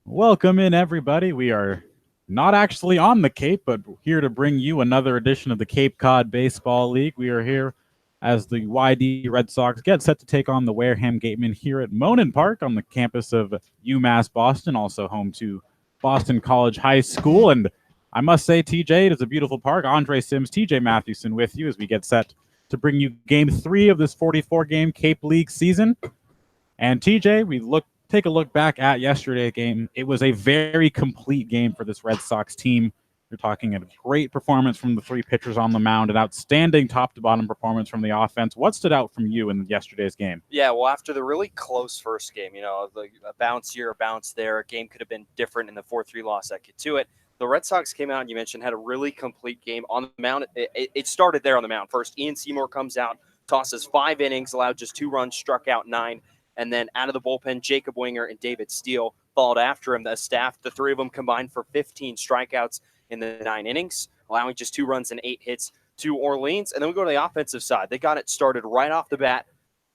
Welcome in, everybody. We are not actually on the Cape, but here to bring you another edition of the Cape Cod Baseball League. We are here as the YD Red Sox get set to take on the Wareham Gatemen here at Monin Park on the campus of UMass Boston, also home to Boston College High School. And I must say, TJ, it is a beautiful park. Andre Sims, TJ Mathewson with you as we get set to bring you game 3 of this 44-game Cape League season. And TJ, we take a look back at yesterday's game. It was a very complete game for this Red Sox team. You're talking a great performance from the three pitchers on the mound, an outstanding top to bottom performance from the offense. What stood out from you in yesterday's game? Yeah, well, after the really close first game, a bounce here, a bounce there, a game could have been different in the 4-3 loss that could to it. The Red Sox came out, and you mentioned, had a really complete game on the mound. It started there on the mound. First, Ian Seymour comes out, tosses 5 innings, allowed just 2 runs, struck out 9. And then out of the bullpen, Jacob Winger and David Steele followed after him. The staff, the three of them combined for 15 strikeouts in the 9 innings, allowing just 2 runs and 8 hits to Orleans. And then we go to the offensive side. They got it started right off the bat.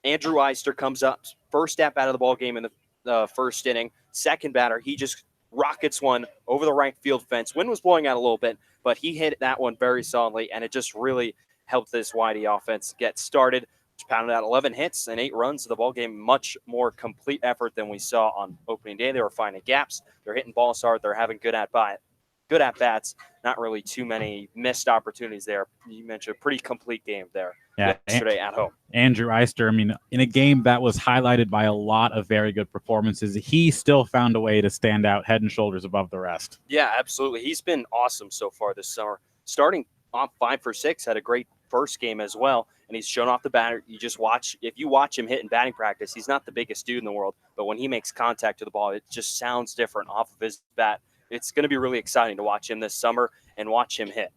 Andrew Eister comes up, first step out of the ball game in the first inning. Second batter, he just rockets one over the right field fence. Wind was blowing out a little bit, but he hit that one very solidly, and it just really helped this YD offense get started. Pounded out 11 hits and 8 runs. The ball game, much more complete effort than we saw on opening day. They were finding gaps. They're hitting balls hard. They're having good at bats. Not really too many missed opportunities there. You mentioned a pretty complete game there yesterday at home. Andrew Eister, I mean, in a game that was highlighted by a lot of very good performances, he still found a way to stand out head and shoulders above the rest. Yeah, absolutely. He's been awesome so far this summer. Starting off 5 for 6, had a great first game as well, and he's shown off the batter. If you watch him hit in batting practice, he's not the biggest dude in the world, but when he makes contact to the ball, it just sounds different off of his bat. It's going to be really exciting to watch him this summer and watch him hit.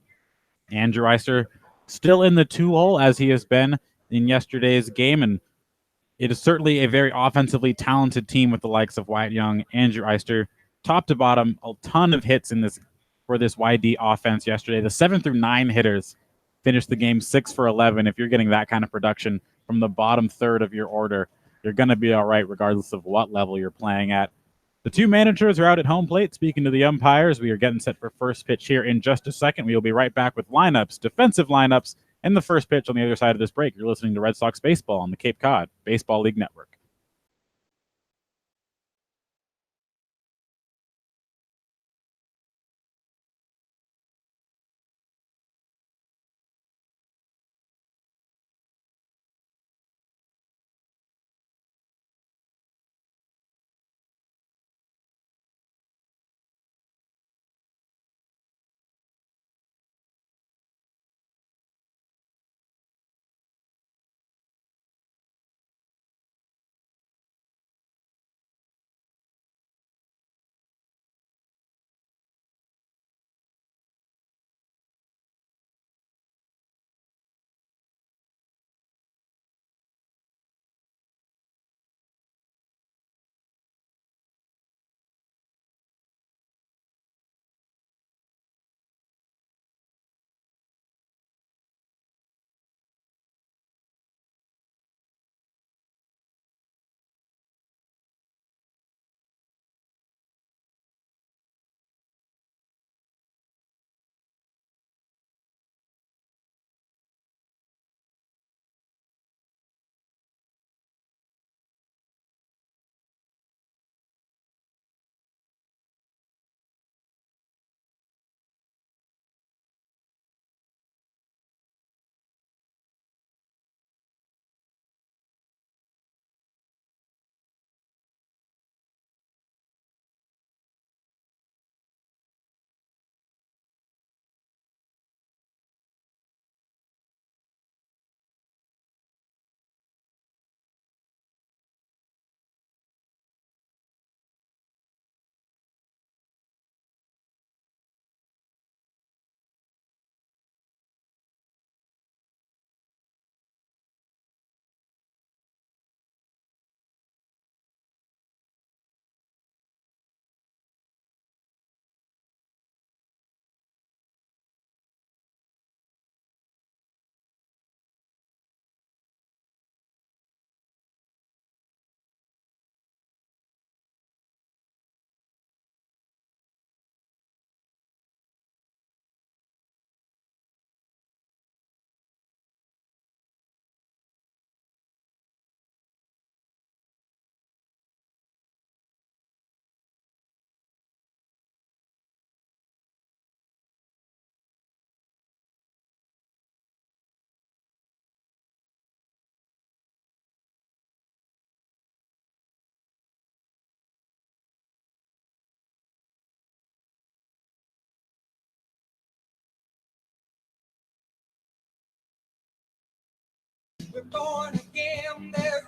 Andrew Eister still in the 2-hole as he has been in yesterday's game, and it is certainly a very offensively talented team with the likes of Wyatt Young, Andrew Eister, top to bottom, a ton of hits for this YD offense yesterday. The 7 through 9 hitters finished the game 6 for 11. If you're getting that kind of production from the bottom third of your order, you're going to be all right regardless of what level you're playing at. The two managers are out at home plate speaking to the umpires. We are getting set for first pitch here in just a second. We will be right back with lineups, defensive lineups, and the first pitch on the other side of this break. You're listening to Red Sox Baseball on the Cape Cod Baseball League Network.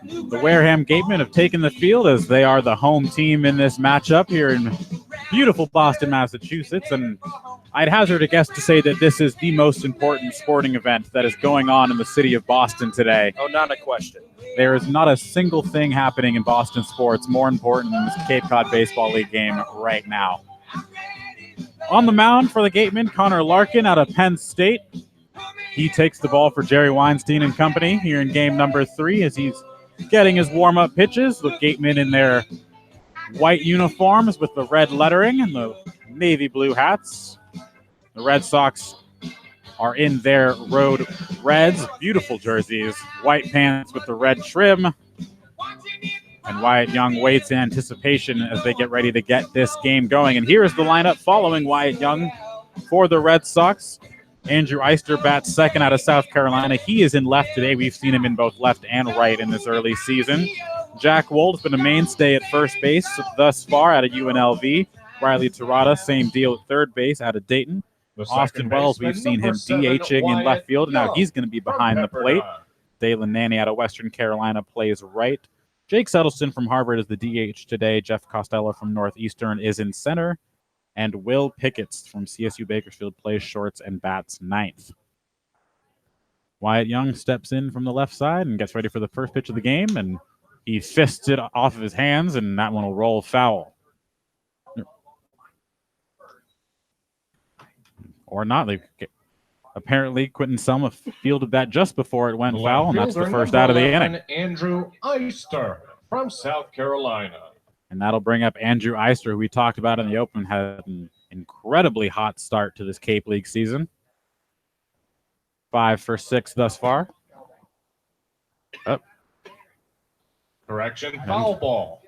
The Wareham Gatemen have taken the field as they are the home team in this matchup here in beautiful Boston, Massachusetts. And I'd hazard a guess to say that this is the most important sporting event that is going on in the city of Boston today. Oh, not a question. There is not a single thing happening in Boston sports more important than this Cape Cod Baseball League game right now. On the mound for the Gatemen, Connor Larkin out of Penn State. He takes the ball for Jerry Weinstein and company here in game number 3 as he's getting his warm-up pitches. The Gatemen in their white uniforms with the red lettering and the navy blue hats. The Red Sox are in their road reds, beautiful jerseys, white pants with the red trim. And Wyatt Young waits in anticipation as they get ready to get this game going. And here is the lineup following Wyatt Young for the Red Sox. Andrew Eister bats second out of South Carolina. He is in left today. We've seen him in both left and right in this early season. Jack Wold's been a mainstay at first base thus far out of UNLV. Riley Terada, same deal at third base out of Dayton. Austin Wells, we've seen him DHing in left field. Now he's going to be behind the plate. Dalen Nanny out of Western Carolina plays right. Jake Settleston from Harvard is the DH today. Jeff Costello from Northeastern is in center. And Will Pickett from CSU Bakersfield plays shorts and bats ninth. Wyatt Young steps in from the left side and gets ready for the first pitch of the game, and he fists it off of his hands, and that one will roll foul. Or not. Apparently, Quentin Selma fielded that just before it went foul, and that's the first out of the inning. Andrew Eister from South Carolina. And that'll bring up Andrew Eister, who we talked about in the open, had an incredibly hot start to this Cape League season. 5 for 6 thus far. Oh. Correction, foul ball.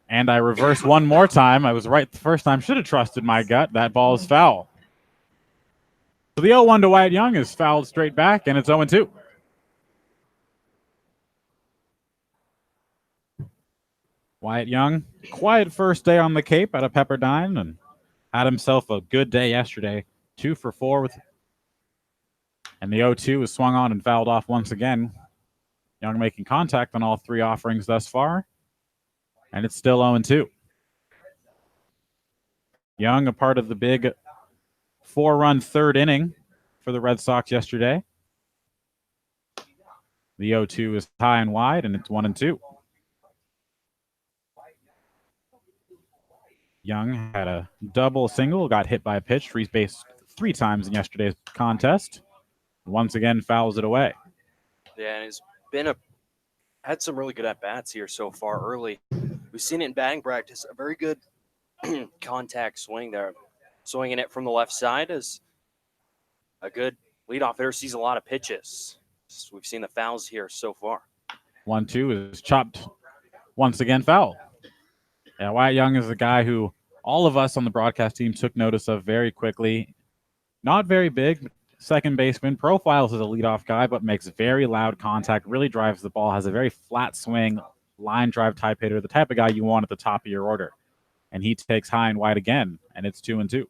And I reversed one more time. I was right the first time. Should have trusted my gut. That ball is foul. So the 0-1 to Wyatt Young is fouled straight back, and it's 0-2. Wyatt Young, quiet first day on the Cape out of Pepperdine, and had himself a good day yesterday. 2 for 4 with, and the 0-2 was swung on and fouled off once again. Young making contact on all 3 offerings thus far, and it's still 0-2. Young, a part of the big 4-run third inning for the Red Sox yesterday. The 0-2 is high and wide, and it's 1-2. Young had a double single, got hit by a pitch, he's based 3 times in yesterday's contest. Once again, fouls it away. Yeah, and he's had some really good at-bats here so far early. We've seen it in batting practice, a very good contact swing there. Swinging it from the left side is a good leadoff hitter, sees a lot of pitches. We've seen the fouls here so far. 1-2 is chopped once again, foul. Yeah, Wyatt Young is a guy who all of us on the broadcast team took notice of very quickly. Not very big, second baseman, profiles as a leadoff guy, but makes very loud contact, really drives the ball, has a very flat swing, line drive type hitter, the type of guy you want at the top of your order. And he takes high and wide again, and it's 2-2.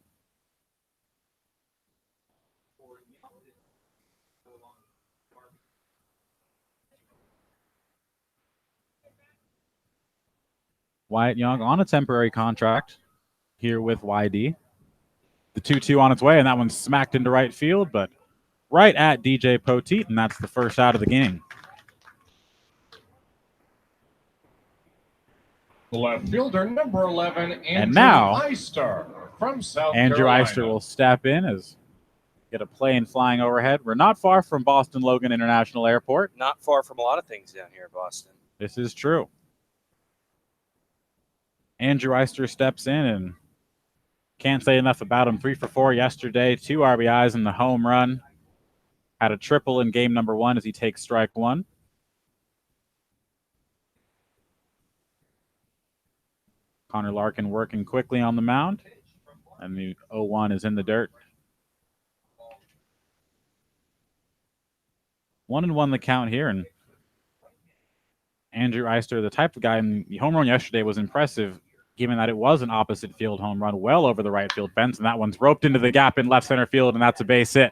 Wyatt Young on a temporary contract here with YD. The 2-2 on its way, and that one's smacked into right field, but right at DJ Poteet, and that's the first out of the game. The left fielder, number 11, And now, Eister from South Andrew Carolina. Eister will step in as get a plane flying overhead. We're not far from Boston Logan International Airport. Not far from a lot of things down here in Boston. This is true. Andrew Eister steps in and can't say enough about him. 3 for 4 yesterday, 2 RBIs in the home run. Had a triple in game number 1 as he takes strike 1. Connor Larkin working quickly on the mound. And the 0-1 is in the dirt. 1-1 the count here. And Andrew Eister, the type of guy, and the home run yesterday was impressive, given that it was an opposite field home run well over the right field fence, and that one's roped into the gap in left center field, and that's a base hit.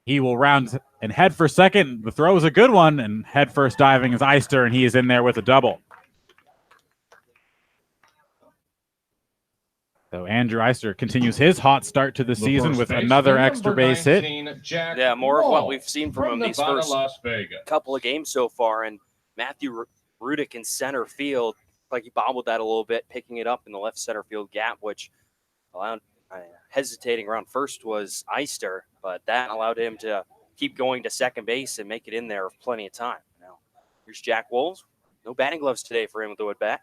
He will round and head for second. The throw is a good one, and head first diving is Eister, and he is in there with a double. So Andrew Eister continues his hot start to the season with another extra base hit. Yeah, more of what we've seen from him these first Las Vegas. couple of games so far. And Matthew Rudick in center field, like he bobbled that a little bit, picking it up in the left center field gap, which allowed hesitating around first was Eister, but that allowed him to keep going to second base and make it in there with plenty of time. Now, here's Jack Wolves. No batting gloves today for him with the wood bat.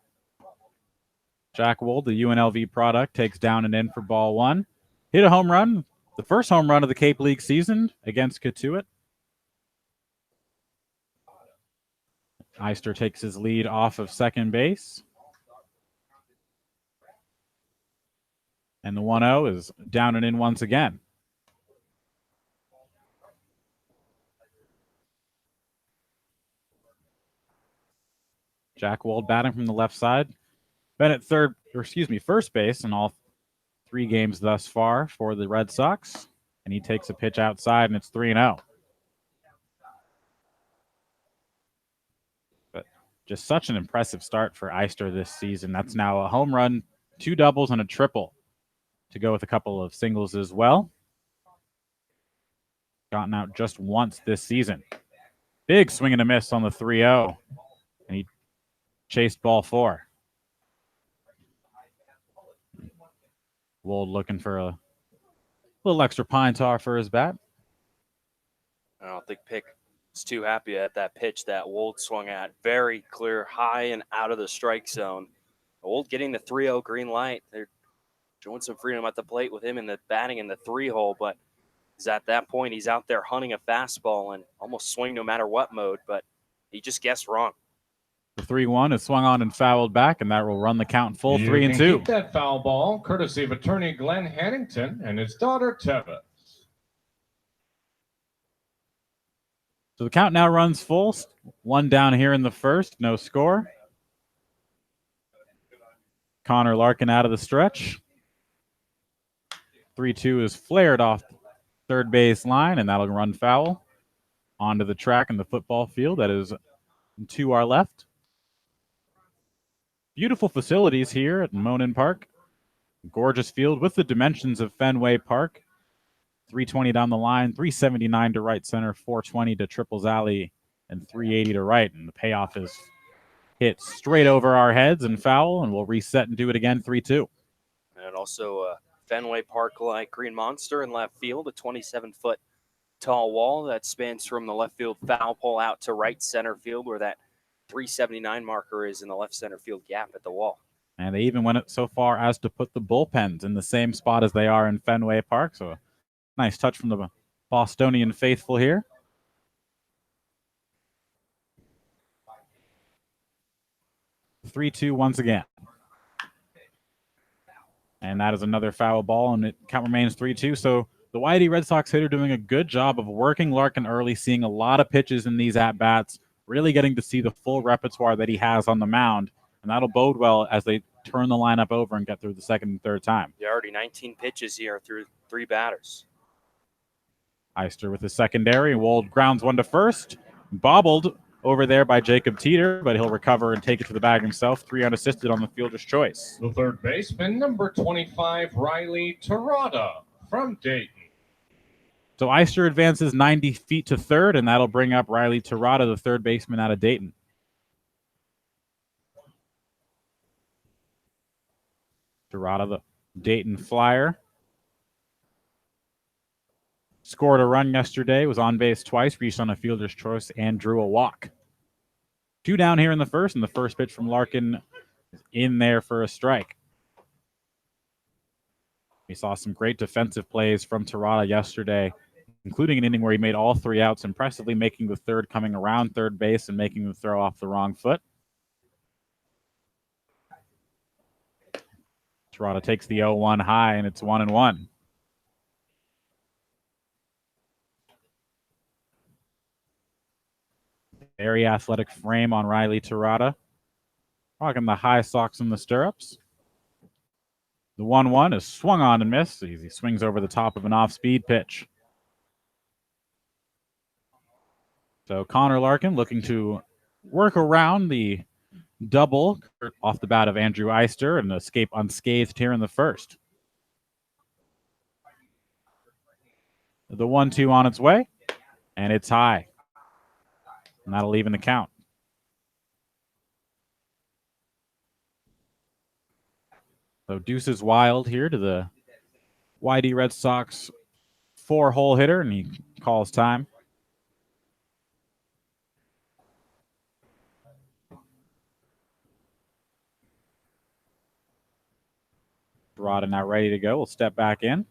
Jack Wold, the UNLV product, takes down and in for ball one. Hit a home run, the first home run of the Cape League season against Katuitt. Eister takes his lead off of second base. And the 1-0 is down and in once again. Jack Wold batting from the left side. Bennett first base in all 3 games thus far for the Red Sox. And he takes a pitch outside, and it's 3-0. But just such an impressive start for Eister this season. That's now a home run, 2 doubles, and a triple to go with a couple of singles as well. Gotten out just once this season. Big swing and a miss on the 3-0. And he chased ball 4. Wold looking for a little extra pine tar for his bat. I don't think Pick is too happy at that pitch that Wold swung at. Very clear, high and out of the strike zone. Wold getting the 3-0 green light. They're showing some freedom at the plate with him in the batting in the 3-hole, but at that point he's out there hunting a fastball and almost swing no matter what mode, but he just guessed wrong. The 3-1 is swung on and fouled back, and that will run the count full 3-2. Keep that foul ball, courtesy of attorney Glenn Hannington and his daughter Teva. So the count now runs full. 1 down here in the first, no score. Connor Larkin out of the stretch. 3-2 is flared off third base line, and that'll run foul onto the track in the football field. That is to our left. Beautiful facilities here at Monin Park. Gorgeous field with the dimensions of Fenway Park. 320 down the line, 379 to right center, 420 to Triples Alley, and 380 to right. And the payoff is hit straight over our heads and foul, and we'll reset and do it again, 3-2. And also Fenway Park-like green monster in left field, a 27-foot tall wall that spans from the left field foul pole out to right center field where that 379 marker is in the left center field gap at the wall. And they even went so far as to put the bullpens in the same spot as they are in Fenway Park. So a nice touch from the Bostonian faithful here. Three, 3-2 once again. And that is another foul ball, and it count remains 3-2. So the YD Red Sox hitter doing a good job of working Larkin early, seeing a lot of pitches in these at-bats, really getting to see the full repertoire that he has on the mound. And that'll bode well as they turn the lineup over and get through the second and third time. Yeah, already 19 pitches here through 3 batters. Eister with his secondary. Wold grounds one to first. Bobbled over there by Jacob Teeter, but he'll recover and take it to the bag himself. 3 unassisted on the fielder's choice. The third baseman, number 25, Riley Terada from Dayton. So Eister advances 90 feet to third, and that'll bring up Riley Terada, the third baseman out of Dayton. Terada, the Dayton Flyer. Scored a run yesterday, was on base twice, reached on a fielder's choice, and drew a walk. 2 down here in the first, and the first pitch from Larkin is in there for a strike. We saw some great defensive plays from Terada yesterday, including an inning where he made all 3 outs, impressively making the third coming around third base and making the throw off the wrong foot. Terada takes the 0-1 high, and it's 1-1. Very athletic frame on Riley Terada. Rocking the high socks in the stirrups. The 1-1 is swung on and missed. He swings over the top of an off-speed pitch. So Connor Larkin looking to work around the double off the bat of Andrew Eister and escape unscathed here in the first. The 1-2 on its way, and it's high. And that'll even the count. So Deuce is wild here to the YD Red Sox 4-hole hitter, and he calls time. Rod now ready to go. We'll step back in.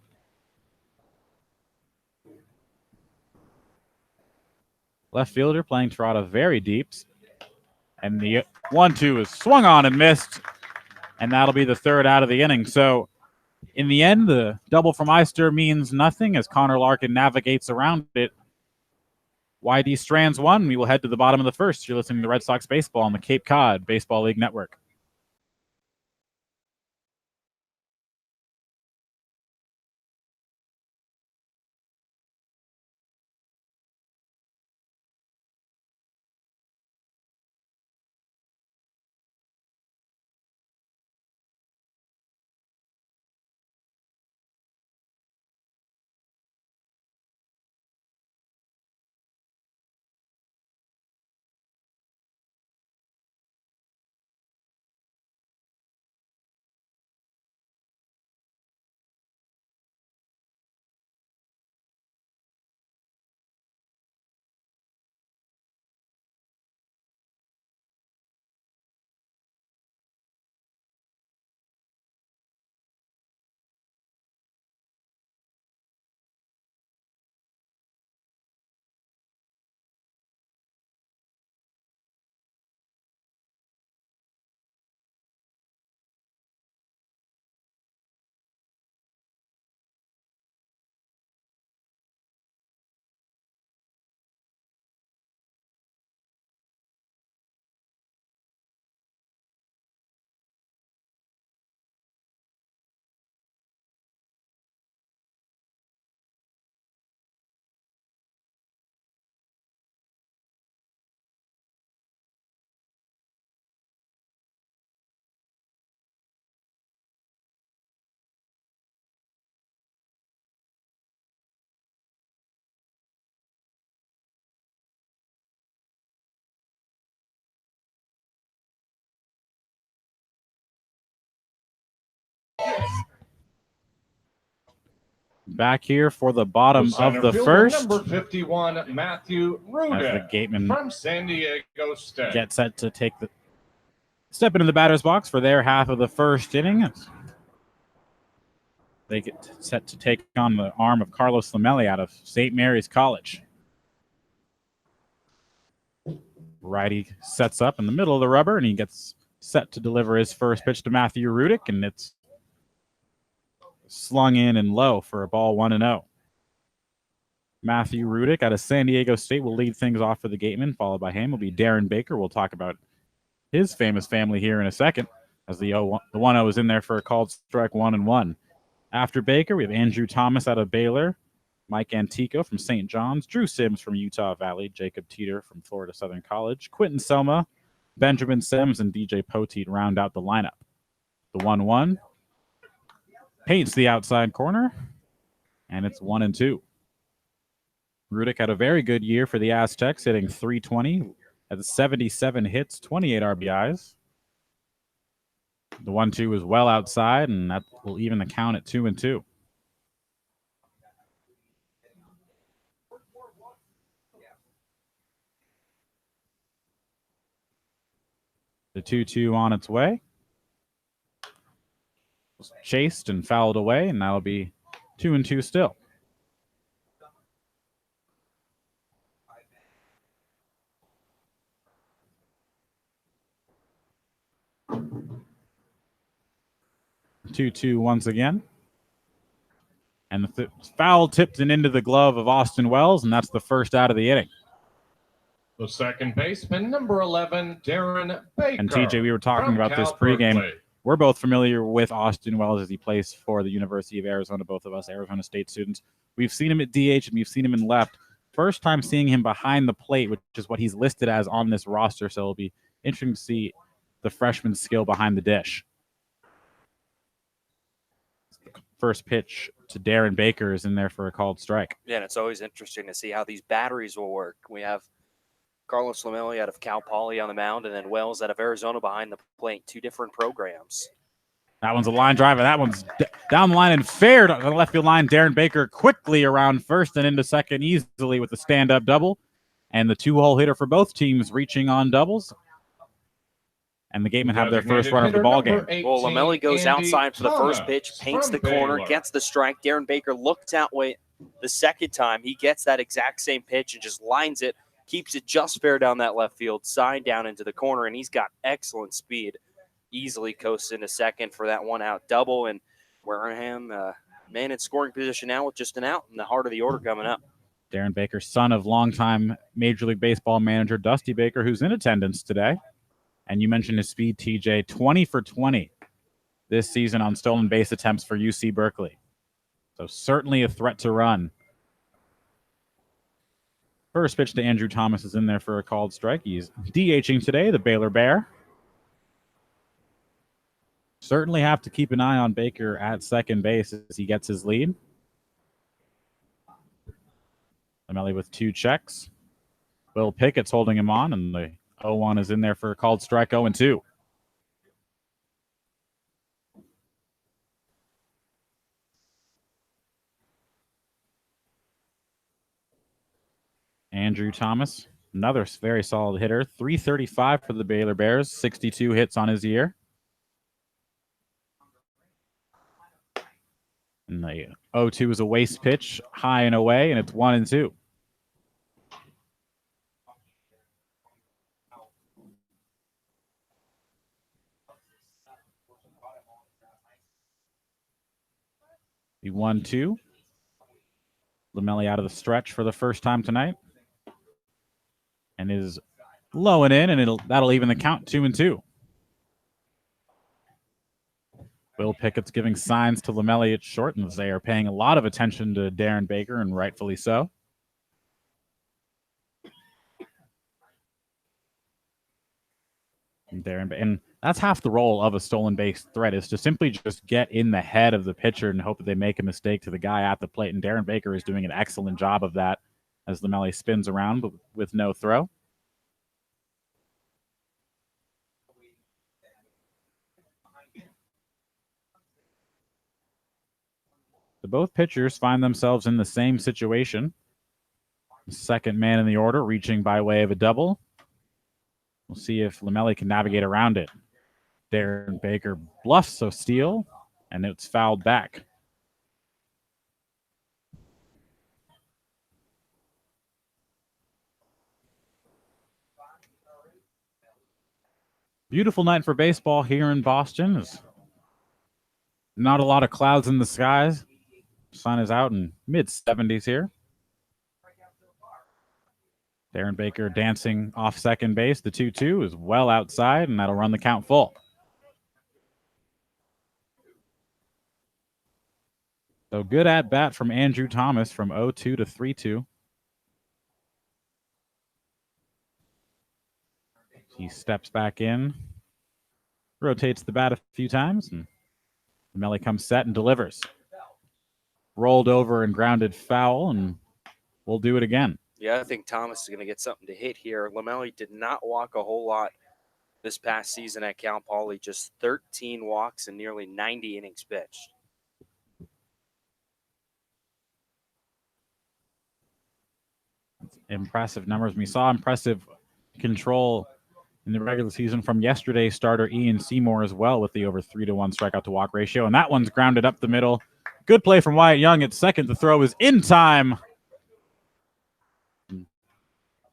Left fielder playing Torada very deep. And the 1-2 is swung on and missed. And that'll be the third out of the inning. So in the end, the double from Eister means nothing as Connor Larkin navigates around it. YD strands one. We will head to the bottom of the first. You're listening to Red Sox Baseball on the Cape Cod Baseball League Network. Back here for the bottom of the first. Number 51, Matthew Rudick as the gateman from San Diego State. Get set to take the step into the batter's box for their half of the first inning. They get set to take on the arm of Carlos Lamelli out of St. Mary's College. Righty sets up in the middle of the rubber, and he gets set to deliver his first pitch to Matthew Rudick, and it's slung in and low for a ball 1-0. Matthew Rudick out of San Diego State will lead things off for the gateman. Followed by him will be Darren Baker. We'll talk about his famous family here in a second as the 1-0 is in there for a called strike 1-1. After Baker, we have Andrew Thomas out of Baylor, Mike Antico from St. John's, Drew Sims from Utah Valley, Jacob Teeter from Florida Southern College, Quentin Selma, Benjamin Sims, and DJ Poteet round out the lineup. The 1-1 paints the outside corner, and it's 1-2. Rudick had a very good year for the Aztecs, hitting .320, had 77 hits, 28 RBIs. The 1-2 is well outside, and that will even the count at 2-2. The 2-2 on its way. Was chased and fouled away, and that'll be 2-2 still. Two once again. And the foul tipped and into the glove of Austin Wells, and that's the first out of the inning. The second baseman, number 11, Darren Baker. And TJ, we were talking about this pregame. We're both familiar with Austin Wells as he plays for the University of Arizona, both of us Arizona State students. We've seen him at DH and we've seen him in left. first time seeing him behind the plate, which is what he's listed as on this roster. So it'll be interesting to see the freshman's skill behind the dish. First pitch to Darren Baker is in there for a called strike. Yeah, and it's always interesting to see how these batteries will work. We have Carlos Lamelli out of Cal Poly on the mound, and then Wells out of Arizona behind the plate. Two different programs. That one's a line driver. That one's down the line and fair to the left field line. Darren Baker quickly around first and into second easily with a stand-up double. And the two-hole hitter for both teams reaching on doubles. And the Gatemen have their first run of the ball game. Well, Lamelli goes outside for the first pitch, paints the corner, gets the strike. Darren Baker looks out way the second time. He gets that exact same pitch and just lines it, keeps it just fair down that left field side down into the corner, and he's got excellent speed. Easily coasts into second for that one-out double, and Wareham, man in scoring position now with just an out in the heart of the order coming up. Darren Baker, son of longtime Major League Baseball manager Dusty Baker, who's in attendance today. And you mentioned his speed, TJ, 20 for 20 this season on stolen base attempts for UC Berkeley. So certainly a threat to run. First pitch to Andrew Thomas is in there for a called strike. He's DHing today, the Baylor Bear. Certainly have to keep an eye on Baker at second base as he gets his lead. Lamelli with two checks. Will Pickett's holding him on, and the 0-1 is in there for a called strike, 0-2. Andrew Thomas, another very solid hitter. 335 for the Baylor Bears, 62 hits on his year. And the 0-2 is a waste pitch, high and away, and it's 1-2. The 1-2. Lamelli out of the stretch for the first time tonight. And is low and in, and that'll even the count, 2-2. Will Pickett's giving signs to Lamelli at short, and they are paying a lot of attention to Darren Baker, and rightfully so. And that's half the role of a stolen base threat, is to simply just get in the head of the pitcher and hope that they make a mistake to the guy at the plate. And Darren Baker is doing an excellent job of that as Lamelli spins around with no throw. So both pitchers find themselves in the same situation. The second man in the order reaching by way of a double. We'll see if Lamelli can navigate around it. Darren Baker bluffs a steal, and it's fouled back. Beautiful night for baseball here in Boston. There's not a lot of clouds in the skies. Sun is out in mid-70s here. Darren Baker dancing off second base. The 2-2 is well outside, and that'll run the count full. So good at bat from Andrew Thomas from 0-2 to 3-2. He steps back in, rotates the bat a few times, and Lamelli comes set and delivers. Rolled over and grounded foul, and we'll do it again. Yeah, I think Thomas is going to get something to hit here. Lamelli did not walk a whole lot this past season at Cal Poly, just 13 walks and nearly 90 innings pitched. Impressive numbers. We saw impressive control in the regular season from yesterday's starter Ian Seymour as well, with the over 3-to-1 strikeout to walk ratio. And that one's grounded up the middle. Good play from Wyatt Young at second. The throw is in time.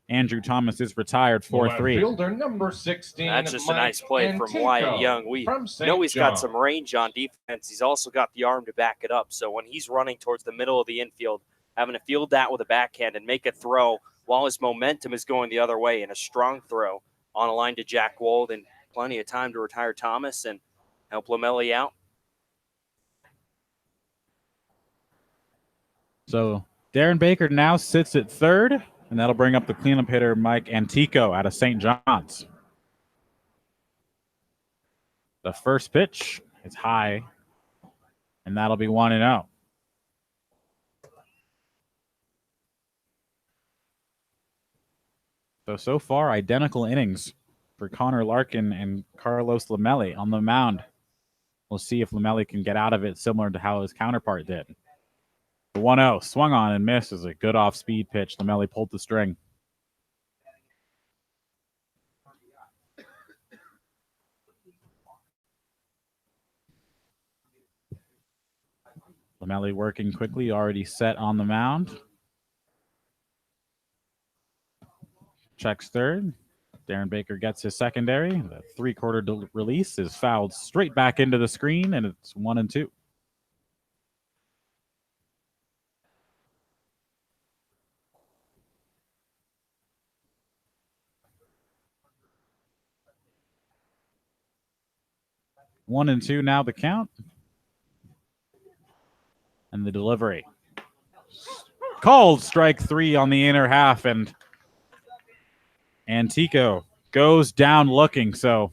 Andrew Thomas is retired 4-3. Fielder number 16. That's just Mike a nice play from Wyatt Young. We know he's got some range on defense. He's also got the arm to back it up. So when he's running towards the middle of the infield, having to field that with a backhand and make a throw while his momentum is going the other way, and a strong throw on a line to Jack Wold, and plenty of time to retire Thomas and help Lamelli out. So Darren Baker now sits at third, and that'll bring up the cleanup hitter Mike Antico out of St. John's. The first pitch is high, and that'll be 1-0. So far, identical innings for Connor Larkin and Carlos Lamelli on the mound. We'll see if Lamelli can get out of it similar to how his counterpart did. 1-0, swung on and missed is a good off-speed pitch. Lamelli pulled the string. Lamelli working quickly, already set on the mound. Checks third. Darren Baker gets his secondary. The three-quarter release is fouled straight back into the screen, and it's 1-2. One and two now the count. And the delivery. Called strike three on the inner half, and Antico goes down looking. So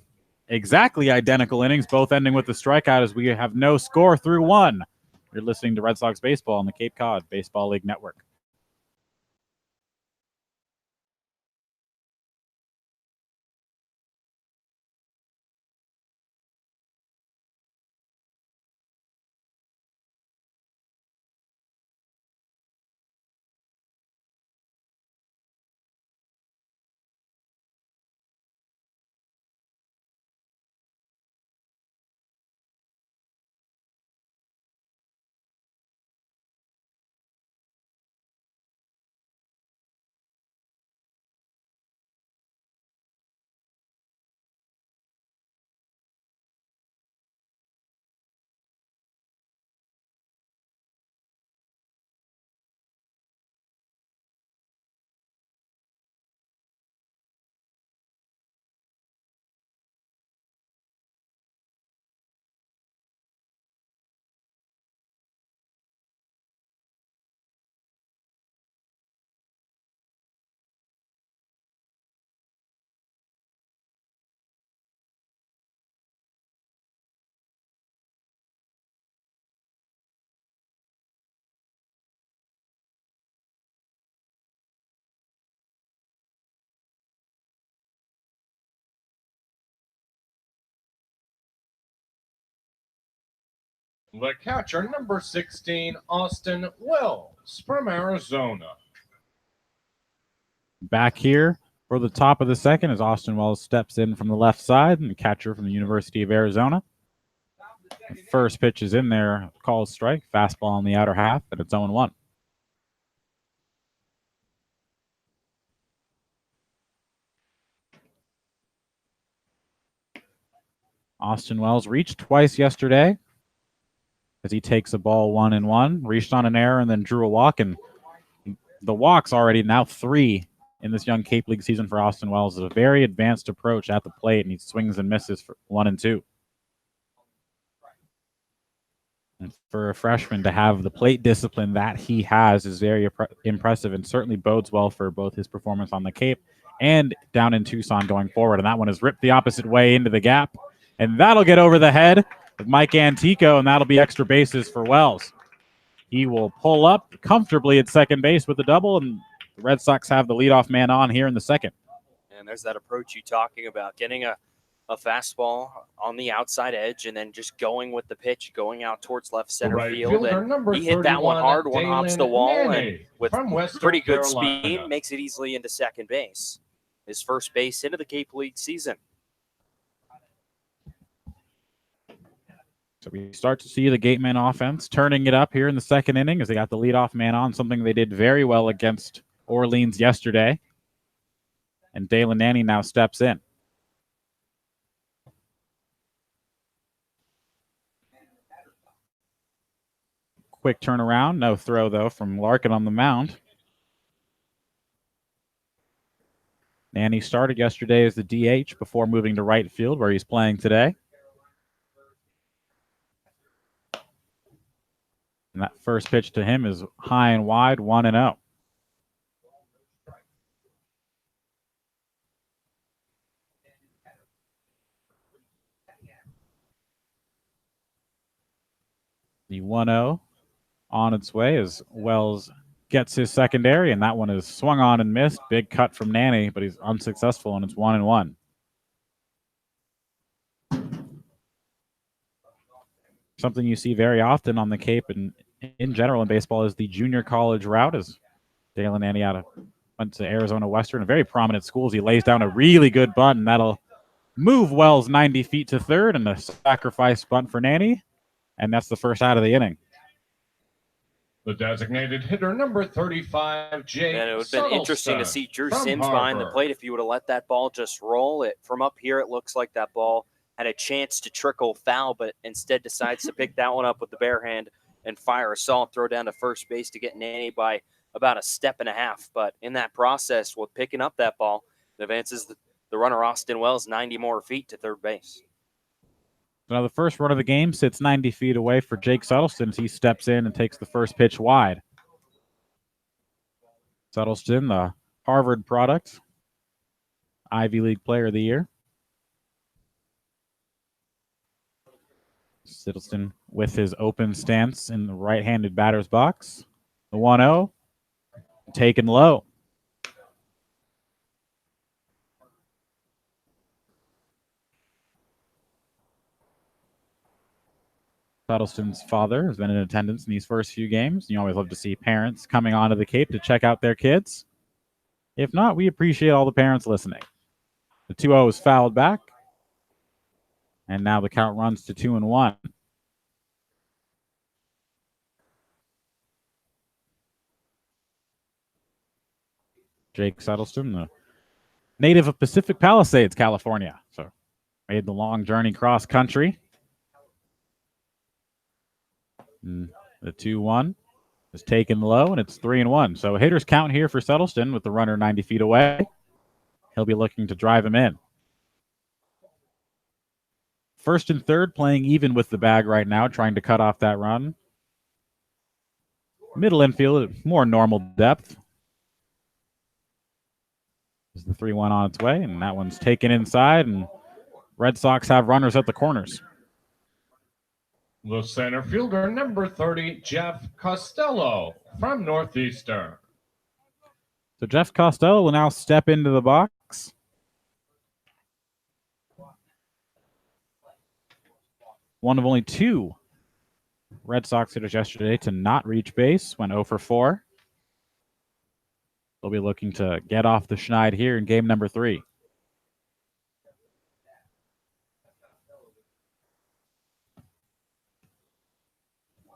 exactly identical innings, both ending with the strikeout as we have no score through one. You're listening to Red Sox Baseball on the Cape Cod Baseball League Network. The catcher, number 16, Austin Wells from Arizona. Back here for the top of the second as Austin Wells steps in from the left side, and the catcher from the University of Arizona. The first pitch is in there, called strike, fastball on the outer half, and it's 0-1. Austin Wells reached twice yesterday as he takes a ball 1-1, reached on an error and then drew a walk, and the walk's already now 3 in this young Cape League season for Austin Wells. It's a very advanced approach at the plate, and he swings and misses for 1-2. And for a freshman to have the plate discipline that he has is very impressive and certainly bodes well for both his performance on the Cape and down in Tucson going forward. And that one is ripped the opposite way into the gap. And that'll get over the head of Mike Antico, and that'll be extra bases for Wells. He will pull up comfortably at second base with a double, and the Red Sox have the leadoff man on here in the second. And there's that approach you're talking about, getting a fastball on the outside edge and then just going with the pitch, going out towards left center field. And he hit that one hard, one hops the wall, and with pretty good speed, makes it easily into second base. His first base into the Cape League season. So we start to see the Gateman offense turning it up here in the second inning as they got the leadoff man on, something they did very well against Orleans yesterday. And Dalen Nanny now steps in. Quick turnaround, no throw though from Larkin on the mound. Nanny started yesterday as the DH before moving to right field where he's playing today. And that first pitch to him is high and wide, 1-0. The 1-0 on its way as Wells gets his secondary, and that one is swung on and missed. Big cut from Nanny, but he's unsuccessful, and it's 1-1. Something you see very often on the Cape and in general in baseball is the junior college route. As Dalen Nanny went to Arizona Western, a very prominent school. He lays down a really good bunt, and that'll move Wells 90 feet to third, and a sacrifice bunt for Nanny, and that's the first out of the inning. The designated hitter, number 35, Jake. And it would have been interesting to see Drew Sims behind the plate if you would have let that ball just roll. It from up here, it looks like that ball had a chance to trickle foul, but instead decides to pick that one up with the bare hand and fire a solid throw down to first base to get Nanny by about a step and a half. But in that process, with picking up that ball, it advances the runner Austin Wells 90 more feet to third base. Now the first run of the game sits 90 feet away for Jake Suttleton as he steps in and takes the first pitch wide. Suttleton, the Harvard product, Ivy League Player of the Year. Suttleton with his open stance in the right-handed batter's box. The 1-0, taken low. Suttleton's father has been in attendance in these first few games. You always love to see parents coming onto the Cape to check out their kids. If not, we appreciate all the parents listening. The 2-0 is fouled back. And now the count runs to 2-1. Jake Suttleton, the native of Pacific Palisades, California. So made the long journey cross country. And the 2-1 is taken low, and it's 3-1. So a hitter's count here for Suttleton with the runner 90 feet away. He'll be looking to drive him in. First and third playing even with the bag right now, trying to cut off that run. Middle infield, more normal depth. Is the 3-1 on its way, and that one's taken inside, and Red Sox have runners at the corners. The center fielder, number 30, Jeff Costello from Northeastern. So Jeff Costello will now step into the box. One of only two Red Sox hitters yesterday to not reach base, went 0 for 4. They'll be looking to get off the schneid here in game number 3.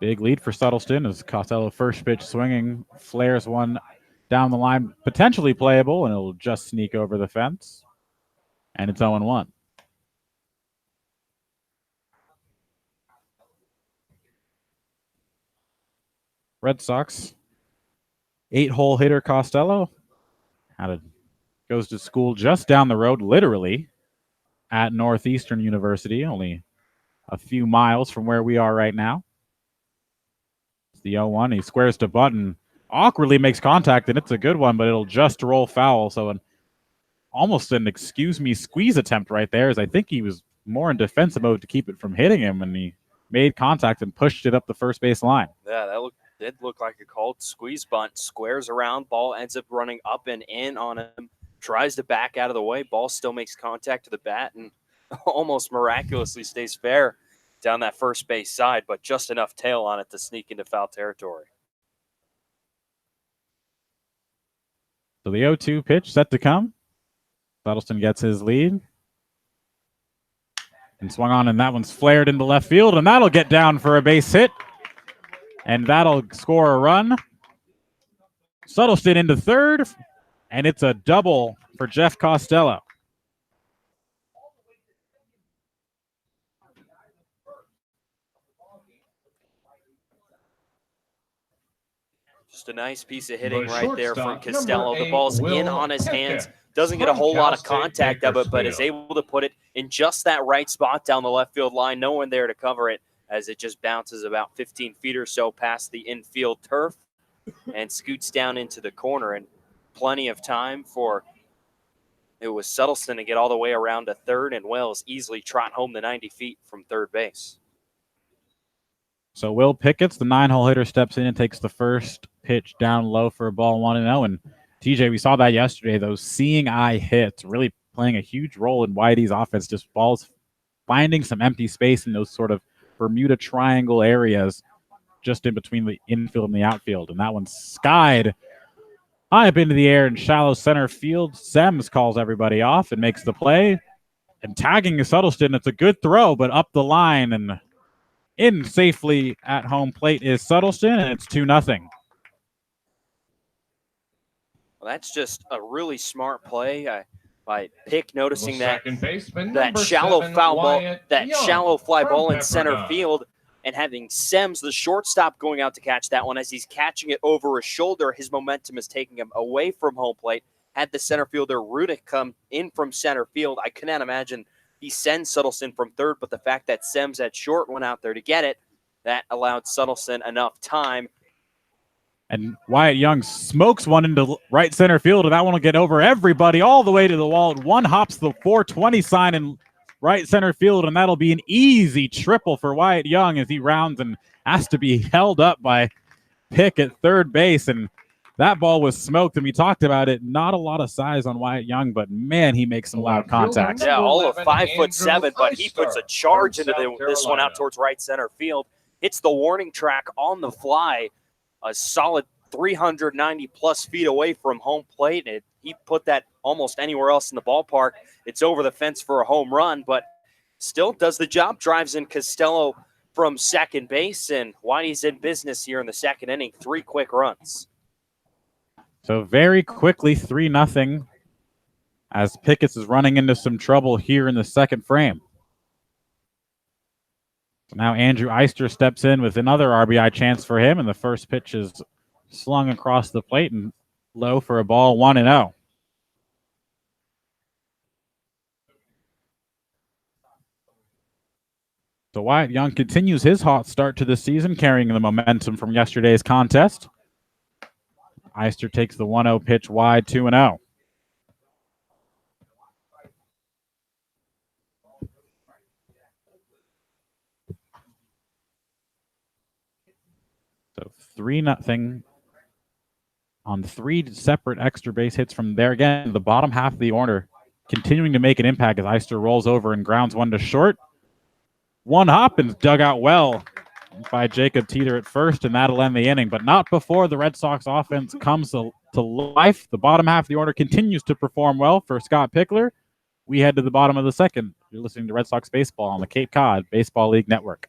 Big lead for Suttleton as Costello first pitch swinging, flares one down the line, potentially playable, and it'll just sneak over the fence. And it's 0-1. Red Sox, 8-hole hitter Costello goes to school just down the road, literally, at Northeastern University, only a few miles from where we are right now. It's the 0-1. He squares to bunt, awkwardly makes contact, and it's a good one, but it'll just roll foul. So almost an squeeze attempt right there, as I think he was more in defensive mode to keep it from hitting him, and he made contact and pushed it up the first base line. Yeah, that did look like a called squeeze bunt. Squares around, ball ends up running up and in on him. Tries to back out of the way. Ball still makes contact to the bat and almost miraculously stays fair down that first base side, but just enough tail on it to sneak into foul territory. So the 0-2 pitch set to come. Suttleton gets his lead. And swung on, and that one's flared into left field, and that'll get down for a base hit. And that'll score a run. Suttleton into third, and it's a double for Jeff Costello. Just a nice piece of hitting right there from shortstop, Costello. number The ball's 8, in Will on his hands. Pickett Doesn't get a from whole lot of Cal State contact of it, but is Bakersfield. able to put it in just that right spot down the left field line. No one there to cover it. as it just bounces about 15 feet or so past the infield turf and scoots down into the corner. And plenty of time for it was Suttleton to get all the way around to third, and Wells easily trot home the 90 feet from third base. So Will Pickett's the 9-hole hitter, steps in and takes the first pitch down low for a ball 1-0. And TJ, we saw that yesterday. Those seeing eye hits really playing a huge role in Whitey's offense. Just balls finding some empty space in those sort of Bermuda Triangle areas just in between the infield and the outfield. And that one skied high up into the air in shallow center field. Sems calls everybody off and makes the play. And tagging Suttleton, it's a good throw, but up the line and in safely at home plate is Suttleton, and it's 2-0. Well, that's just a really smart play by Pick, noticing that baseman, shallow 7, foul ball, Wyatt that Young shallow fly from ball in center Pepperdine. field, and having Sems, the shortstop, going out to catch that one. As he's catching it over his shoulder, his momentum is taking him away from home plate. Had the center fielder Rudick come in from center field, I cannot imagine he sends Suttleton from third, but the fact that Sems at short went out there to get it, that allowed Suttleton enough time. And Wyatt Young smokes one into right center field, and that one will get over everybody all the way to the wall. One hops the 420 sign in right center field, and that'll be an easy triple for Wyatt Young as he rounds and has to be held up by Pick at third base. And that ball was smoked, and we talked about it. Not a lot of size on Wyatt Young, but man, he makes some loud contact. Yeah, all of 5'7", Andrew but he puts a charge into South this one out Carolina. towards right center field. Hits the warning track on the fly, a solid 390-plus feet away from home plate. He put that almost anywhere else in the ballpark. It's over the fence for a home run, but still does the job. Drives in Costello from second base, and Whitey's in business here in the second inning. 3 quick runs. So very quickly, 3-0, as Pickett's is running into some trouble here in the second frame. So now Andrew Eister steps in with another RBI chance for him, and the first pitch is slung across the plate and low for a ball 1-0. So Wyatt Young continues his hot start to the season, carrying the momentum from yesterday's contest. Eister takes the 1-0 pitch wide, 2-0. So 3-0 on 3 separate extra base hits from there. Again, the bottom half of the order continuing to make an impact as Eister rolls over and grounds one to short. One hop and dug out well by Jacob Teeter at first, and that'll end the inning, but not before the Red Sox offense comes to life. The bottom half of the order continues to perform well for Scott Pickler. We head to the bottom of the second. You're listening to Red Sox Baseball on the Cape Cod Baseball League Network.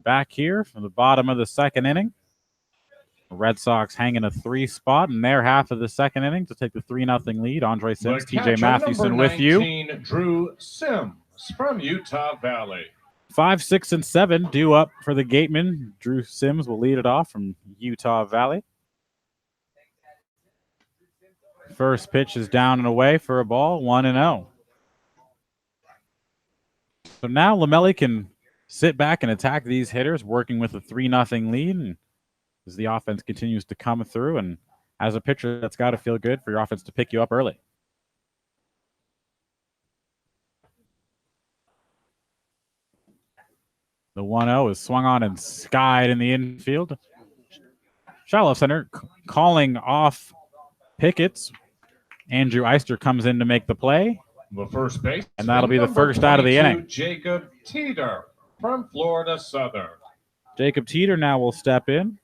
Back here from the bottom of the second inning. The Red Sox hanging a 3 spot in their half of the second inning to take the 3-0 lead. Andre Sims, TJ Mathewson with you. Drew Sims from Utah Valley. 5, 6, and 7 due up for the Gateman. Drew Sims will lead it off from Utah Valley. First pitch is down and away for a ball, 1-0. So now Lamelli can sit back and attack these hitters, working with a 3-0 lead. And as the offense continues to come through, and as a pitcher, that's got to feel good for your offense to pick you up early. The 1-0 is swung on and skied in the infield. Shallow center calling off Pickett's. Andrew Eister comes in to make the play. The first base, and that'll be the first out of the inning. Jacob Teeter from Florida Southern. Jacob Teeter now will step in.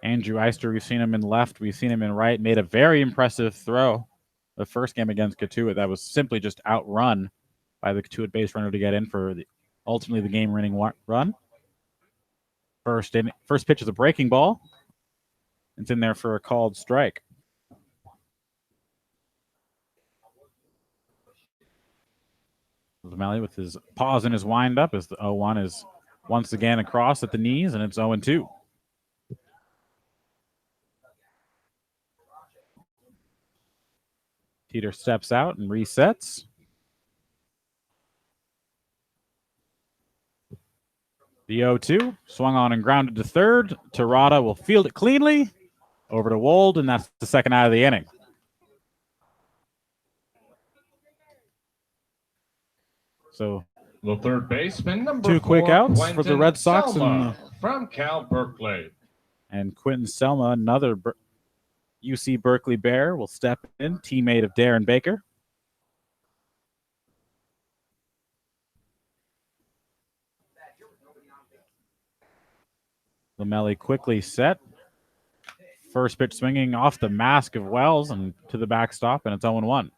Andrew Eister, we've seen him in left, we've seen him in right, made a very impressive throw the first game against Katuitt that was simply just outrun by the Katuitt base runner to get in for ultimately the game-winning run. First pitch is a breaking ball. It's in there for a called strike. O'Malley with his pause in his windup as the 0-1 is once again across at the knees, and it's 0-2. Teeter steps out and resets. The 0-2 swung on and grounded to third. Terada will field it cleanly over to Wold, and that's the second out of the inning. So the third baseman, number 2 quick outs Quentin for the Red Sox Selma from Cal Berkeley. And Quentin Selma, another UC Berkeley Bear, will step in, teammate of Darren Baker. Lamelli quickly set. First pitch swinging off the mask of Wells and to the backstop, and it's 0-1.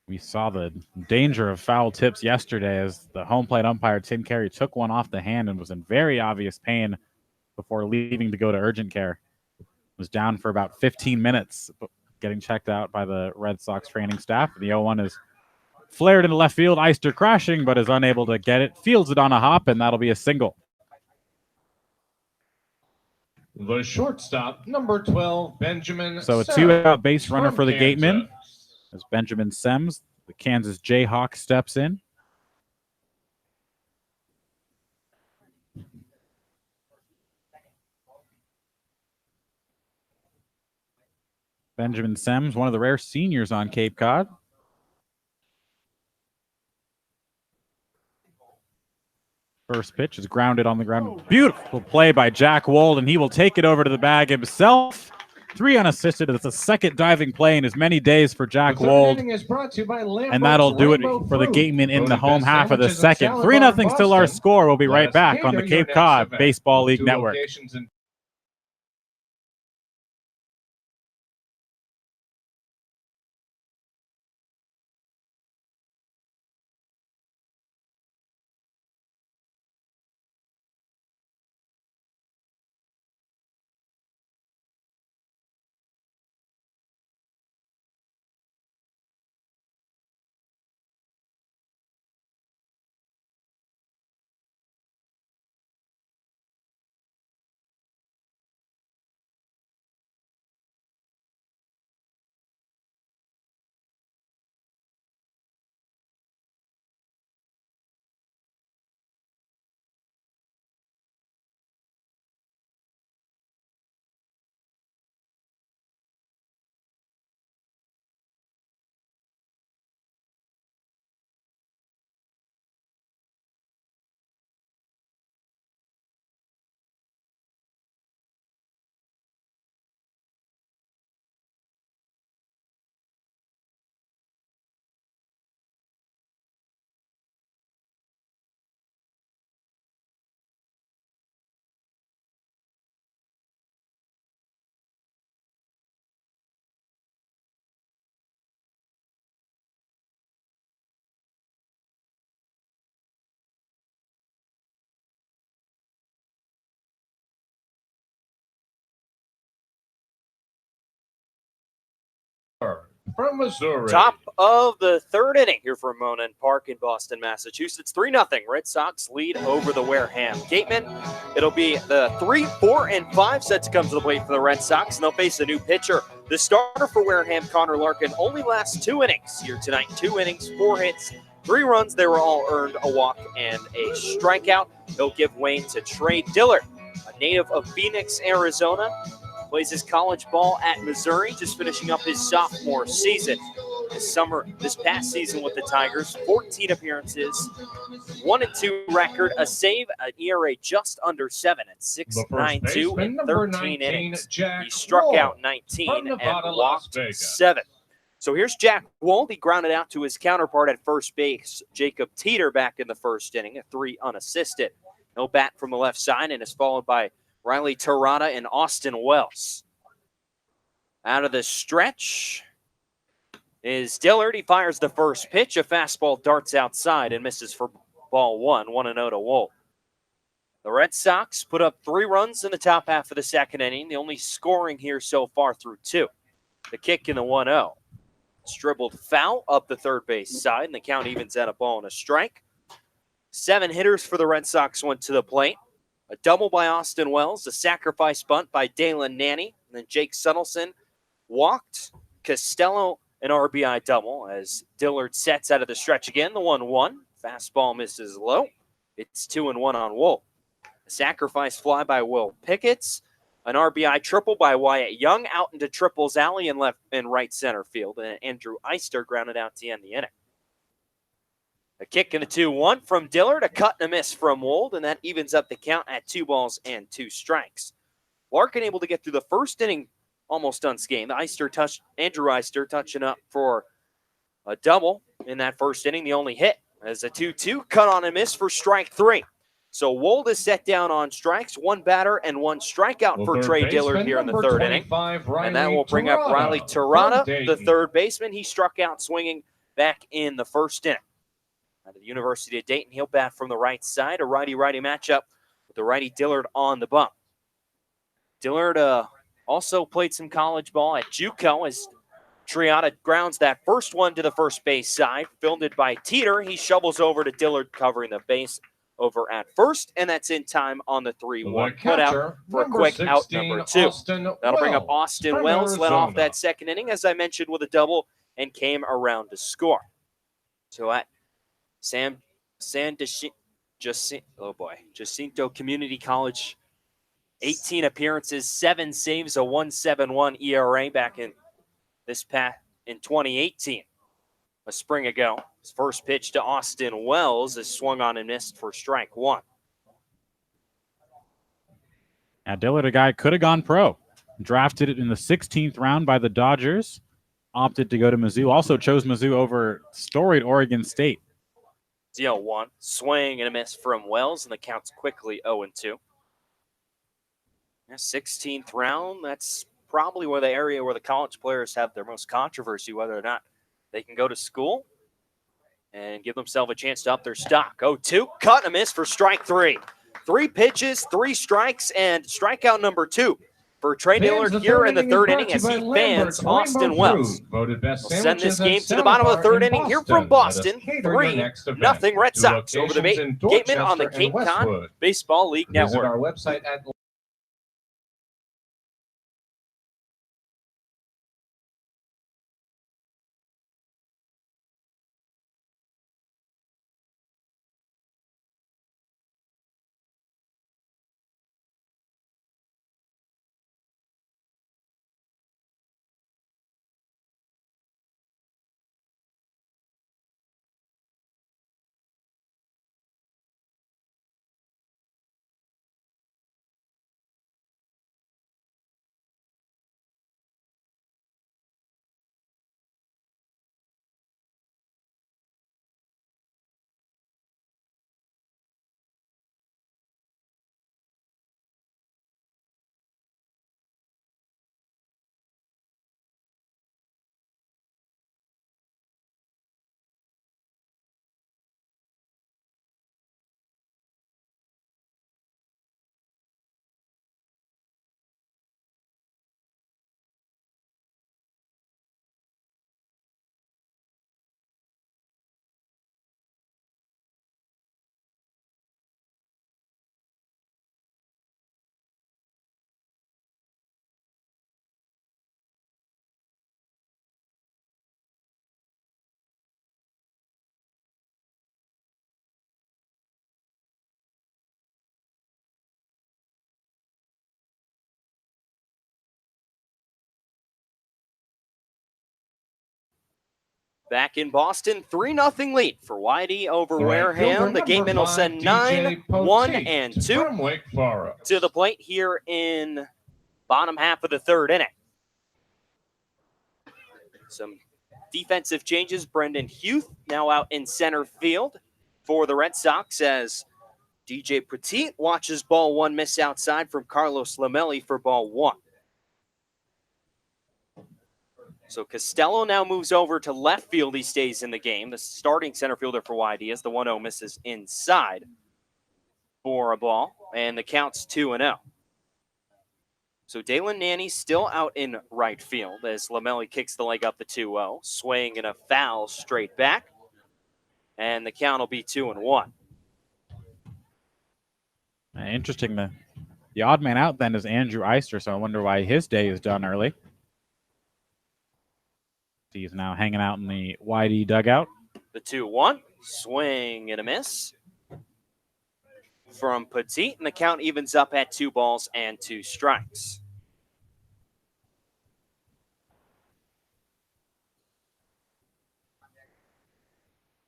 We saw the danger of foul tips yesterday as the home plate umpire, Tim Carey, took one off the hand and was in very obvious pain before leaving to go to urgent care. Was down for about 15 minutes, getting checked out by the Red Sox training staff. The 0-1 is flared into left field. Eister crashing, but is unable to get it. Fields it on a hop, and that'll be a single. The shortstop, number 12, Benjamin So a Semmes 2-out base runner for the Kansas. Gatemen as Benjamin Semmes, the Kansas Jayhawk, steps in. Benjamin Semmes, one of the rare seniors on Cape Cod. First pitch is grounded on the ground. Beautiful play by Jack Wold, and he will take it over to the bag himself. 3 unassisted. It's the second diving play in as many days for Jack Wold. And that'll do it for the Gatemen in the home half of the second. 3-0 still our score. We'll be right back on the Cape Cod Baseball League Network. from Missouri. Top of the third inning here for Monon Park in Boston, Massachusetts. 3-0. Red Sox lead over the Wareham Gatemen. It'll be the 3, 4, and 5 set to come to the plate for the Red Sox, and they'll face a new pitcher. The starter for Wareham, Connor Larkin, only lasts 2 innings here tonight. 2 innings, 4 hits, 3 runs. They were all earned, a walk and a strikeout. He'll give way to Trey Dillard, a native of Phoenix, Arizona. Plays his college ball at Missouri, just finishing up his sophomore season. This past season with the Tigers, 14 appearances, 1-2 record, a save, an ERA just under 7 at 6.92 in 13 innings. He struck out 19 and walked 7. So here's Jack Wold. He grounded out to his counterpart at first base, Jacob Teeter, back in the first inning, a 3 unassisted. No bat from the left side, and is followed by Riley Terada and Austin Wells. Out of the stretch is Dillard. He fires the first pitch. A fastball darts outside and misses for ball 1, 1-0 to Wold. The Red Sox put up 3 runs in the top half of the second inning, the only scoring here so far through 2. The kick in the 1-0. It's dribbled foul up the third base side, and the count evens at a ball and a strike. 7 hitters for the Red Sox went to the plate. A double by Austin Wells, a sacrifice bunt by Dalen Nanny, and then Jake Suttleson walked. Costello, an RBI double as Dillard sets out of the stretch again. The 1-1. Fastball misses low. It's 2-1 on Wolf. A sacrifice fly by Will Pickett. An RBI triple by Wyatt Young out into Triples Alley in left and right center field. And Andrew Eister grounded out to end the inning. A kick and a 2-1 from Dillard, a cut and a miss from Wold, and that evens up the count at 2 balls and 2 strikes. Larkin able to get through the first inning almost unscathed. Andrew Eister touching up for a double in that first inning, the only hit. As a 2-2, cut on and miss for strike 3. So Wold is set down on strikes, 1 batter and 1 strikeout for Trey Dillard here in the third inning. And that will bring up Riley Terada, the third baseman. He struck out swinging back in the first inning. Out of the University of Dayton, he'll bat from the right side. A righty-righty matchup with the righty Dillard on the bump. Dillard also played some college ball at JUCO as Triata grounds that first one to the first base side. Fielded by Teeter. He shovels over to Dillard covering the base over at first, and that's in time on the 3-1 putout for a quick out number 2. That'll bring up Austin Wells, led off that second inning, as I mentioned, with a double and came around to score. So at Jacinto Community College, 18 appearances, 7 saves, a 1.71 ERA back in 2018, a spring ago. His first pitch to Austin Wells is swung on and missed for strike 1. Now Dillard, a guy could have gone pro. Drafted it in the 16th round by the Dodgers. Opted to go to Mizzou. Also chose Mizzou over storied Oregon State. 0-1. Swing and a miss from Wells, and the count's quickly 0-2. 16th round, that's probably where the area where the college players have their most controversy, whether or not they can go to school and give themselves a chance to up their stock. 0-2, cut and a miss for strike 3. 3 pitches, 3 strikes, and strikeout number 2 for Trey Dillard here in the third inning as he fans Austin Wells. We'll send this game to the bottom of the third inning here from Boston. 3-0 Red Sox over the Gatemen on the Cape Cod Baseball League Network. Our website at Back in Boston, 3-0 lead for YD over The right fielder, Wareham. The gateman will number send 5, 9, 1, DJ and Poteet 2 from Wake Forest. to the plate here in bottom half of the third inning. Some defensive changes. Brendan Huth now out in center field for the Red Sox as DJ Poteet watches ball 1 miss outside from Carlos Lamelli for ball 1. So Costello now moves over to left field. He stays in the game. The starting center fielder for YD as the 1-0 misses inside for a ball, and the count's 2-0. So Dalen Nanny still out in right field as Lamelli kicks the leg up the 2-0, swing and a foul straight back, and the count will be 2-1. Interesting. The odd man out then is Andrew Eister, so I wonder why his day is done early. He's now hanging out in the YD dugout. The 2-1, swing and a miss from Poteet, and the count evens up at 2 balls and 2 strikes.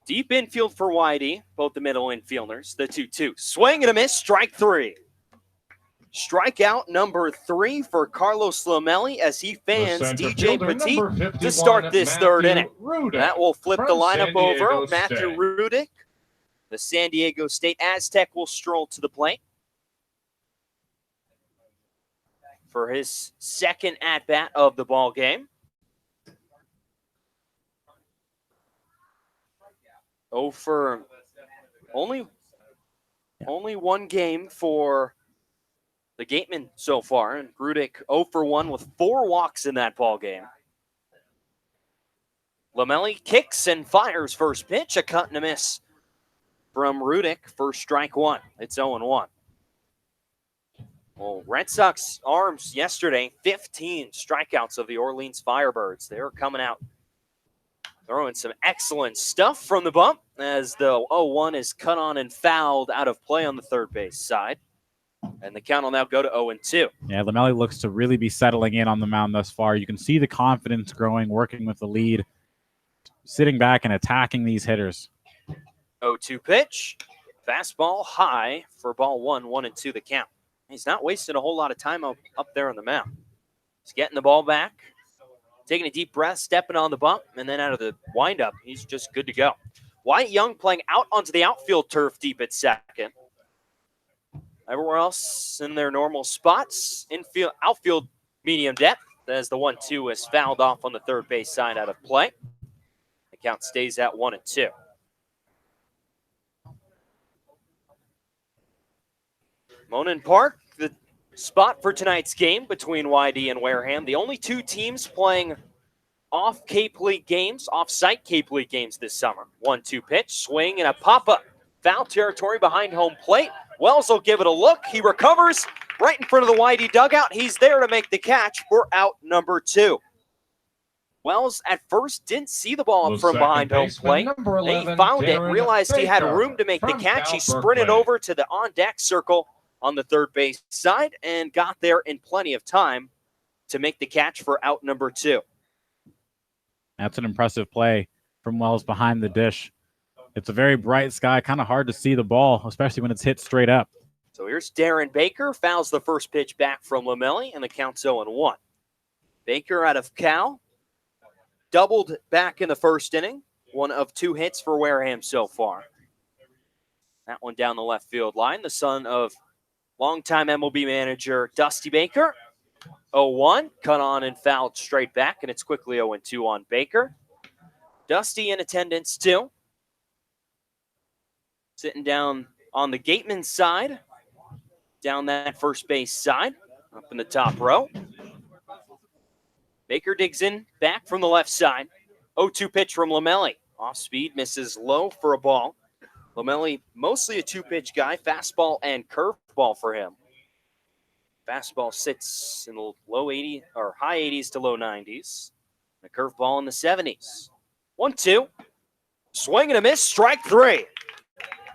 Deep infield for YD, both the middle infielders. The 2-2, swing and a miss, strike 3. Strikeout number 3 for Carlos Lamelli as he fans DJ Poteet to start this third inning. That will flip the lineup over. Matthew Rudick, the San Diego State Aztec, will stroll to the plate for his second at-bat of the ball game. Oh, for only 1 game for the gateman so far, and Rudick 0 for 1 with 4 walks in that ball game. Lamelli kicks and fires first pitch, a cut and a miss from Rudick for strike 1. It's 0-1. Well, Red Sox arms yesterday, 15 strikeouts of the Orleans Firebirds. They're coming out throwing some excellent stuff from the bump as the 0-1 is cut on and fouled out of play on the third base side. And the count will now go to 0-2. Yeah, Lamelli looks to really be settling in on the mound thus far. You can see the confidence growing, working with the lead, sitting back and attacking these hitters. 0-2 pitch. Fastball high for ball 1, 1-2 the count. He's not wasting a whole lot of time up there on the mound. He's getting the ball back, taking a deep breath, stepping on the bump, and then out of the windup, he's just good to go. Wyatt Young playing out onto the outfield turf deep at second. Everywhere else in their normal spots. Infield, outfield medium depth as the 1-2 is fouled off on the third base side out of play. The count stays at 1-2. Monin Park, the spot for tonight's game between YD and Wareham. The only 2 teams playing off Cape League games, off-site Cape League games this summer. 1-2 pitch, swing, and a pop-up. Foul territory behind home plate. Wells will give it a look. He recovers right in front of the YD dugout. He's there to make the catch for out number 2. Wells at first didn't see the ball from behind home plate. He found it, realized he had room to make the catch. He sprinted over to the on-deck circle on the third base side and got there in plenty of time to make the catch for out number 2. That's an impressive play from Wells behind the dish. It's a very bright sky, kind of hard to see the ball, especially when it's hit straight up. So here's Darren Baker, fouls the first pitch back from Lamelli, and the count's 0-1. Baker out of Cal, doubled back in the first inning, 1 of 2 hits for Wareham so far. That one down the left field line, the son of longtime MLB manager Dusty Baker. 0-1, cut on and fouled straight back, and it's quickly 0-2 on Baker. Dusty in attendance too. Sitting down on the gateman side, down that first base side, up in the top row. Baker digs in back from the left side. 0-2 pitch from Lamelli. Off speed, misses low for a ball. Lamelli, mostly a 2-pitch guy, fastball and curveball for him. Fastball sits in the low 80s or high 80s to low 90s. The curveball in the 70s. 1-2. Swing and a miss, strike 3.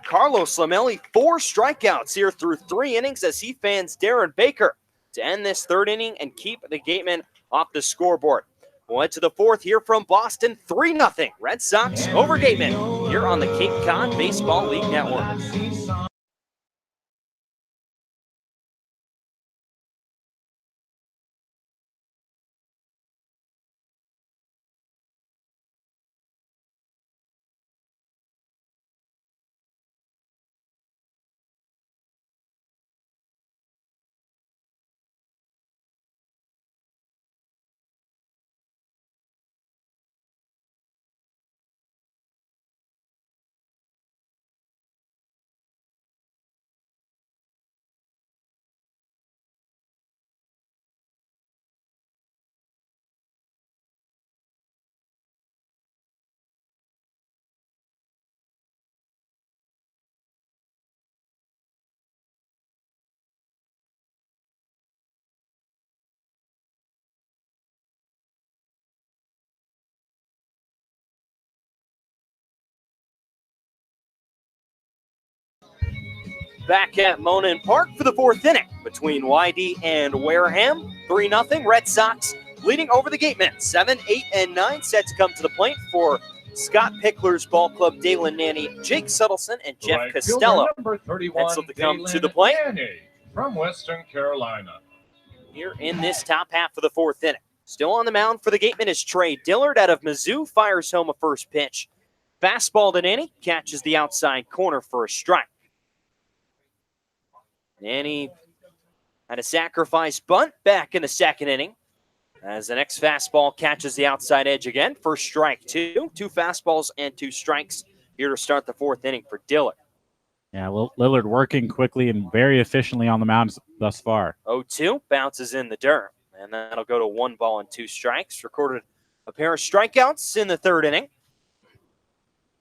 Carlos Lamelli, 4 strikeouts here through 3 innings as he fans Darren Baker to end this third inning and keep the gateman off the scoreboard. We'll head to the fourth here from Boston, 3-0. Red Sox over Gateman here on the Cape Cod Baseball League Network. Back at Monin Park for the fourth inning between YD and Wareham. 3-0. Red Sox leading over the Gatemen. 7, 8, and 9 set to come to the plate for Scott Pickler's ball club. Dalen Nanny, Jake Suttleson, and Jeff Right Costello. fielder number 31, Penciled to come to the Dalen plate Nanny from Western Carolina. here in this top half of the fourth inning. Still on the mound for the Gatemen is Trey Dillard out of Mizzou. Fires home a first pitch. Fastball to Nanny. Catches the outside corner for a strike. Nanny had a sacrifice bunt back in the second inning as the next fastball catches the outside edge again. First strike, two fastballs and 2 strikes here to start the fourth inning for Dillard. Yeah, Lillard working quickly and very efficiently on the mound thus far. 0-2, bounces in the dirt, and that'll go to 1 ball and 2 strikes. Recorded a pair of strikeouts in the third inning.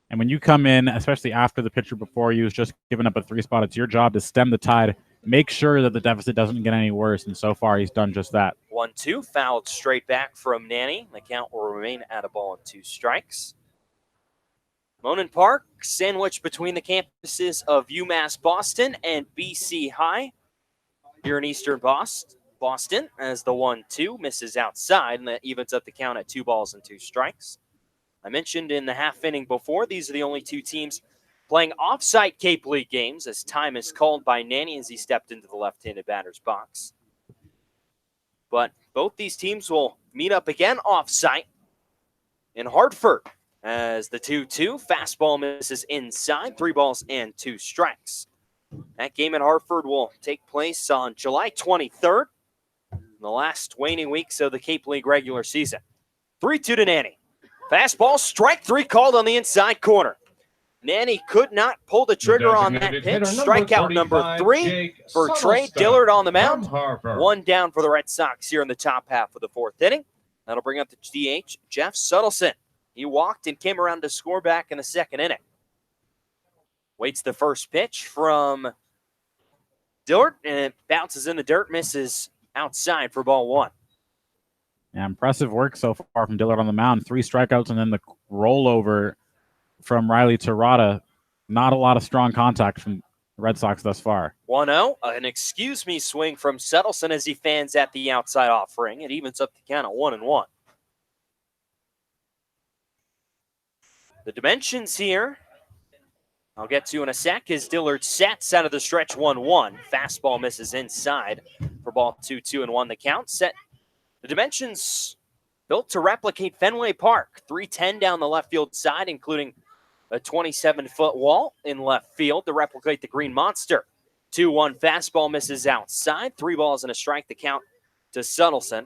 And when you come in, especially after the pitcher before you has just given up a 3 spot, it's your job to stem the tide, make sure that the deficit doesn't get any worse, and so far he's done just that. 1-2, fouled straight back from Nanny. The count will remain at 1 ball and 2 strikes. Monin Park, sandwiched between the campuses of UMass Boston and BC High here in Eastern Boston, as the 1-2 misses outside, and that evens up the count at 2 balls and 2 strikes. I mentioned in the half inning before, these are the only 2 teams playing off-site Cape League games, as time is called by Nanny as he stepped into the left-handed batter's box. But both these teams will meet up again off-site in Hartford, as the 2-2 fastball misses inside, 3 balls and 2 strikes. That game at Hartford will take place on July 23rd, in the last waning weeks of the Cape League regular season. 3-2 to Nanny. Fastball, strike 3 called on the inside corner. Nanny could not pull the trigger on that pitch. Strikeout number 3 for Trey Dillard on the mound. 1 down for the Red Sox here in the top half of the fourth inning. That'll bring up the DH, Jeff Suttleson. He walked and came around to score back in the second inning. Waits the first pitch from Dillard, and it bounces in the dirt, misses outside for ball 1. Yeah, impressive work so far from Dillard on the mound. 3 strikeouts and then the rollover from Riley Terada. Not a lot of strong contact from the Red Sox thus far. 1-0, an excuse-me swing from Suttleson as he fans at the outside offering. It evens up the count at 1-1. The dimensions here, I'll get to in a sec, as Dillard sets out of the stretch 1-1. Fastball misses inside for ball 2-2 and 1 the count. Set the dimensions built to replicate Fenway Park. 310 down the left field side, including a 27-foot wall in left field to replicate the Green Monster. 2-1 fastball misses outside. 3 balls and a strike, the count to Suttleson.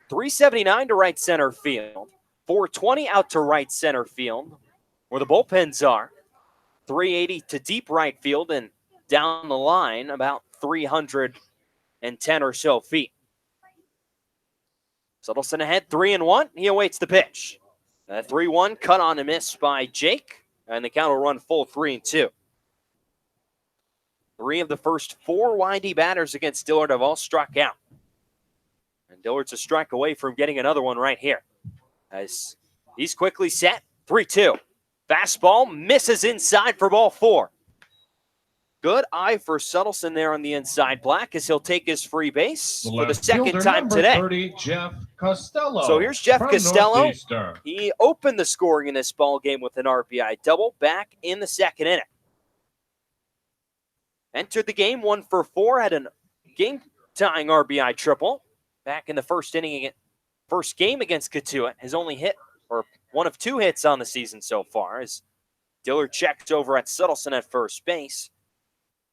379 to right center field. 420 out to right center field, where the bullpens are. 380 to deep right field, and down the line about 310 or so feet. Suttleson ahead, 3-1. He awaits the pitch. 3-1 cut on a miss by Jake, and the count will run full 3-2. 3 of the first 4 YD batters against Dillard have all struck out. And Dillard's a strike away from getting another one right here, as he's quickly set. 3-2. Fastball misses inside for ball 4. Good eye for Suttleson there on the inside black as he'll take his free base for the Left second fielder time number today. 30, Jeff Costello. So here's Jeff from Costello. Northeastern. He opened the scoring in this ball game with an RBI double back in the second inning. Entered the game 1 for 4, had a game-tying RBI triple back in the first game against Katuitt. His only hit, or one of 2 hits on the season so far, as Dillard checked over at Suttleson at first base.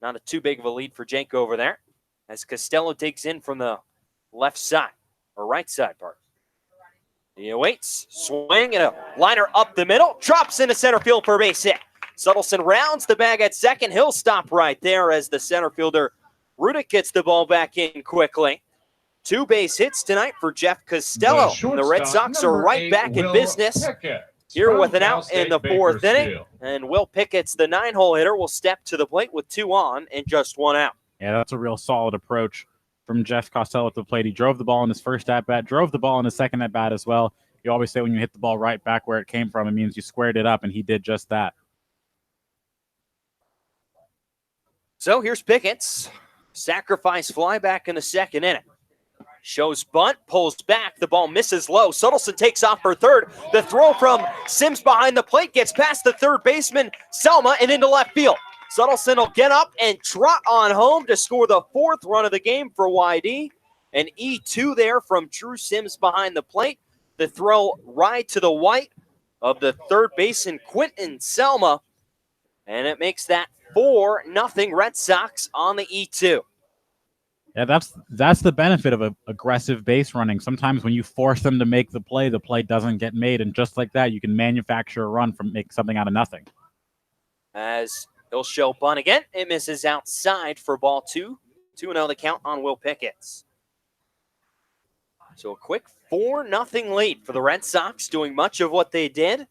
Not a too big of a lead for Janko over there, as Costello digs in from the left side, or right side, pardon. He awaits, swing, and a liner up the middle, drops into center field for a base hit. Suttleson rounds the bag at second. He'll stop right there as the center fielder, Rudick, gets the ball back in quickly. 2 base hits tonight for Jeff Costello. The Red Sox are right back in business here with an out in the 4th inning. And Will Pickett's the 9-hole hitter will step to the plate with 2 on and just 1 out. Yeah, that's a real solid approach from Jeff Costello at the plate. He drove the ball in his first at-bat, drove the ball in his second at-bat as well. You always say when you hit the ball right back where it came from, it means you squared it up, and he did just that. So here's Pickett's sacrifice fly back in the second inning. Shows bunt, pulls back, the ball misses low. Suttleson takes off for third. The throw from Sims behind the plate gets past the third baseman, Selma, and into left field. Suttleson will get up and trot on home to score the 4th run of the game for YD. An E2 there from Drew Sims behind the plate. The throw right to the white of the third baseman, Quentin Selma. And it makes that 4-0 Red Sox on the E2. Yeah, that's the benefit of aggressive base running. Sometimes when you force them to make the play doesn't get made, and just like that, you can manufacture a run from make something out of nothing. As he'll show bunt again, it misses outside for ball 2. 2-0 the count on Will Pickett's. So a quick 4-0 lead for the Red Sox, doing much of what they did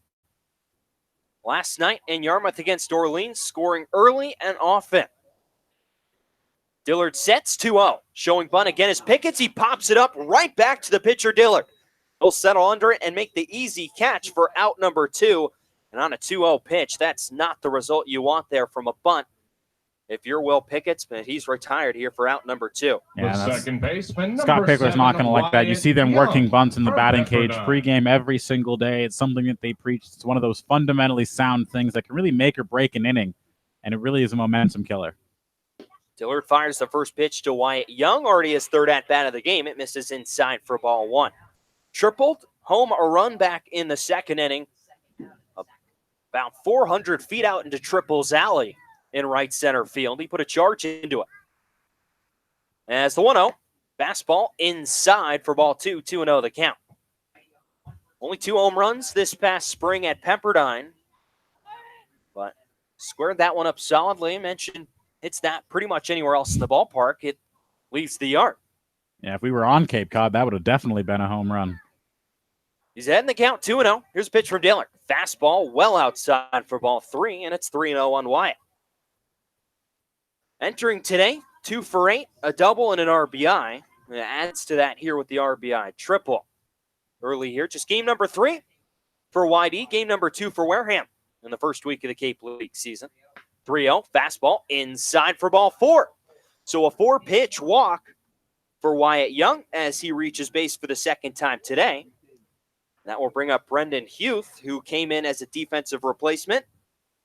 last night in Yarmouth against Orleans, scoring early and often. Dillard sets 2-0. Showing bunt again as Pickett's. He pops it up right back to the pitcher, Dillard. He'll settle under it and make the easy catch for out number 2. And on a 2-0 pitch, that's not the result you want there from a bunt. If you're Will Pickett's, but he's retired here for out number 2. Yeah, second baseman, Scott Pickler's not going to like that. You see them working bunts in the batting cage Pepperdine. pregame every single day. It's something that they preach. It's one of those fundamentally sound things that can really make or break an inning, and it really is a momentum killer. Dillard fires the first pitch to Wyatt Young, already his 3rd at-bat of the game. It misses inside for ball 1. Tripled, home a run back in the second inning. About 400 feet out into Triple's alley in right center field. He put a charge into it. As the 1-0, fastball inside for ball 2, 2-0 the count. Only 2 home runs this past spring at Pepperdine, but squared that one up solidly. I mentioned it's that pretty much anywhere else in the ballpark, it leaves the yard. Yeah, if we were on Cape Cod, that would have definitely been a home run. He's ahead in the count, 2-0. Here's a pitch from Dillard. Fastball well outside for ball 3, and it's 3-0 on Wyatt. Entering today, 2 for 8, a double and an RBI. And it adds to that here with the RBI triple. Early here, just game number 3 for YD, game number 2 for Wareham in the first week of the Cape League season. 3-0, fastball inside for ball 4. So a 4-pitch walk for Wyatt Young as he reaches base for the second time today. That will bring up Brendan Huth, who came in as a defensive replacement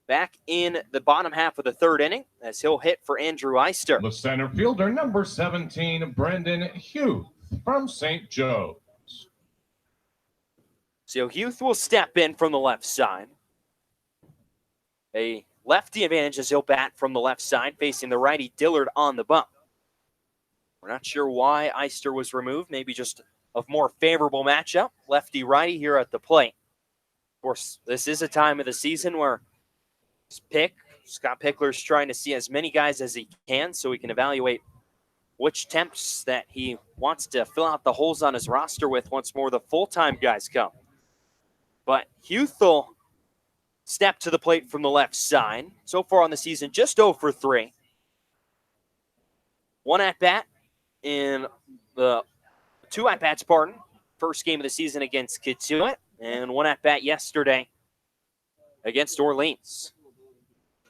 back in the bottom half of the 3rd inning as he'll hit for Andrew Eister. The center fielder, number 17, Brendan Huth from St. Joe's. So Huth will step in from the left side. A lefty advantage as he'll bat from the left side, facing the righty Dillard on the bump. We're not sure why Eister was removed. Maybe just a more favorable matchup. Lefty-righty here at the plate. Of course, this is a time of the season where Scott Pickler's trying to see as many guys as he can so he can evaluate which temps that he wants to fill out the holes on his roster with once more the full-time guys come. But Huth will step to the plate from the left side. So far on the season, just 0 for 3. 1 at-bat in the 2 at-bats, first game of the season against Kituitt, and 1 at-bat yesterday against Orleans.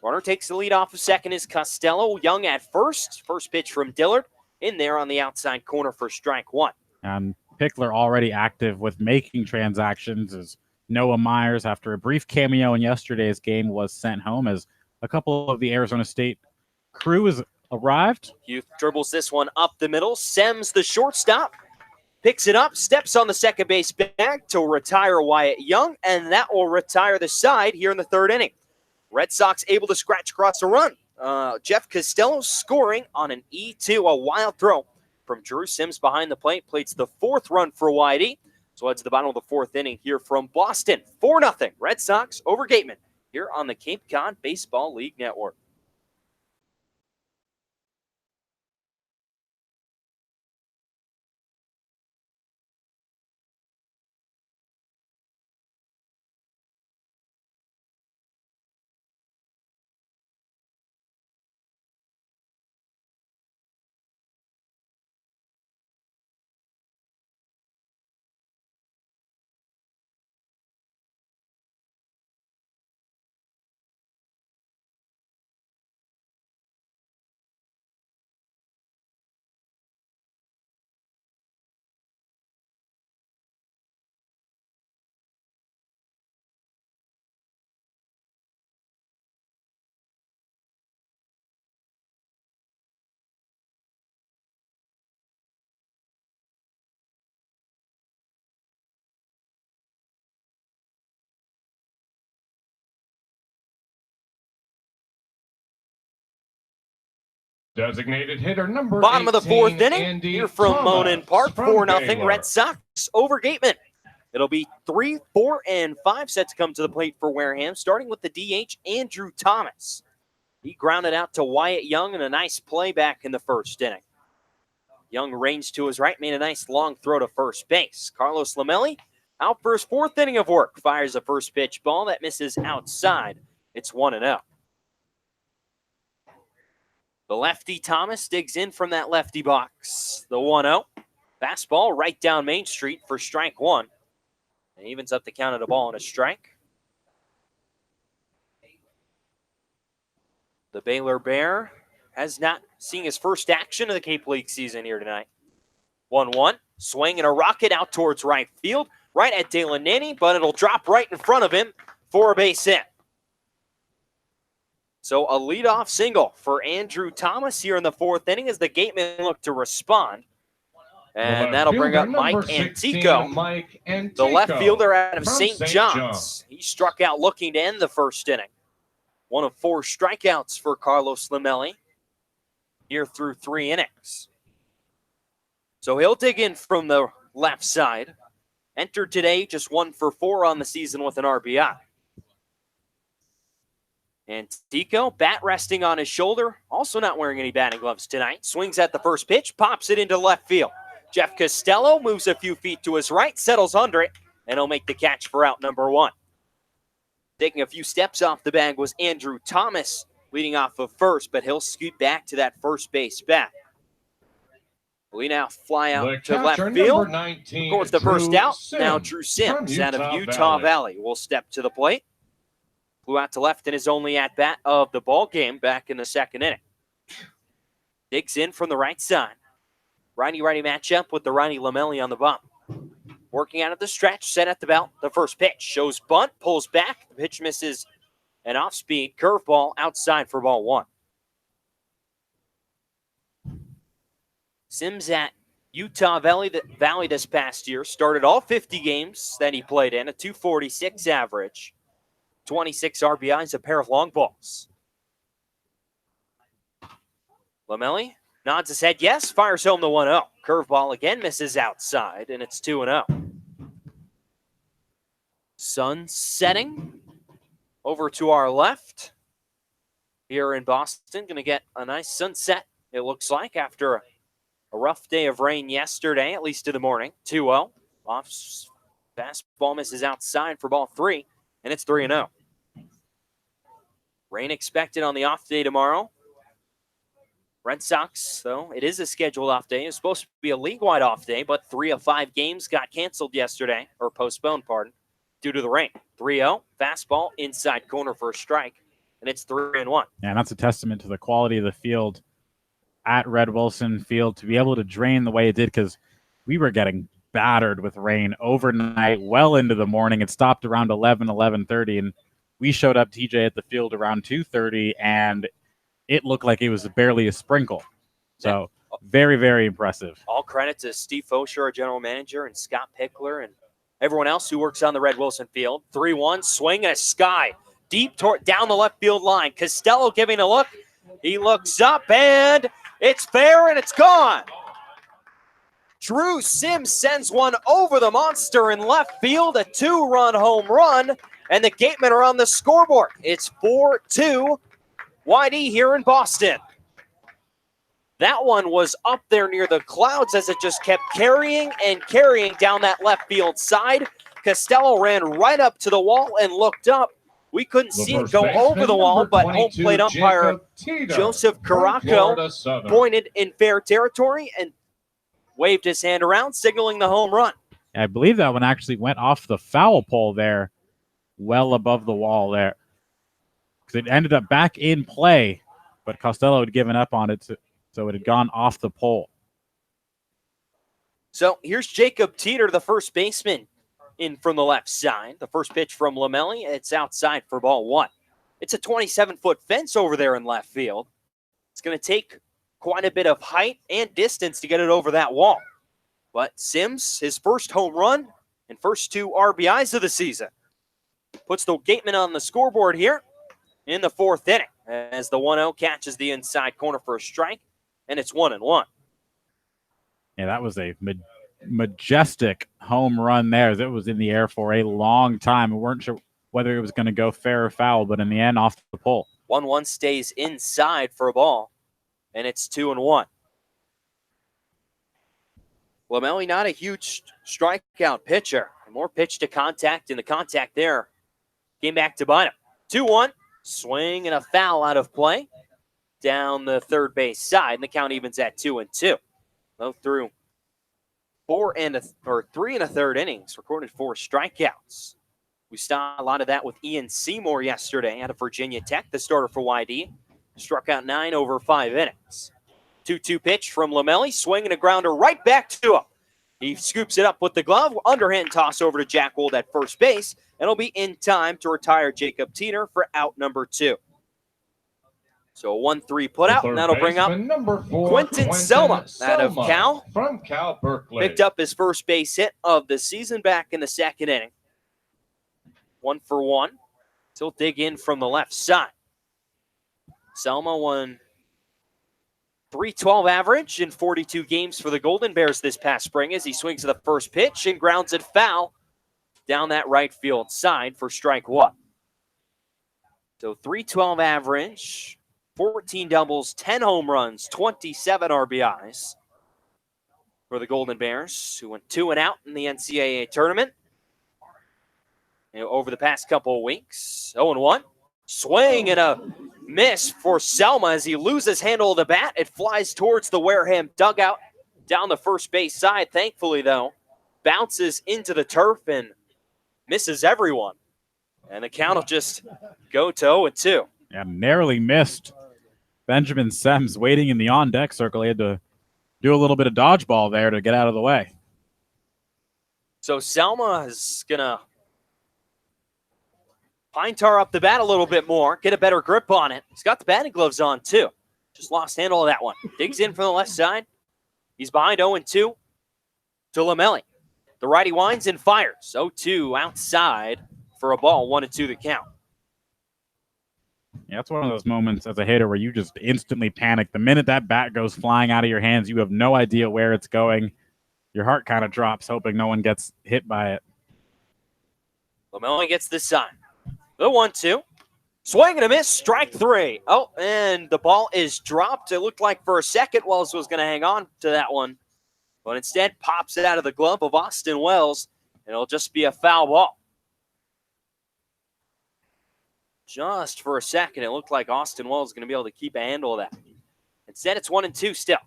Runner takes the lead off of second is Costello. Young at first. First pitch from Dillard. In there on the outside corner for strike one. And Pickler already active with making transactions as Noah Myers, after a brief cameo in yesterday's game, was sent home as a couple of the Arizona State crew has arrived. Youth dribbles this one up the middle. Sems the shortstop. Picks it up, steps on the second base bag to retire Wyatt Young, and that will retire the side here in the third inning. Red Sox able to scratch across the run. Jeff Costello scoring on an E2, a wild throw from Drew Sims behind the plate. Plates the fourth run for YD. So it's the bottom of the fourth inning here from Boston. 4-0 Red Sox over Gateman here on the Cape Cod Baseball League Network. Designated hitter number Bottom of the fourth 18, inning, Andy here from Thomas Monin Park, from 4-0 Baylor. Red Sox over Gateman. It'll be 3, 4, and 5 set to come to the plate for Wareham, starting with the DH, Andrew Thomas. He grounded out to Wyatt Young in a nice play back in the first inning. Young ranged to his right, made a nice long throw to first base. Carlos Lamelli out for his fourth inning of work, fires a first pitch ball that misses outside. It's 1-0. The lefty Thomas digs in from that lefty box. The 1-0. Fastball right down Main Street for strike one. And evens up the count of the ball and a strike. The Baylor Bear has not seen his first action of the Cape League season here tonight. 1-1. Swing and a rocket out towards right field. Right at Dalen Nanny, but it'll drop right in front of him for a base hit. So a leadoff single for Andrew Thomas here in the fourth inning as the Gatemen look to respond. And that'll bring up Mike Antico, the left fielder out of St. John's. He struck out looking to end the first inning. One of 4 strikeouts for Carlos Lamelli here through 3 innings. So he'll dig in from the left side. Entered today just 1 for 4 on the season with an RBI. Antico, bat resting on his shoulder, also not wearing any batting gloves tonight. Swings at the first pitch, pops it into left field. Jeff Costello moves a few feet to his right, settles under it, and he'll make the catch for out number 1. Taking a few steps off the bag was Andrew Thomas, leading off of first, but he'll scoot back to that first base bat. We now fly out to left field. 19, Of course, the first out. Sims Now Drew Sims out of Utah Valley will step to the plate. Flew out to left in his only at-bat of the ball game back in the second inning. Digs in from the right side. Righty-righty matchup with the righty Lamelli on the bump. Working out of the stretch, set at the belt. The first pitch shows bunt, pulls back. The pitch misses an off-speed curveball outside for ball 1. Sims at Utah Valley this past year. Started all 50 games that he played in, a .246 average. 26 RBIs, a pair of long balls. Lamelli nods his head yes, fires home the 1-0. Curveball again misses outside, and it's 2-0. Sun setting over to our left here in Boston. Going to get a nice sunset, it looks like, after a rough day of rain yesterday, at least in the morning. 2-0. Off fastball misses outside for ball 3, and it's 3-0. Rain expected on the off day tomorrow. Red Sox, though, it is a scheduled off day. It's supposed to be a league-wide off day, but 3 of 5 games got canceled yesterday, or postponed, pardon, due to the rain. 3-0, fastball, inside corner for a strike. and it's 3-1. Yeah, and that's a testament to the quality of the field at Red Wilson Field to be able to drain the way it did, because we were getting battered with rain overnight, well into the morning. It stopped around 11:30, and we showed up, TJ, at the field around 2:30, and it looked like it was barely a sprinkle. So very, very impressive. All credit to Steve Fosher, our general manager, and Scott Pickler, and everyone else who works on the Red Wilson Field. 3-1, swing and a sky. Deep down the left field line. Costello giving a look. He looks up, and it's fair, and it's gone. Drew Sims sends one over the monster in left field, a 2-run home run, and the Gatemen are on the scoreboard. It's 4-2 YD here in Boston. That one was up there near the clouds as it just kept carrying and carrying down that left field side. Costello ran right up to the wall and looked up. We couldn't see it go over the wall, but home plate umpire Joseph Caraco pointed in fair territory and waved his hand around, signaling the home run. I believe that one actually went off the foul pole there, well above the wall there. Because it ended up back in play, but Costello had given up on it, so it had gone off the pole. So here's Jacob Teeter, the first baseman, in from the left side. The first pitch from Lamelli, it's outside for ball one. It's a 27-foot fence over there in left field. It's going to take quite a bit of height and distance to get it over that wall. But Sims, his first home run and first 2 RBIs of the season, puts the Gatemen on the scoreboard here in the 4th inning as the 1-0 catches the inside corner for a strike, and it's 1-1. Yeah, that was a majestic home run there. It was in the air for a long time. We weren't sure whether it was going to go fair or foul, but in the end, off the pole. 1-1 stays inside for a ball, and it's 2-1. Lamelli, not a huge strikeout pitcher. More pitch to contact, and the contact there came back to bite him. 2-1, swing and a foul out of play down the third base side, and the count evens at 2-2. Both through 3 1/3 innings, recorded 4 strikeouts. We saw a lot of that with Ian Seymour yesterday out of Virginia Tech, the starter for YD. Struck out 9 over 5 innings. 2-2 pitch from Lamelli, swinging a grounder right back to him. He scoops it up with the glove, underhand toss over to Jack Wold at first base, and it'll be in time to retire Jacob Teeter for out number 2. So a 1-3 put out, and that'll bring up Quentin Selma out of Cal. From Cal Berkeley. Picked up his first base hit of the season back in the 2nd inning. 1 for 1. He'll dig in from the left side. Selma won .312 average in 42 games for the Golden Bears this past spring as he swings to the first pitch and grounds it foul down that right field side for strike 1. So .312 average, 14 doubles, 10 home runs, 27 RBIs for the Golden Bears, who went 2 and out in the NCAA tournament over the past couple of weeks. 0-1. Swing and a miss for Selma as he loses handle of the bat. It flies towards the Wareham dugout down the first base side. Thankfully, though, bounces into the turf and misses everyone. And the count will just go to 0-2. Yeah, narrowly missed Benjamin Sems waiting in the on-deck circle. He had to do a little bit of dodgeball there to get out of the way. So Selma is going to pine tar up the bat a little bit more, get a better grip on it. He's got the batting gloves on, too. Just lost handle of that one. Digs in from the left side. He's behind 0-2 to Lamelli. The righty winds and fires. 0-2 outside for a ball, 1-2 the count. Yeah, it's one of those moments as a hitter where you just instantly panic. The minute that bat goes flying out of your hands, you have no idea where it's going. Your heart kind of drops, hoping no one gets hit by it. Lamelli gets the sign. The 1-2. Swing and a miss, strike 3. Oh, and the ball is dropped. It looked like for a second Wells was going to hang on to that one, but instead pops it out of the glove of Austin Wells, and it'll just be a foul ball. Just for a second, it looked like Austin Wells was going to be able to keep a handle of that. Instead, it's 1-2 still.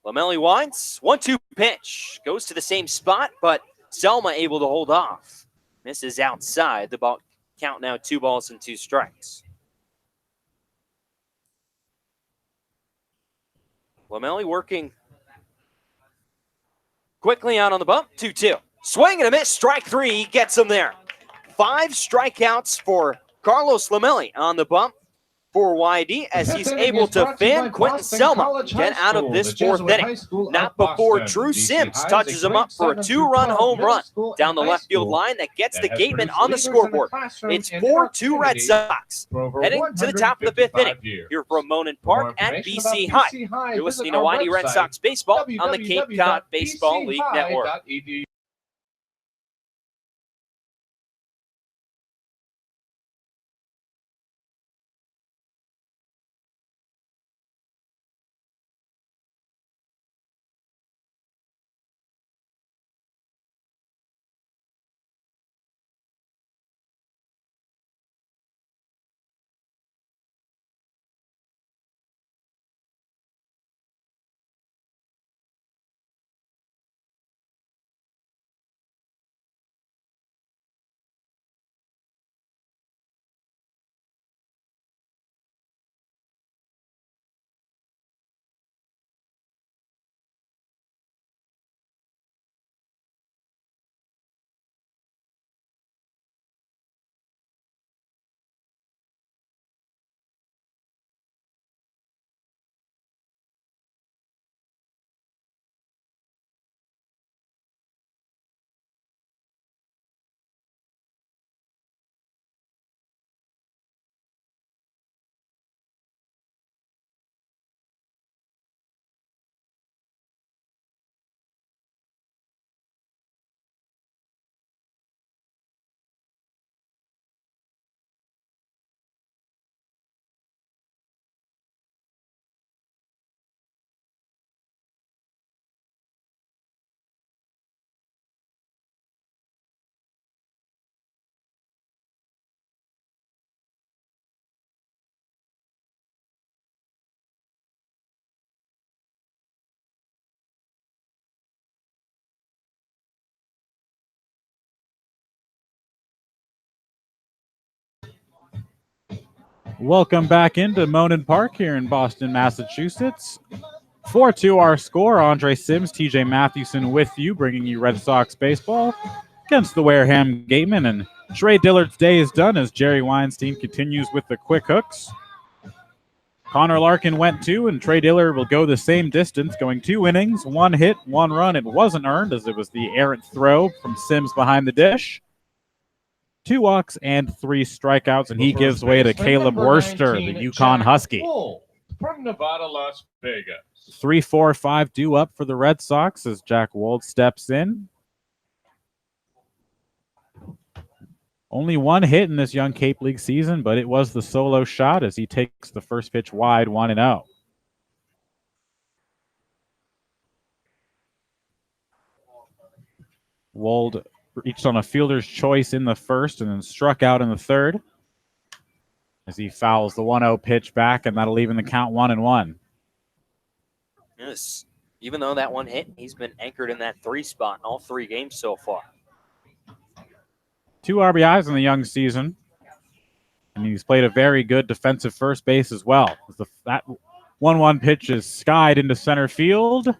Lamelli winds, 1-2 pitch. Goes to the same spot, but Selma able to hold off. Misses outside. The ball count now 2 balls and 2 strikes. Lamelli working quickly out on the bump. 2-2. Swing and a miss. Strike 3. He gets him there. 5 strikeouts for Carlos Lamelli on the bump for YD as he's able to fan Quentin Selma get out of this 4th inning. Not before Drew Sims touches him up for a 2-run home run down the left field line that gets the Gateman on the scoreboard. It's 4-2 Red Sox heading to the top of the 5th inning here from Monin Park at BC High. You're listening to YD Red Sox Baseball on the Cape Cod Baseball League Network. Welcome back into Monin Park here in Boston, Massachusetts. 4-2 our score. Andre Sims, TJ Mathewson with you, bringing you Red Sox baseball against the Wareham Gatemen. And Trey Dillard's day is done as Jerry Weinstein continues with the quick hooks. Connor Larkin went 2, and Trey Dillard will go the same distance, going 2 innings, 1 hit, 1 run. It wasn't earned as it was the errant throw from Sims behind the dish. 2 walks and 3 strikeouts, and he gives way to Caleb Worster, the Yukon Husky. From Nevada, Las Vegas. 3-4-5 due up for the Red Sox as Jack Wold steps in. Only 1 hit in this Young Cape League season, but it was the solo shot as he takes the first pitch wide, 1-0. Wold reached on a fielder's choice in the first and then struck out in the third as he fouls the 1-0 pitch back, and that'll even the count 1-1. Yes. Even though that 1 hit, he's been anchored in that 3 spot in all 3 games so far. 2 RBIs in the young season, and he's played a very good defensive first base as well. That 1-1 pitch is skied into center field.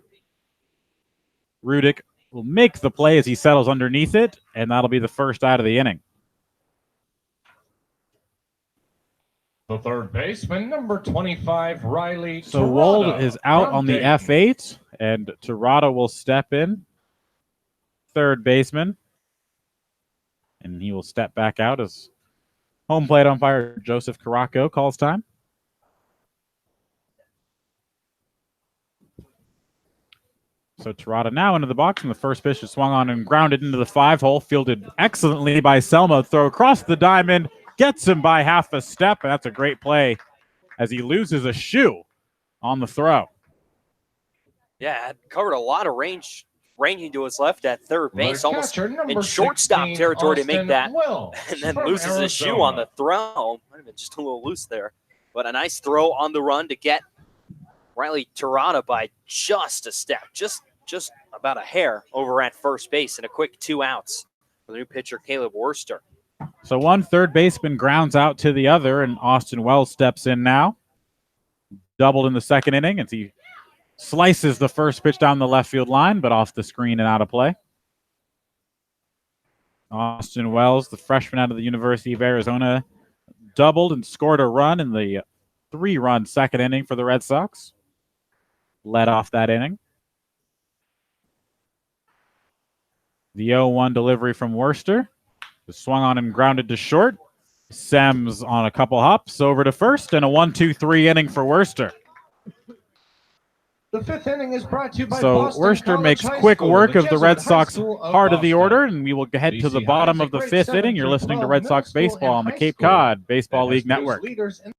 Rudick will make the play as he settles underneath it, and that'll be the first out of the inning. The third baseman, number 25, Riley. So Wold is out on the F8, and Tirada will step in, third baseman, and he will step back out as home plate umpire Joseph Caraco calls time. So Tirada now into the box, and the first pitch is swung on and grounded into the 5-hole, fielded excellently by Selma. Throw across the diamond, gets him by half a step, and that's a great play as he loses a shoe on the throw. Yeah, covered a lot of range, ranging to his left at third base, almost in shortstop territory to make that, and then loses his shoe on the throw. Might have been just a little loose there, but a nice throw on the run to get Riley Tirada by just a step, just about a hair over at first base, and a quick 2 outs for the new pitcher, Caleb Worster. So one third baseman grounds out to the other, and Austin Wells steps in now. Doubled in the second inning as he slices the first pitch down the left field line, but off the screen and out of play. Austin Wells, the freshman out of the University of Arizona, doubled and scored a run in the 3-run second inning for the Red Sox. Led off that inning. The 0-1 delivery from Worcester. Swung on and grounded to short. Sems on a couple hops over to first, and a 1-2-3 inning for Worcester. The 5th inning is brought to you by So Boston Worcester College makes High quick School, work the of the Jesuit Red High Sox School of heart of the Boston. order, and we will head to the BC bottom High of the is a grade 5th inning. 7 You're through listening to 12 Red Sox middle school baseball on and the high Cape school Cod Baseball that has League produced Network. leaders in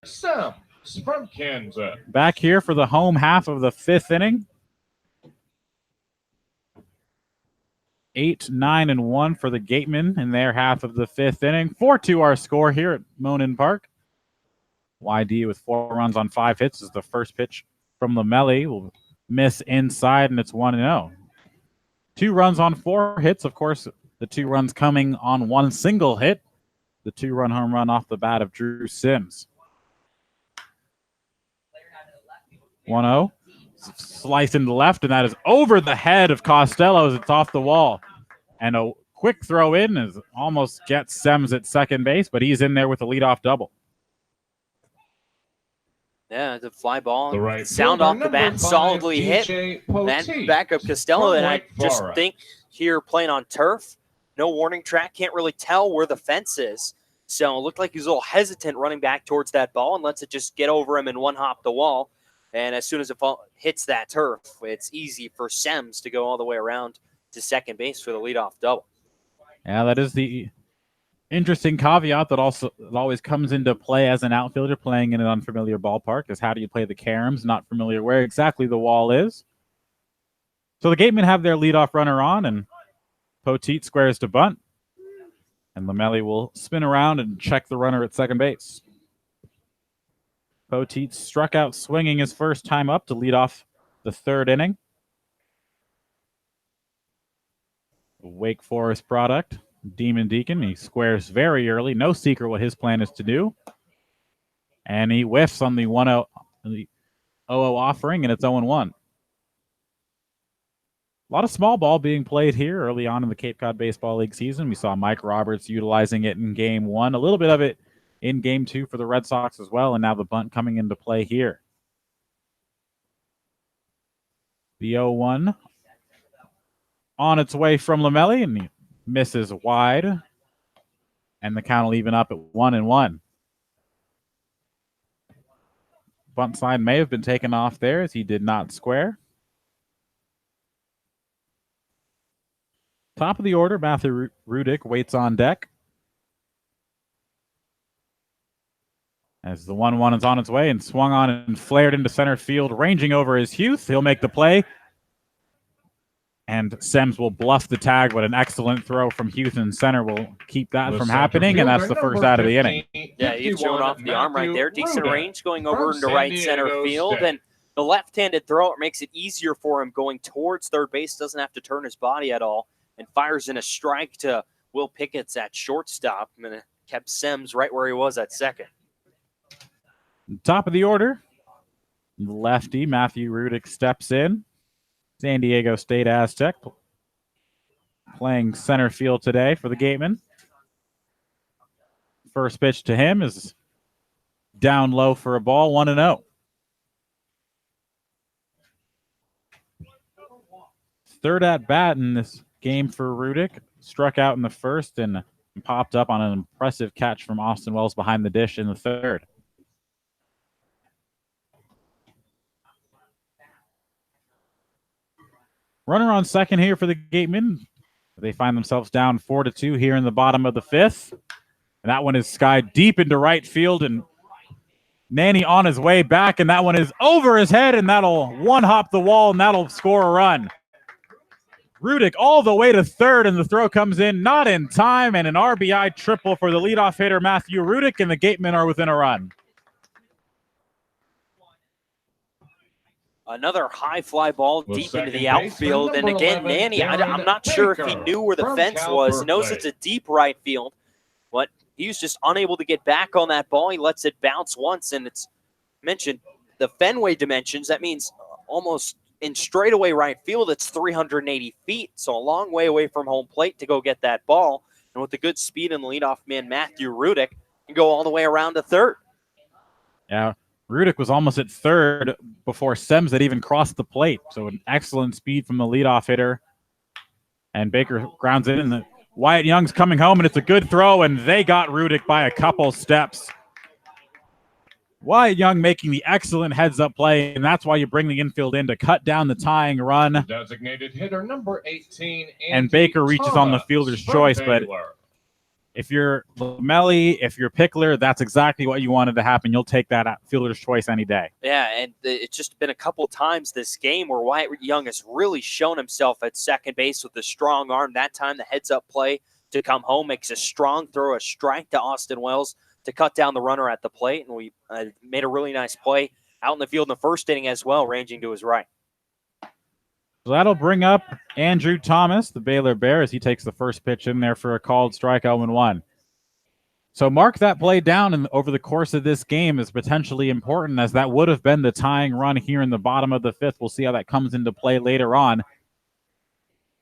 Sems from Kansas. Back here for the home half of the 5th inning. 8, 9, and 1 for the Gatemen in their half of the 5th inning. 4-2 our score here at Monin Park. YD with 4 runs on 5 hits is the first pitch from Lamelli. Will miss inside, and it's 1-0. 2 runs on 4 hits. Of course, the 2 runs coming on 1 single hit. The 2-run home run off the bat of Drew Sims. 1-0. Slice into left, and that is over the head of Costello as it's off the wall. And a quick throw in is almost gets Sems at second base, but he's in there with a leadoff double. Yeah, the fly ball. The right sound fielder, off the bat, number 5, solidly hit. That That backup Costello, and I just Forest. think here playing on turf, no warning track, can't really tell where the fence is. So it looked like he was a little hesitant running back towards that ball and lets it just get over him and one hop the wall. And as soon as it hits that turf, it's easy for Sems to go all the way around to second base for the leadoff double. Yeah, that is the interesting caveat that always comes into play as an outfielder playing in an unfamiliar ballpark is how do you play the caroms, not familiar where exactly the wall is. So the Gatemen have their leadoff runner on, and Poteet squares to bunt. And Lamelli will spin around and check the runner at second base. Poteet struck out swinging his first time up to lead off the 3rd inning. Wake Forest product, Demon Deacon. He squares very early. No secret what his plan is to do. And he whiffs on the 1-0 offering, and it's 0-1. A lot of small ball being played here early on in the Cape Cod Baseball League season. We saw Mike Roberts utilizing it in Game 1, a little bit of it in Game 2 for the Red Sox as well, and now the bunt coming into play here. The 0-1 on its way from Lamelli, and he misses wide, and the count will even up at 1-1. Bunt sign may have been taken off there as he did not square. Top of the order, Matthew Rudick waits on deck. As the 1-1 is on its way and swung on and flared into center field, ranging over his Hughes. He'll make the play. And Sems will bluff the tag, but an excellent throw from Houston center will keep that The from center happening, and that's fielder, the first number out of the 50, inning. Yeah, he's showing off the arm right there. Decent Matthew range going Ruda over from into San right center Diego field. State. And the left-handed thrower makes it easier for him going towards third base. Doesn't have to turn his body at all. And fires in a strike to Will Pickett's at shortstop. And it kept Sems right where he was at second. Top of the order, lefty Matthew Rudick steps in. San Diego State Aztec playing center field today for the Gatemen. First pitch to him is down low for a ball, 1-0. Third at bat in this game for Rudick. Struck out in the first and popped up on an impressive catch from Austin Wells behind the dish in the third. Runner on second here for the Gatemen. They find themselves down 4-2 here in the bottom of the fifth. And that one is skied deep into right field, and Nanny on his way back, and that one is over his head, and that'll one-hop the wall, and that'll score a run. Rudick all the way to third, and the throw comes in not in time, and an RBI triple for the leadoff hitter, Matthew Rudick, and the Gatemen are within a run. Another high fly ball The deep into the second outfield. And baseman, again, number 11, Nanny, I'm Darren not sure if he Baker knew where the from fence Cal was. He knows Berkeley. it's a deep right field, but he was just unable to get back on that ball. He lets it bounce once, and it's mentioned the Fenway dimensions. That means almost in straightaway right field, it's 380 feet, so a long way away from home plate to go get that ball. And with the good speed and the leadoff man, Matthew Rudick, can go all the way around to third. Yeah, Rudick was almost at third before Sems had even crossed the plate. So an excellent speed from the leadoff hitter. And Baker grounds it in. The Wyatt Young's coming home, and it's a good throw, and they got Rudick by a couple steps. Wyatt Young making the excellent heads-up play, and that's why you bring the infield in to cut down the tying run. Designated hitter number 18, And Baker reaches on the fielder's choice, but if you're Lamelli, if you're Pickler, that's exactly what you wanted to happen. You'll take that fielder's choice any day. Yeah, and it's just been a couple times this game where Wyatt Young has really shown himself at second base with a strong arm. That time, the heads-up play to come home makes a strong throw, a strike to Austin Wells to cut down the runner at the plate, and we made a really nice play out in the field in the first inning as well, ranging to his right. So that'll bring up Andrew Thomas, the Baylor Bear, as he takes the first pitch in there for a called strike, 0-1. So mark that play down, and over the course of this game is potentially important, as that would have been the tying run here in the bottom of the fifth. We'll see how that comes into play later on,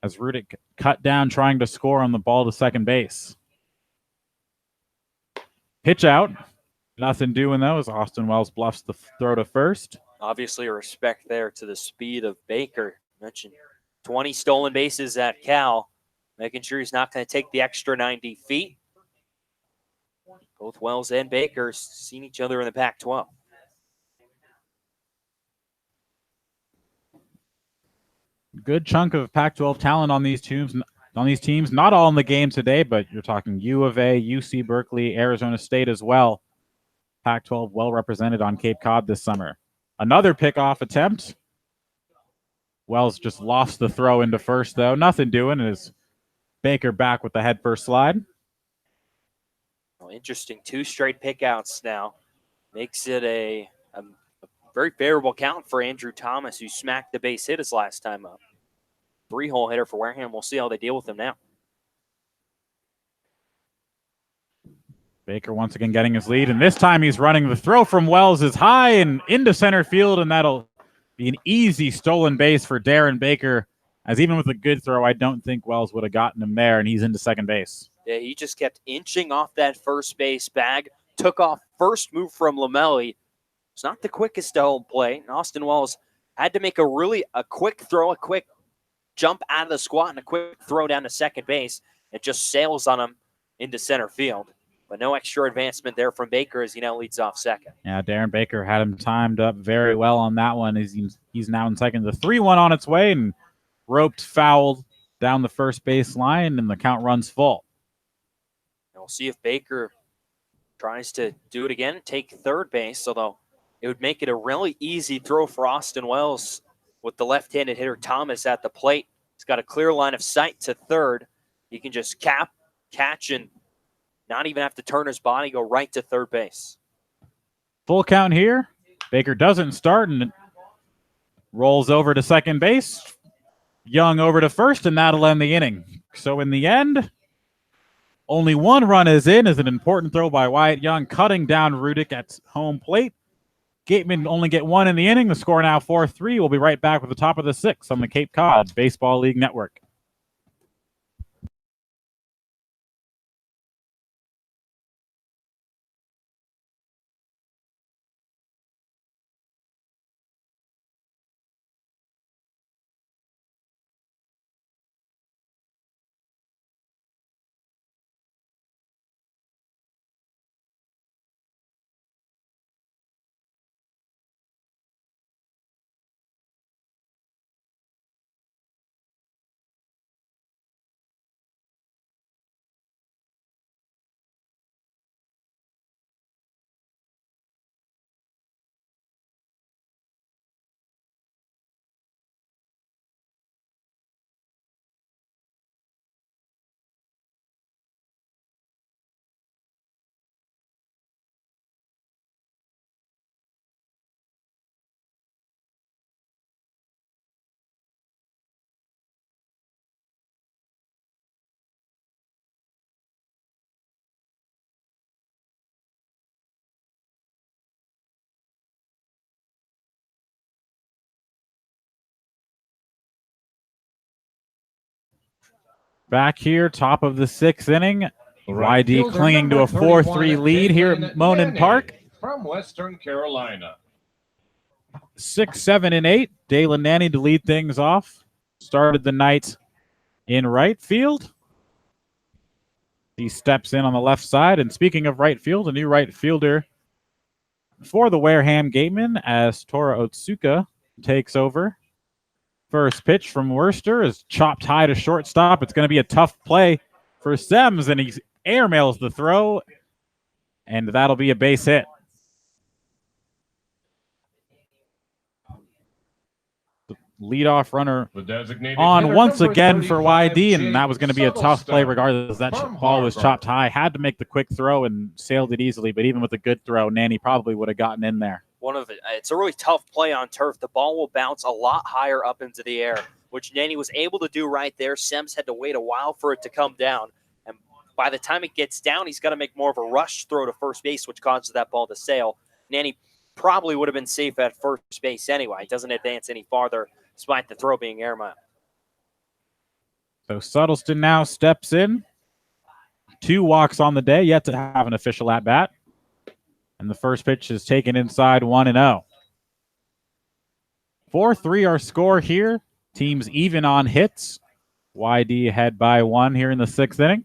as Rudick cut down trying to score on the ball to second base. Pitch out. Nothing doing, though, as Austin Wells bluffs the throw to first. Obviously, a respect there to the speed of Baker. Mentioned 20 stolen bases at Cal, making sure he's not going to take the extra 90 feet. Both Wells and Baker seen each other in the Pac-12. Good chunk of Pac-12 talent on these teams. Not all in the game today, but you're talking U of A, UC Berkeley, Arizona State as well. Pac-12 well represented on Cape Cod this summer. Another pickoff attempt. Wells just lost the throw into first, though. Nothing doing as Baker back with the head first slide. Well, interesting. 2 straight pickouts now. Makes it a very favorable count for Andrew Thomas, who smacked the base hit his last time up. 3-hole hitter for Wareham. We'll see how they deal with him now. Baker once again getting his lead, and this time he's running. The throw from Wells is high and into center field, and that'll be an easy stolen base for Darren Baker, as even with a good throw, I don't think Wells would have gotten him there, and he's into second base. Yeah, he just kept inching off that first base bag, took off first move from Lamelli. It's not the quickest to home plate, and Austin Wells had to make a quick throw, a quick jump out of the squat, and a quick throw down to second base. It just sails on him into center field. But no extra advancement there from Baker as he now leads off second. Yeah, Darren Baker had him timed up very well on that one. He's now in second. The 3-1 on its way, and roped foul down the first base line, and the count runs full. And we'll see if Baker tries to do it again, take third base, although it would make it a really easy throw for Austin Wells with the left-handed hitter Thomas at the plate. He's got a clear line of sight to third. He can just catch, and not even have to turn his body, go right to third base. Full count here. Baker doesn't start and rolls over to second base. Young over to first, and that'll end the inning. So in the end, only one run is in, is an important throw by Wyatt Young, cutting down Rudick at home plate. Gateman only get one in the inning. The score now 4-3. We'll be right back with the top of the sixth on the Cape Cod Baseball League Network. Back here, top of the sixth inning. YD clinging to a 4-3 lead here at Monin Park. From Western Carolina. 6, 7, and 8. Dalen Nanny to lead things off. Started the night in right field. He steps in on the left side. And speaking of right field, a new right fielder for the Wareham Gatemen as Tora Otsuka takes over. First pitch from Worcester is chopped high to shortstop. It's going to be a tough play for Sems, and he airmails the throw, and that'll be a base hit. The leadoff runner on once again for YD, and that was going to be a tough play regardless. That ball was chopped high. Had to make the quick throw and sailed it easily, but even with a good throw, Nanny probably would have gotten in there. It's a really tough play on turf. The ball will bounce a lot higher up into the air, which Nanny was able to do right there. Sems had to wait a while for it to come down. And by the time it gets down, he's got to make more of a rush throw to first base, which causes that ball to sail. Nanny probably would have been safe at first base anyway. He doesn't advance any farther, despite the throw being airmailed. So Suttleton now steps in. 2 walks on the day, yet to have an official at-bat. And the first pitch is taken inside 1-0. 4-3 our score here. Teams even on hits. YD ahead by 1 here in the 6th inning.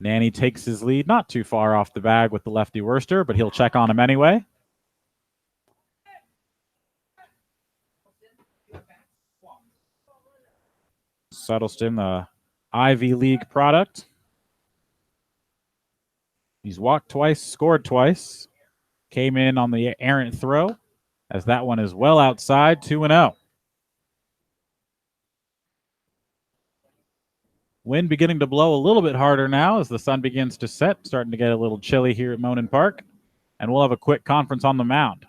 Nanny takes his lead, not too far off the bag with the lefty Worcester, but he'll check on him anyway. Suttleton, the Ivy League product. He's walked twice, scored twice. Came in on the errant throw, as that one is well outside, 2-0. Wind beginning to blow a little bit harder now as the sun begins to set, starting to get a little chilly here at Monin Park. And we'll have a quick conference on the mound.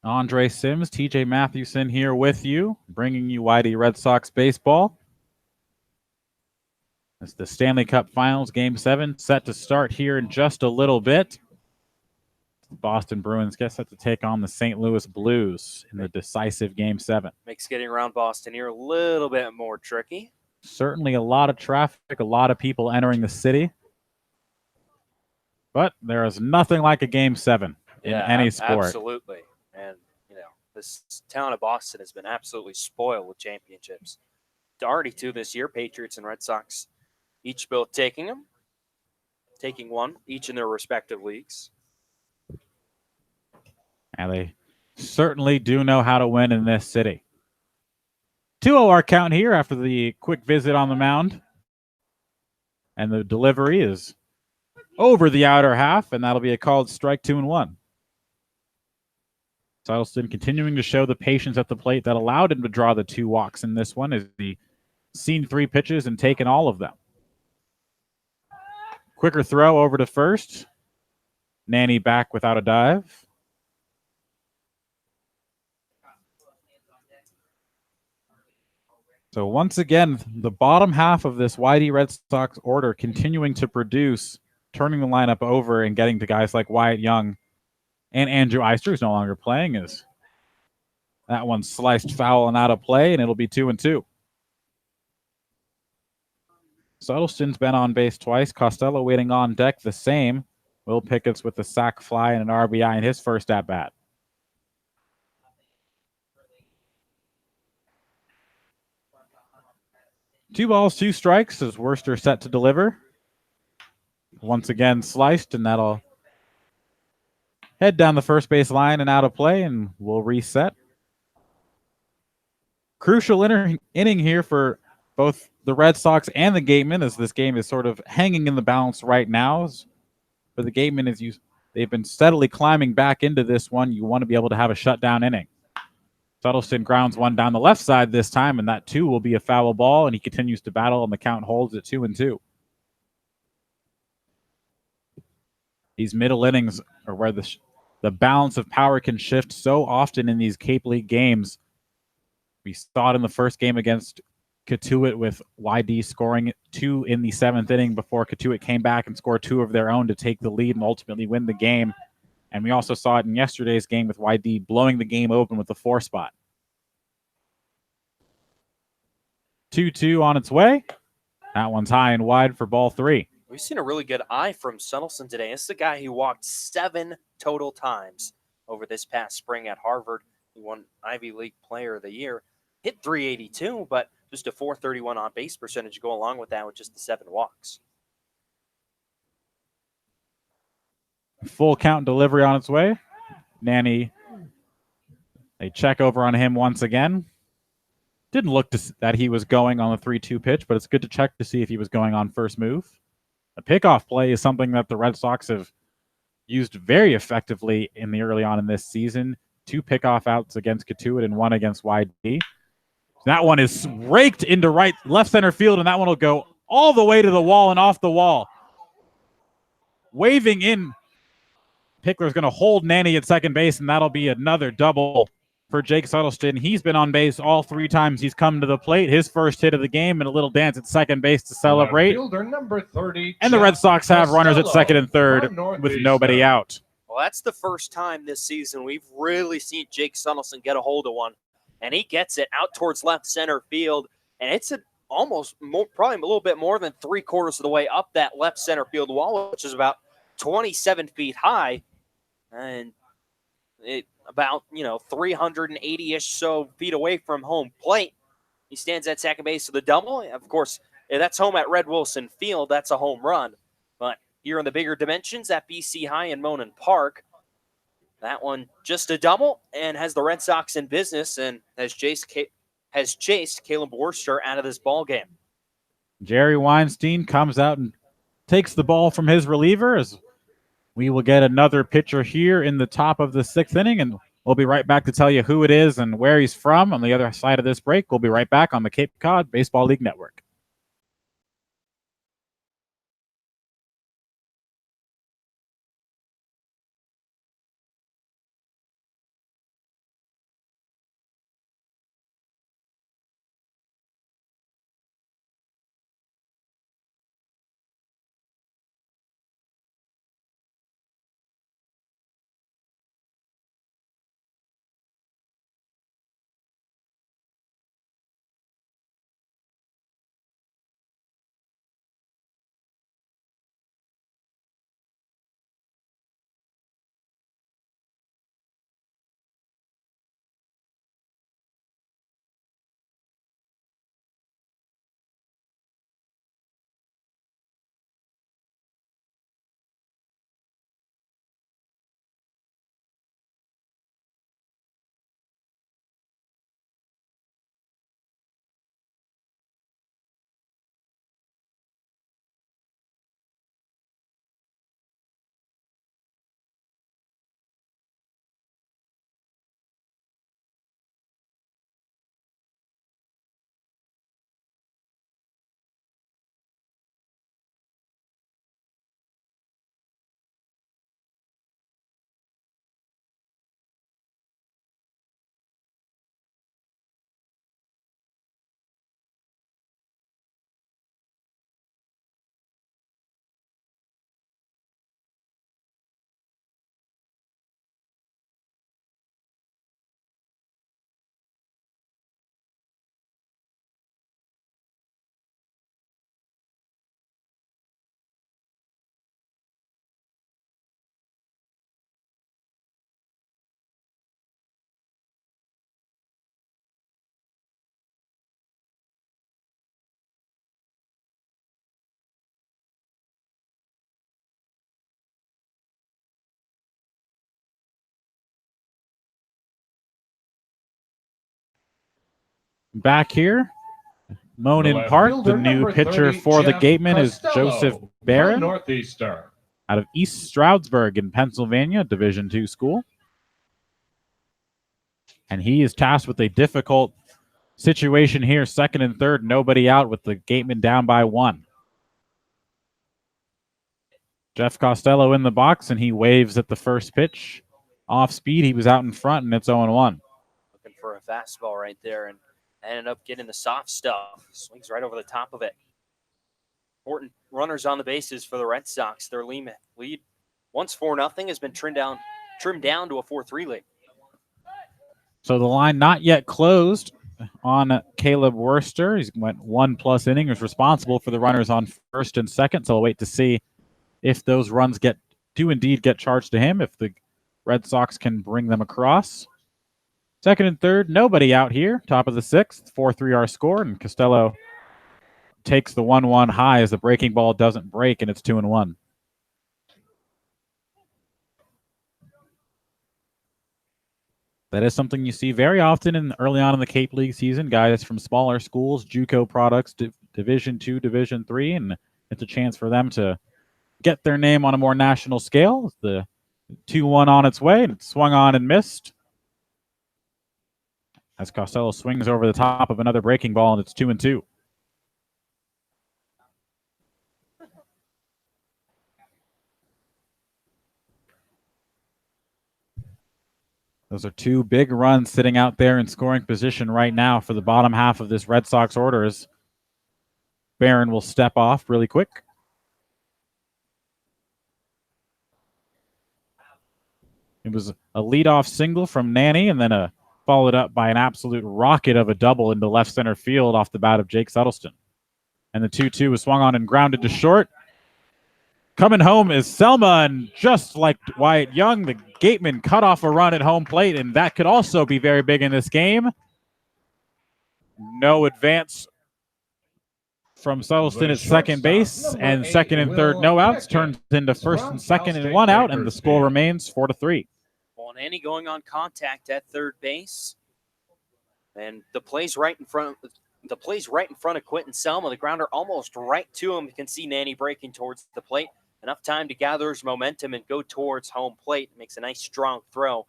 Andre Sims, TJ Mathewson here with you, bringing you YD Red Sox baseball. It's the Stanley Cup Finals, Game 7, set to start here in just a little bit. The Boston Bruins get set to take on the St. Louis Blues in the decisive Game 7. Makes getting around Boston here a little bit more tricky. Certainly a lot of traffic, a lot of people entering the city. But there is nothing like a Game 7 in any sport. Absolutely. And, this town of Boston has been absolutely spoiled with championships. Already 2 this year, Patriots and Red Sox each both taking one, each in their respective leagues. And they certainly do know how to win in this city. 2-0 our count here after the quick visit on the mound. And the delivery is over the outer half, and that'll be a called strike 2-1. Suttleton continuing to show the patience at the plate that allowed him to draw the 2 walks in this one as he seen 3 pitches and taken all of them. Quicker throw over to first. Nanny back without a dive. So once again, the bottom half of this YD Red Sox order continuing to produce, turning the lineup over and getting to guys like Wyatt Young and Andrew Eister, who's no longer playing, is that one sliced foul and out of play, and it'll be 2-2. Suttleton's been on base twice. Costello waiting on deck the same. Will Pickett's with a sac fly and an RBI in his first at-bat. Two balls, 2 strikes as Worcester set to deliver. Once again sliced, and that'll head down the first base line and out of play, and we'll reset. Crucial inning here for both the Red Sox and the Gatemen, as this game is sort of hanging in the balance right now. But the Gatemen, they've been steadily climbing back into this one. You want to be able to have a shutdown inning. Suttleton grounds one down the left side this time, and that 2 will be a foul ball, and he continues to battle, and the count holds at 2-2. These middle innings are where the balance of power can shift so often in these Cape League games. We saw it in the first game against Katuitt with YD scoring 2 in the 7th inning before Katuitt came back and scored 2 of their own to take the lead and ultimately win the game. And we also saw it in yesterday's game with YD blowing the game open with the 4 spot. 2-2 on its way. That one's high and wide for ball 3. We've seen a really good eye from Suttleton today. This is a guy who walked 7 total times over this past spring at Harvard. He won Ivy League Player of the Year. Hit .382, but just a .431 on-base percentage to go along with that with just the 7 walks. Full count delivery on its way. Nanny, a check over on him once again. Didn't look that he was going on the 3-2 pitch, but it's good to check to see if he was going on first move. A pickoff play is something that the Red Sox have used very effectively in the early on in this season. 2 pickoff outs against Katuitt and 1 against YD. That one is raked into left center field, and that one will go all the way to the wall and off the wall. Waving in, Pickler's going to hold Nanny at second base, and that'll be another double for Jake Suttleton. He's been on base all 3 times he's come to the plate. His first hit of the game, and a little dance at second base to celebrate. Number 30, and the Red Sox have runners at second and third with nobody out. Well, that's the first time this season we've really seen Jake Suttleton get a hold of one. And he gets it out towards left center field. And it's probably a little bit more than 3/4 of the way up that left center field wall, which is about 27 feet high. And it about, 380-ish so feet away from home plate. He stands at second base for the double. Of course, if that's home at Red Wilson Field, that's a home run. But here in the bigger dimensions at BC High in Monon Park, that one just a double and has the Red Sox in business and has chased Caleb Worcester out of this ball game. Jerry Weinstein comes out and takes the ball from his reliever as we will get another pitcher here in the top of the 6th inning, and we'll be right back to tell you who it is and where he's from on the other side of this break. We'll be right back on the Cape Cod Baseball League Network. Back here, Monin Park, the new pitcher for the Gatemen is Joseph Barron Northeastern. out of East Stroudsburg in Pennsylvania, Division II school. And he is tasked with a difficult situation here, second and third, nobody out with the Gatemen down by 1. Jeff Costello in the box, and he waves at the first pitch. Off speed, he was out in front, and it's 0-1. Looking for a fastball right there and ended up getting the soft stuff. Swings right over the top of it. Important runners on the bases for the Red Sox. Their lead, once 4-0, has been trimmed down to a 4-3 lead. So the line not yet closed on Caleb Worster. He's went 1+ inning, was responsible for the runners on first and second. So we'll wait to see if those runs do indeed get charged to him, if the Red Sox can bring them across. Second and third, nobody out here. Top of the 6th, 4-3 our score, and Costello takes the 1-1 high as the breaking ball doesn't break, and it's 2-1. That is something you see very often early on in the Cape League season. Guys from smaller schools, JUCO products, Division II, Division III, and it's a chance for them to get their name on a more national scale. The 2-1 on its way, and it swung on and missed. As Costello swings over the top of another breaking ball, and it's 2-2. Those are 2 big runs sitting out there in scoring position right now for the bottom half of this Red Sox order as Barron will step off really quick. It was a leadoff single from Nanny, and then followed up by an absolute rocket of a double into left center field off the bat of Jake Suttleton. And the 2-2 was swung on and grounded to short. Coming home is Selma, and just like Wyatt Young, the Gateman cut off a run at home plate, and that could also be very big in this game. No advance from Suttleton at second base, and second and third no outs turns into first and second and 1 out, and the score remains 4-3. Well, Nanny going on contact at third base, and the play's right in front. The play's right in front of Quentin Selma. The grounder almost right to him. You can see Nanny breaking towards the plate. Enough time to gather his momentum and go towards home plate. Makes a nice strong throw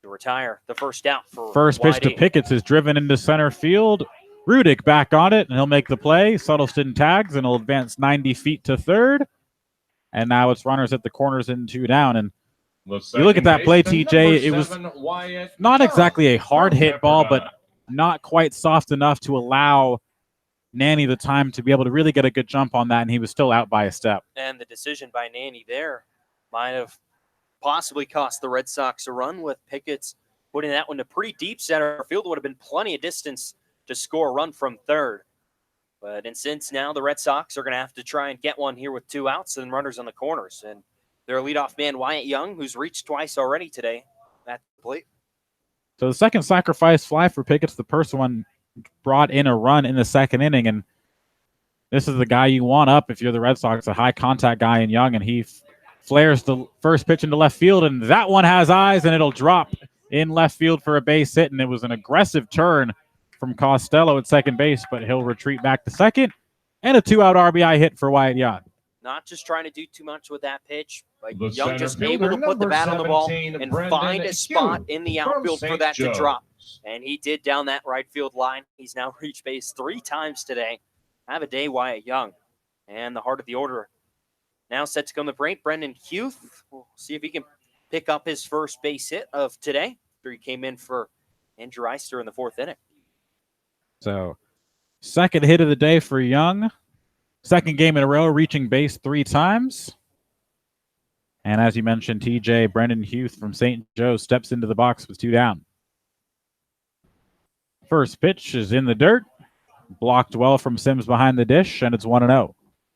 to retire the first out for first pitch to Pickett's is driven into center field. Rudick back on it, and he'll make the play. Suttleton tags, and he'll advance 90 feet to third. And now it's runners at the corners and 2 down. And you look at that play, TJ, it was not exactly a hard hit ball, but not quite soft enough to allow Nanny the time to be able to really get a good jump on that, and he was still out by a step. And the decision by Nanny there might have possibly cost the Red Sox a run, with Pickett's putting that one to pretty deep center field. Would have been plenty of distance to score a run from third. But since now the Red Sox are going to have to try and get one here with 2 outs and runners on the corners. And their leadoff man, Wyatt Young, who's reached twice already today at the plate. So the second sacrifice fly for Pickett's, the first one brought in a run in the second inning. And this is the guy you want up if you're the Red Sox, a high contact guy in Young. And he flares the first pitch into left field, and that one has eyes, and it'll drop in left field for a base hit. And it was an aggressive turn from Costello at second base, but he'll retreat back to second, and a 2-out RBI hit for Wyatt Young. Not just trying to do too much with that pitch, but Young just able to put the bat on the ball and find a spot in the outfield for that to drop. And he did down that right field line. He's now reached base 3 times today. Have a day, Wyatt Young. And the heart of the order now set to come the break. Brendan Huth, we'll see if he can pick up his first base hit of today after he came in for Andrew Eister in the 4th inning. So, second hit of the day for Young. Second game in a row, reaching base 3 times. And as you mentioned, TJ, Brendan Huth from St. Joe steps into the box with 2 down. First pitch is in the dirt. Blocked well from Sims behind the dish, and it's 1-0.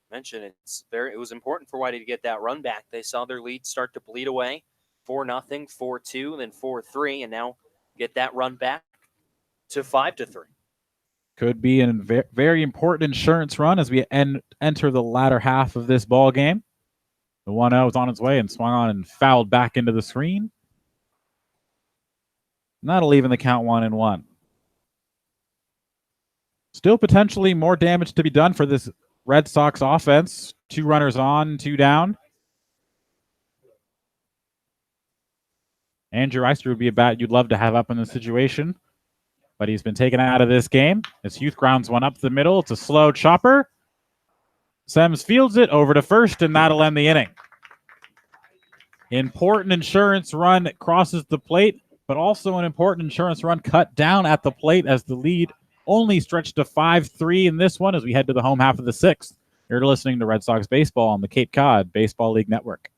Mentioned it was important for Whitey to get that run back. They saw their lead start to bleed away. 4-0, 4-2, then 4-3, and now get that run back to 5-3. Could be a very important insurance run as we enter the latter half of this ball game. The 1-0 is on its way and swung on and fouled back into the screen. And that'll even the count 1-1. Still potentially more damage to be done for this Red Sox offense. 2 runners on, 2 down. Andrew Eister would be a bat you'd love to have up in this situation, but he's been taken out of this game. As Huth grounds one up the middle. It's a slow chopper. Sems fields it over to first, and that'll end the inning. Important insurance run crosses the plate, but also an important insurance run cut down at the plate as the lead only stretched to 5-3 in this one as we head to the home half of the 6th. You're listening to Red Sox baseball on the Cape Cod Baseball League Network.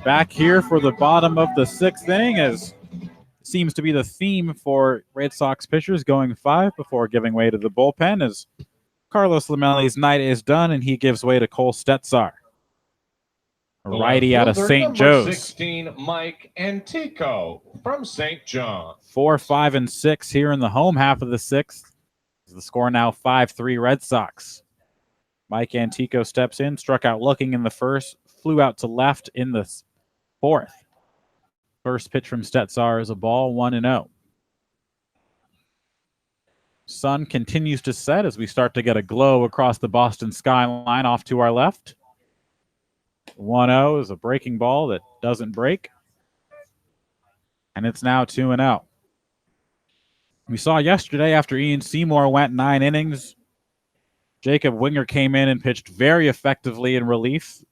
Back here for the bottom of the 6th inning, as seems to be the theme for Red Sox pitchers, going 5 before giving way to the bullpen as Carlos Lamelli's night is done and he gives way to Cole Stetzar, a righty out of St. Joe's. 16, Mike Antico from St. John. 4, 5, and 6 here in the home half of the 6th. The score now 5-3 Red Sox. Mike Antico steps in, struck out looking in the first, flew out to left in the 4th. First pitch from Stetzar is a ball, 1-0. Sun continues to set as we start to get a glow across the Boston skyline off to our left. 1-0 is a breaking ball that doesn't break. And it's now 2-0. We saw yesterday after Ian Seymour went 9 innings, Jacob Winger came in and pitched very effectively in relief.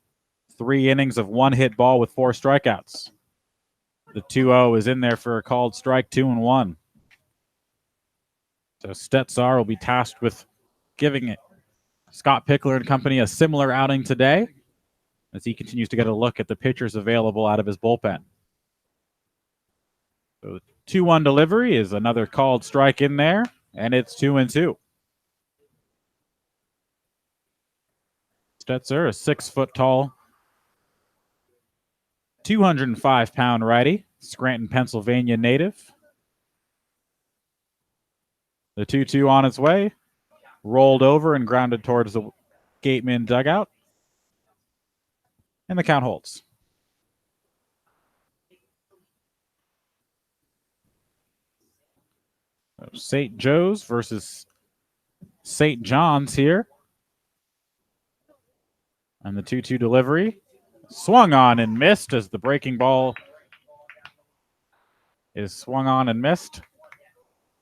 3 innings of 1-hit ball with 4 strikeouts. The 2-0 is in there for a called strike, 2-1. So Stetzar will be tasked with giving it Scott Pickler and company a similar outing today as he continues to get a look at the pitchers available out of his bullpen. So the 2-1 delivery is another called strike in there, and it's 2-2. Stetzar, a 6-foot-tall, 205-pound righty, Scranton, Pennsylvania native. The 2-2 on its way, rolled over and grounded towards the Gateman dugout. And the count holds. So St. Joe's versus St. John's here. And the 2-2 delivery swung on and missed as the breaking ball is swung on and missed.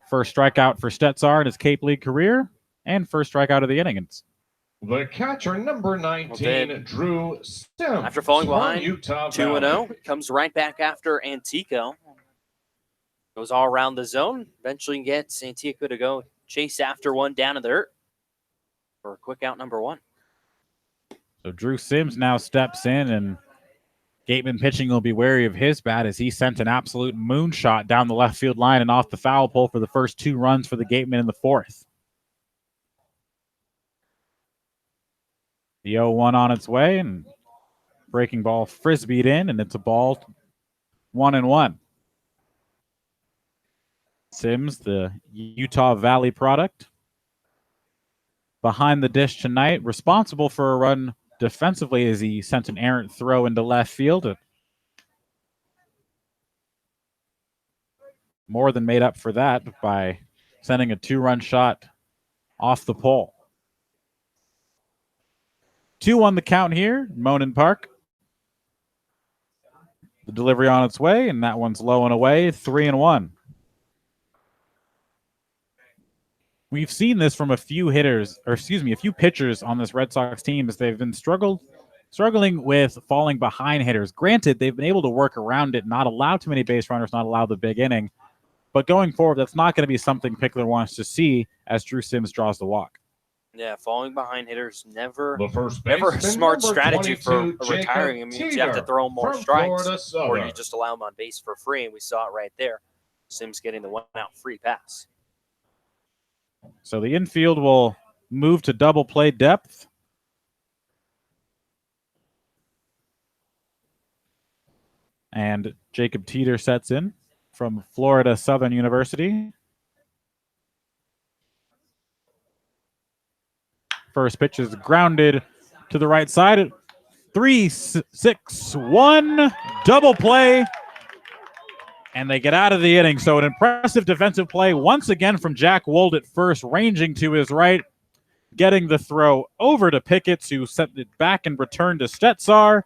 First strikeout for Stetzar in his Cape League career, and first strikeout of the inning. The catcher, number 19, Drew Sims. After falling behind, Utah 2-0, comes right back after Antico. Goes all around the zone. Eventually gets Antico to go chase after one down in the dirt for a quick out number 1. So Drew Sims now steps in, and Gateman pitching will be wary of his bat as he sent an absolute moonshot down the left field line and off the foul pole for the first 2 runs for the Gateman in the 4th. The 0-1 on its way, and breaking ball frisbeed in, and it's a ball 1-1. Sims, the Utah Valley product, behind the dish tonight, responsible for a run defensively as he sent an errant throw into left field. More than made up for that by sending a 2-run shot off the pole. 2 on the count here, Monin Park. The delivery on its way, and that one's low and away, 3-1. We've seen this from a few pitchers on this Red Sox team as they've been struggling with falling behind hitters. Granted, they've been able to work around it, not allow too many base runners, not allow the big inning. But going forward, that's not going to be something Pickler wants to see as Drew Sims draws the walk. Yeah, falling behind hitters never never a smart strategy for retiring. Jacob It means you have to throw more from strikes, Florida or you just allow him on base for free. And we saw it right there. Sims getting the 1-out free pass. So the infield will move to double play depth. And Jacob Teeter sets in from Florida Southern University. First pitch is grounded to the right side. 3-6-1 double play. And they get out of the inning. So an impressive defensive play once again from Jack Wold at first, ranging to his right, getting the throw over to Pickett, who sent it back and returned to Stetsar.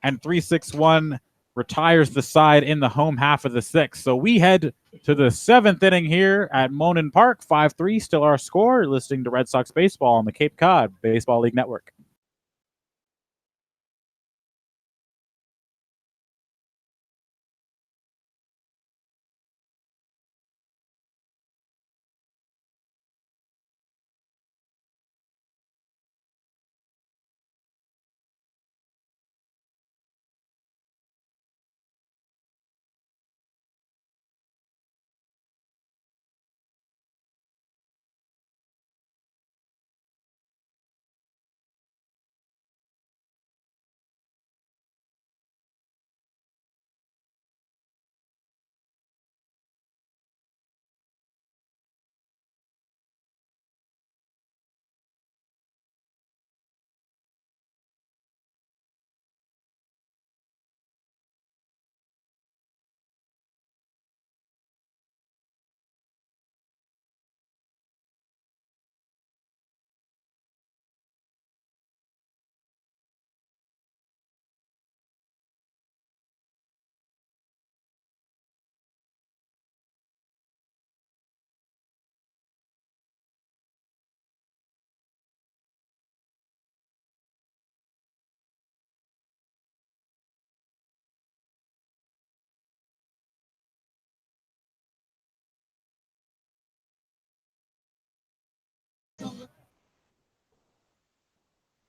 And 3-6-1 retires the side in the home half of the 6th. So we head to the 7th inning here at Monin Park. 5-3 still our score. Listening to Red Sox baseball on the Cape Cod Baseball League Network.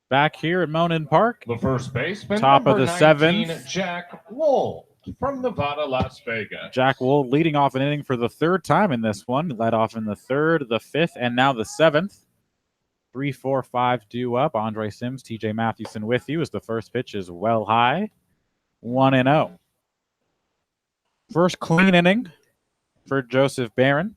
Back here at Monin Park. The first baseman, top of the 19, 7th. Jack Wold from Nevada, Las Vegas. Jack Wold leading off an inning for the 3rd time in this one. Led off in the 3rd, the 5th, and now the 7th. 3-4-5 due up. Andre Sims, TJ Mathewson with you as the first pitch is well high. 1-0. First clean inning for Joseph Barron.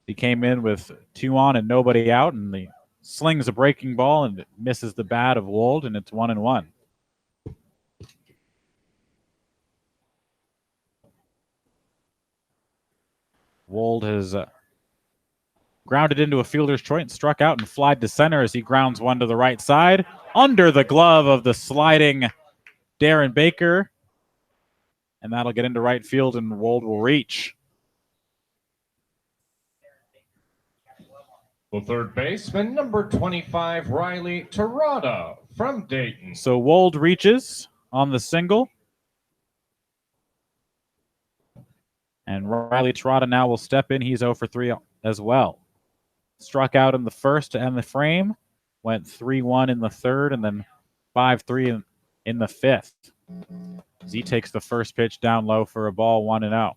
He came in with 2 on and nobody out, and he slings a breaking ball and misses the bat of Wold, and it's 1-1. Wold has grounded into a fielder's choice, struck out and flied to center as he grounds one to the right side. Under the glove of the sliding Darren Baker. And that'll get into right field, and Wold will reach. The third baseman, number 25, Riley Terada from Dayton. So Wold reaches on the single. And Riley Terada now will step in. He's 0 for 3 as well. Struck out in the first to end the frame. went 3-1 in the third and then 5-3 in the fifth. Z takes the first pitch down low for a ball, 1-0.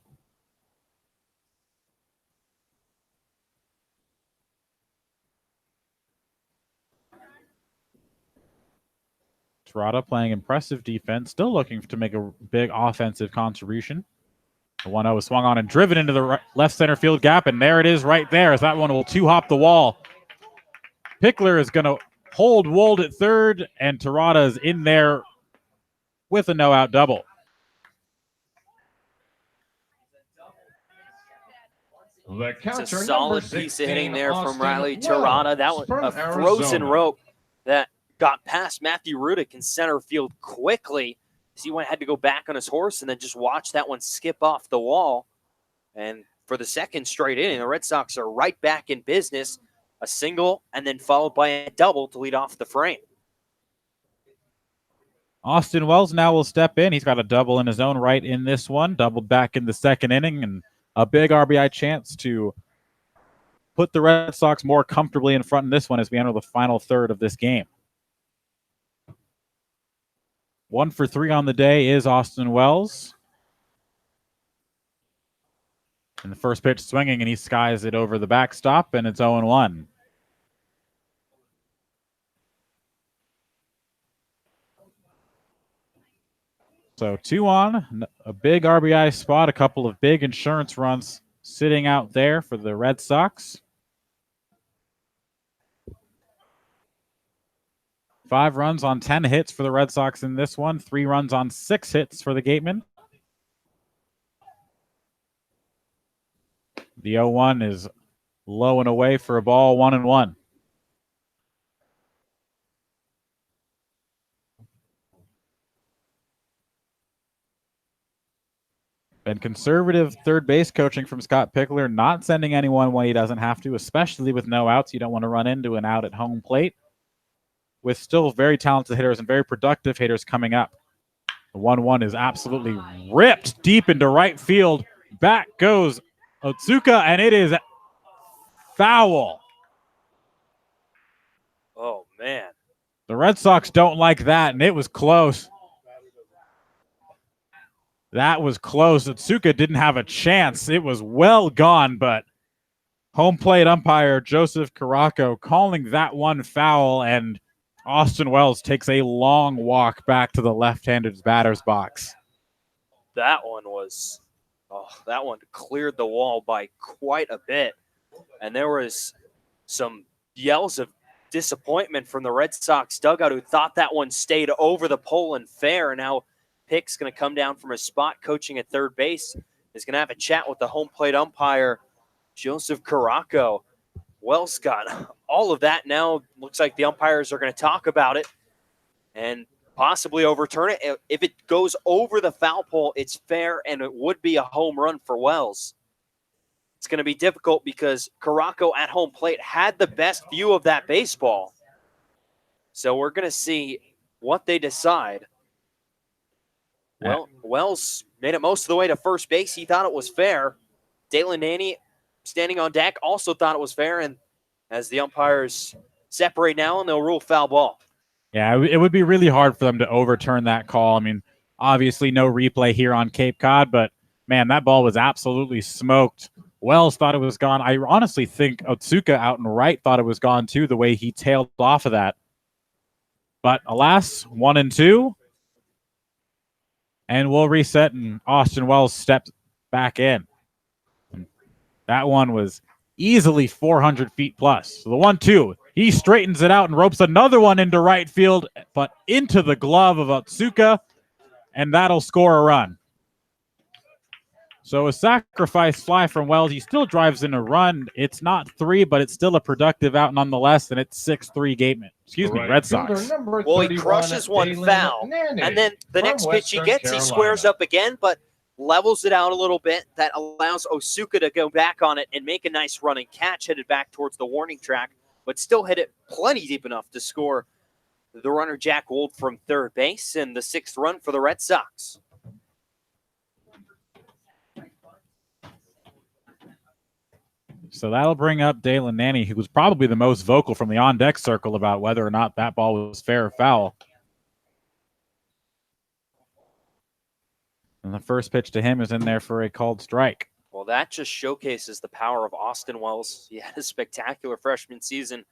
Terada playing impressive defense, still looking to make a big offensive contribution. The 1-0 is swung on and driven into the left center field gap, and there it is right there as that one will two-hop the wall. Pickler is going to hold Wold at third, and Terada is in there with a no-out double. It's a solid piece of hitting there from Riley Terada. That was a frozen rope that got past Matthew Rudick in center field quickly. He had to go back on his horse and then just watch that one skip off the wall. And for the second straight inning, the Red Sox are right back in business. A single and then followed by a double to lead off the frame. Austin Wells now will step in. He's got a double in his own right in this one. Doubled back in the second inning and a big RBI chance to put the Red Sox more comfortably in front in this one as we enter the final third of this game. 1 for 3 on the day is Austin Wells. And the first pitch swinging, and he skies it over the backstop, and it's 0-1. So 2 on, a big RBI spot, a couple of big insurance runs sitting out there for the Red Sox. 5 runs on 10 hits for the Red Sox in this one. 3 runs on 6 hits for the Gatemen. The 0-1 is low and away for a ball, 1-1. Been conservative third base coaching from Scott Pickler, not sending anyone when he doesn't have to, especially with no outs. You don't want to run into an out at home plate. With still very talented hitters and very productive hitters coming up. The 1-1 is absolutely ripped deep into right field. Back goes Otsuka, and it is foul. Oh, man. The Red Sox don't like that, and it was close. That was close. Otsuka didn't have a chance. It was well gone, but home plate umpire Joseph Caraco calling that one foul, and Austin Wells takes a long walk back to the left-handed batter's box. That one was, that one cleared the wall by quite a bit. And there was some yells of disappointment from the Red Sox dugout who thought that one stayed over the pole and fair. And now Pick's going to come down from his spot coaching at third base. He's going to have a chat with the home plate umpire, Joseph Caraco. Wells got all of that. Now looks like the umpires are going to talk about it and possibly overturn it. If it goes over the foul pole, it's fair, and it would be a home run for Wells. It's going to be difficult because Caraco at home plate had the best view of that baseball. So we're going to see what they decide. Well, Wells made it most of the way to first base. He thought it was fair. Dalen Naney, standing on deck, also thought it was fair. And as the umpires separate now, and they'll rule foul ball. Yeah, it would be really hard for them to overturn that call. I mean, obviously no replay here on Cape Cod, but, man, that ball was absolutely smoked. Wells thought it was gone. I honestly think Otsuka out and right thought it was gone, too, the way he tailed off of that. But, alas, 1-2. And we'll reset, and Austin Wells steps back in. That one was easily 400 feet plus. So the 1-2, he straightens it out and ropes another one into right field, but into the glove of Otsuka, and that'll score a run. So a sacrifice fly from Wells. He still drives in a run. It's not 3, but it's still a productive out nonetheless, and it's 6-3 Gatemen. Red Sox. Well, he crushes one foul, and then the next pitch he gets, he squares up again, but levels it out a little bit. That allows Otsuka to go back on it and make a nice running catch, headed back towards the warning track, but still hit it plenty deep enough to score the runner Jack Wold from third base and the 6th run for the Red Sox. So that'll bring up Dalen Nanny, who was probably the most vocal from the on-deck circle about whether or not that ball was fair or foul. And the first pitch to him is in there for a called strike. Well, that just showcases the power of Austin Wells. He had a spectacular freshman season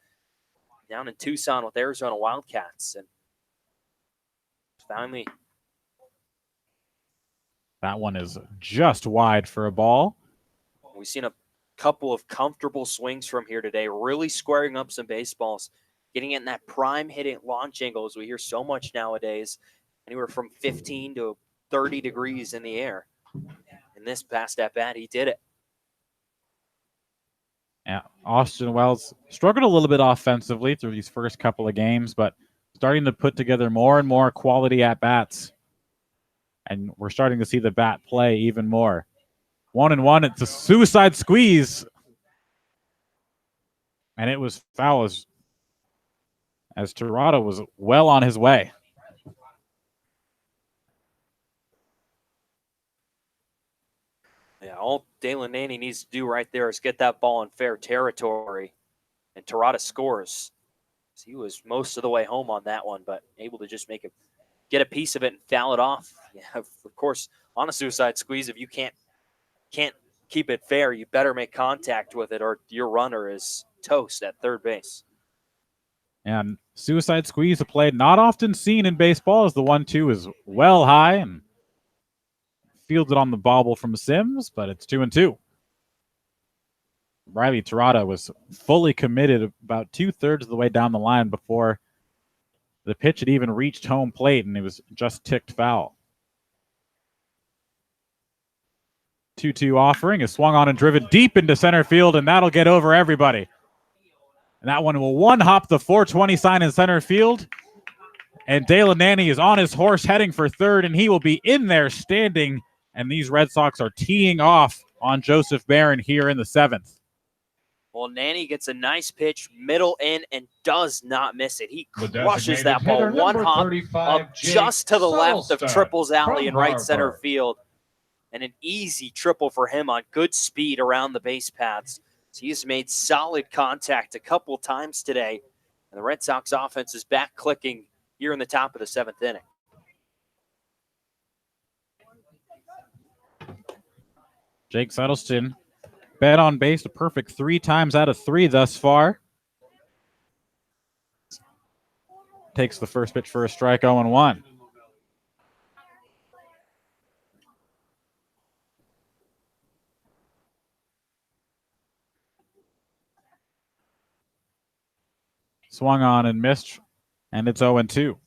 down in Tucson with Arizona Wildcats. And finally, that one is just wide for a ball. we've seen a couple of comfortable swings from here today, really squaring up some baseballs, getting in that prime hitting launch angle, as we hear so much nowadays, anywhere from 15 to 30 degrees in the air. In this past at bat, he did it. Yeah, Austin Wells struggled a little bit offensively through these first couple of games, but starting to put together more and more quality at bats. And we're starting to see the bat play even more. 1-1, it's a suicide squeeze. And it was foul as Tirado was well on his way. Yeah, all Dalen Nanny needs to do right there is get that ball in fair territory. And Tirada scores. He was most of the way home on that one, but able to just get a piece of it and foul it off. Yeah, of course, on a suicide squeeze, if you can't keep it fair, you better make contact with it, or your runner is toast at third base. And suicide squeeze, a play not often seen in baseball, as the 1-2 is well high and fielded on the bobble from Sims, but it's 2-2. Riley Tirada was fully committed about 2/3 of the way down the line before the pitch had even reached home plate, and it was just ticked foul. 2-2 offering is swung on and driven deep into center field, and that'll get over everybody. And that one will one-hop the 420 sign in center field. And Dalen Nanny is on his horse heading for third, and he will be in there standing. And these Red Sox are teeing off on Joseph Barron here in the 7th. Well, Nanny gets a nice pitch, middle in, and does not miss it. He crushes that ball, one hop up just to the left of Triple's alley in right center field. And an easy triple for him on good speed around the base paths. So he's made solid contact a couple times today. And the Red Sox offense is back clicking here in the top of the 7th inning. Jake Settleston bet on base a perfect 3 times out of 3 thus far. Takes the first pitch for a strike, 0-1. Swung on and missed, and it's 0-2.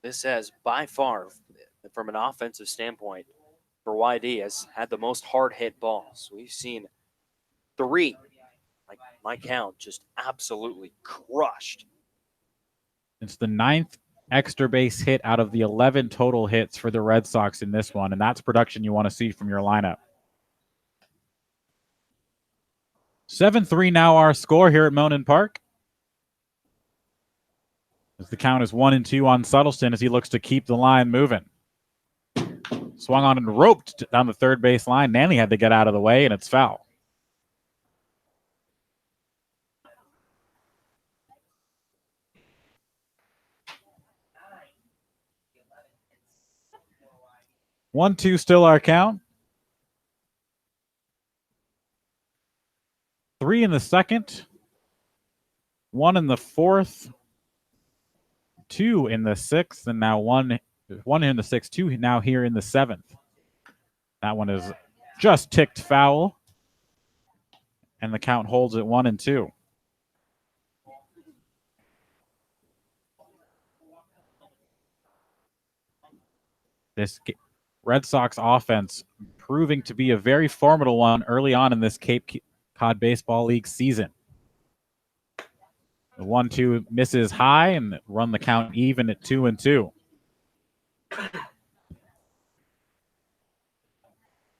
This has by far, from an offensive standpoint, for YD, has had the most hard-hit balls. We've seen 3, like my count, just absolutely crushed. It's the 9th extra base hit out of the 11 total hits for the Red Sox in this one, and that's production you want to see from your lineup. 7-3 now our score here at Monin Park. As the count is 1-2 on Settleston as he looks to keep the line moving. Swung on and roped down the third base line. Nanny had to get out of the way, and it's foul. One, two, still our count. 3 in the second. 1 in the fourth. 2 in the 6th, and now one in the 6th, 2 now here in the 7th. That one is just ticked foul, and the count holds at 1-2. This Red Sox offense proving to be a very formidable one early on in this Cape Cod Baseball League season. The 1-2 misses high and run the count even at 2-2.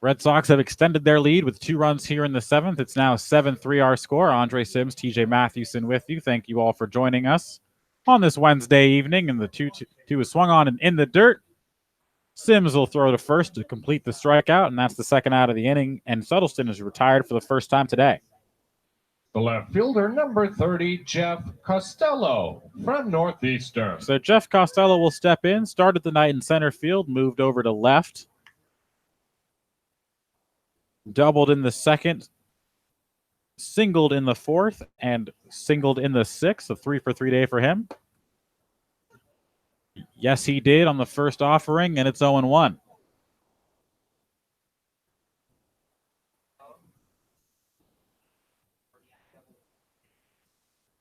Red Sox have extended their lead with 2 runs here in the 7th. It's now 7-3 our score. Andre Sims, TJ Mathewson with you. Thank you all for joining us on this Wednesday evening. And the 2-2 is swung on and in the dirt. Sims will throw to first to complete the strikeout, and that's the second out of the inning, and Suttleton is retired for the first time today. The left fielder, number 30, Jeff Costello from Northeastern. So Jeff Costello will step in, started the night in center field, moved over to left, doubled in the second, singled in the fourth, and singled in the sixth. A 3-for-3 day for him. Yes, he did on the first offering, and it's 0-1.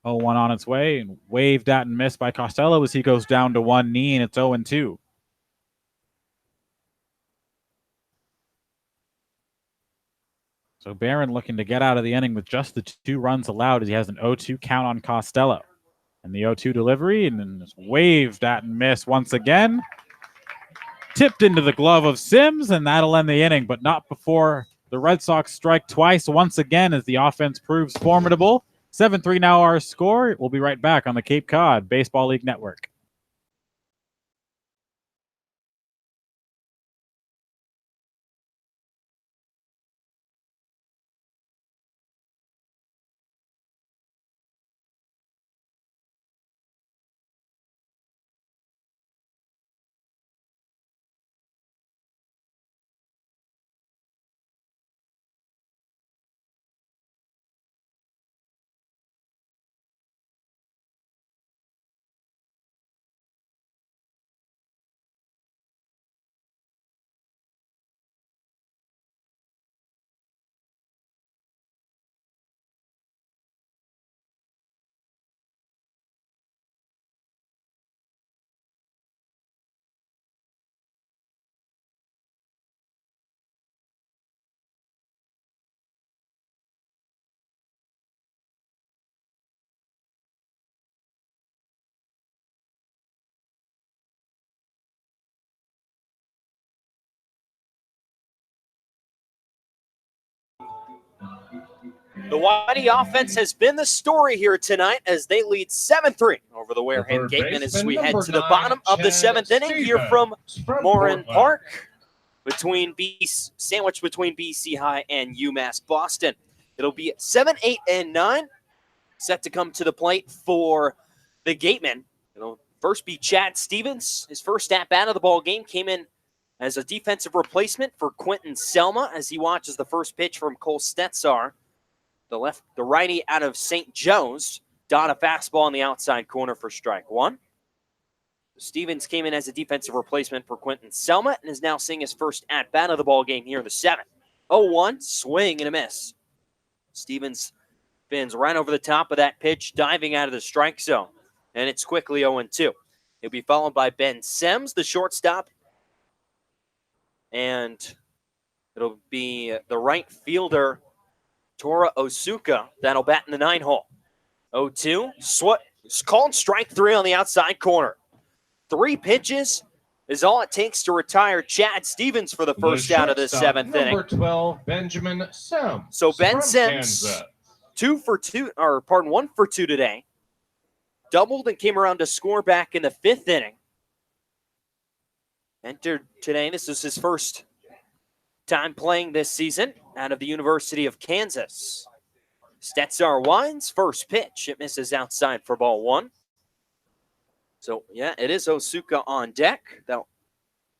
Oh, 1 on its way, and waved at and missed by Costello as he goes down to one knee, and it's 0-2. So Barron looking to get out of the inning with just the 2 runs allowed as he has an 0-2 count on Costello. And the 0-2 delivery, and then waved at and missed once again. Tipped into the glove of Sims, and that'll end the inning, but not before the Red Sox strike twice once again as the offense proves formidable. 7-3 now our score. We'll be right back on the Cape Cod Baseball League Network. The Whitey offense has been the story here tonight as they lead 7-3 over the Wareham Gatemen as we head to the bottom of the 7th inning here from Morin Park, sandwiched between BC High and UMass Boston. It'll be 7, 8, and 9 set to come to the plate for the Gatemen. It'll first be Chad Stevens. His first at-bat of the ball game came in as a defensive replacement for Quentin Selma as he watches the first pitch from Cole Stetsar. The righty out of St. Joe's, dot a fastball on the outside corner for strike 1. Stevens came in as a defensive replacement for Quentin Selma and is now seeing his first at-bat of the ball game here in the 7th. 0-1, swing and a miss. Stevens spins right over the top of that pitch, diving out of the strike zone, and it's quickly 0-2. He'll be followed by Ben Sims, the shortstop, and it'll be the right fielder, Tora Osuka, that'll bat in the 9 hole. 0-2, called strike 3 on the outside corner. 3 pitches is all it takes to retire Chad Stevens for the first out of the 7th inning. Number 12, Benjamin Sims. So Ben Sims, 1 for 2 today. Doubled and came around to score back in the 5th inning. Entered today, this is his first time playing this season out of the University of Kansas. Stetsar winds, first pitch. It misses outside for ball 1. So, yeah, it is Osuka on deck. That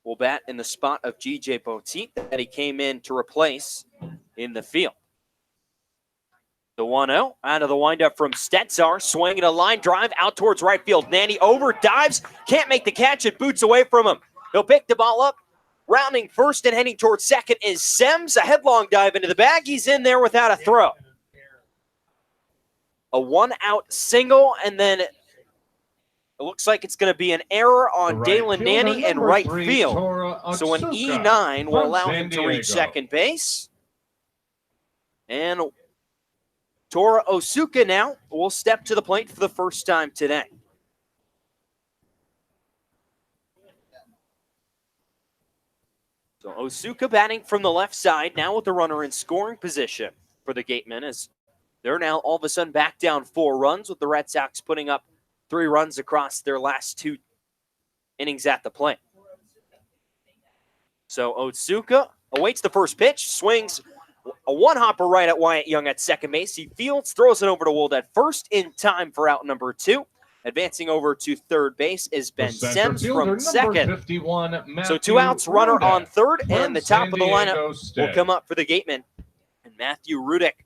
will bat in the spot of G.J. Poteet that he came in to replace in the field. The 1-0 out of the windup from Stetsar, swinging a line drive out towards right field. Nanny over, dives, can't make the catch. It boots away from him. He'll pick the ball up. Rounding first and heading towards second is Sims. A headlong dive into the bag. He's in there without a throw. A 1-out single, and then it looks like it's going to be an error on Dalen Nanny in right field. So an E9 will allow him to reach second base. And Tora Osuka now will step to the plate for the first time today. So Osuka batting from the left side, now with the runner in scoring position for the Gatemen, as they're now all of a sudden back down 4 runs, with the Red Sox putting up 3 runs across their last 2 innings at the plate. So Otsuka awaits the first pitch, swings a one-hopper right at Wyatt Young at second base. He fields, throws it over to Wold at first in time for out number 2. Advancing over to third base is Ben Sims from second. 51, So 2 outs, runner on third, and the top of the lineup State. will come up for the gateman. And Matthew Rudick,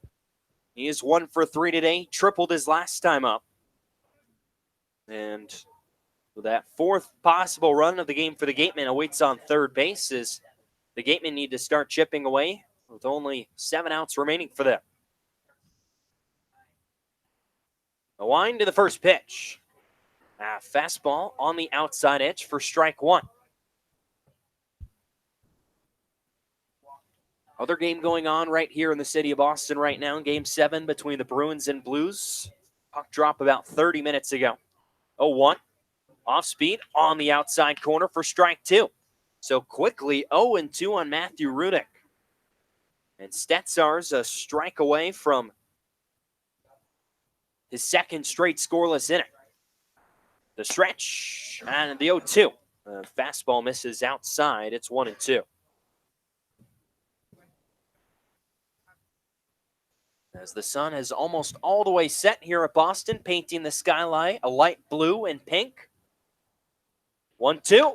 he is 1 for 3 today, tripled his last time up. And with that 4th possible run of the game for the gateman awaits on third base, as the gatemen need to start chipping away with only 7 outs remaining for them. The wind to the first pitch. A fastball on the outside edge for strike 1. Other game going on right here in the city of Boston right now. Game 7 between the Bruins and Blues. Puck drop about 30 minutes ago. 0-1. Off speed on the outside corner for strike 2. So quickly 0-2 on Matthew Rudick. And Stetzar's a strike away from his second straight scoreless inning. The stretch and the 0-2. Fastball misses outside. It's 1-2. As the sun is almost all the way set here at Boston, painting the skyline a light blue and pink. 1-2.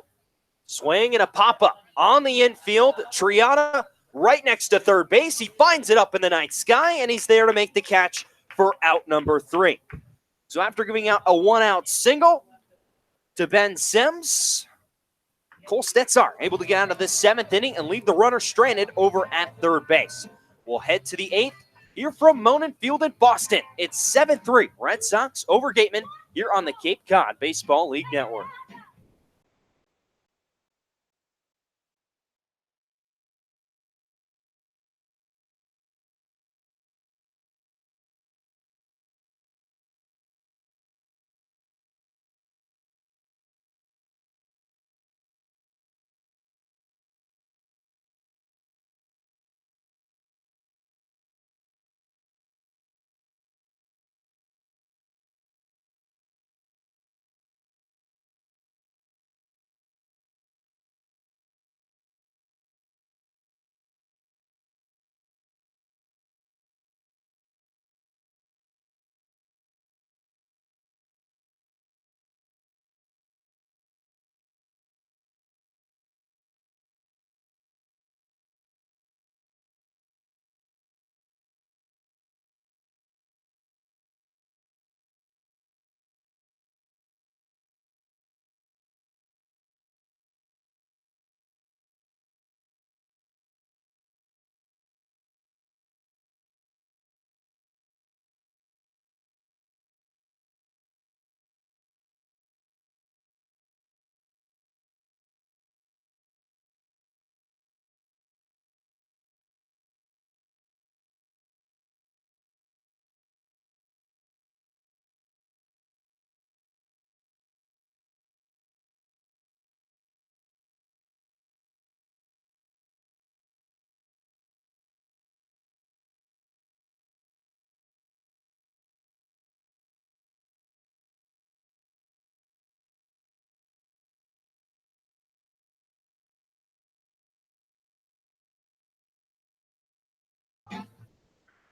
Swing and a pop-up on the infield. Triana right next to third base. He finds it up in the night sky, and he's there to make the catch for out number 3. So after giving out a 1-out single to Ben Sims, Cole Stetzar able to get out of this 7th inning and leave the runner stranded over at third base. We'll head to the 8th here from Monin Field in Boston. It's 7-3 Red Sox over Gateman here on the Cape Cod Baseball League Network.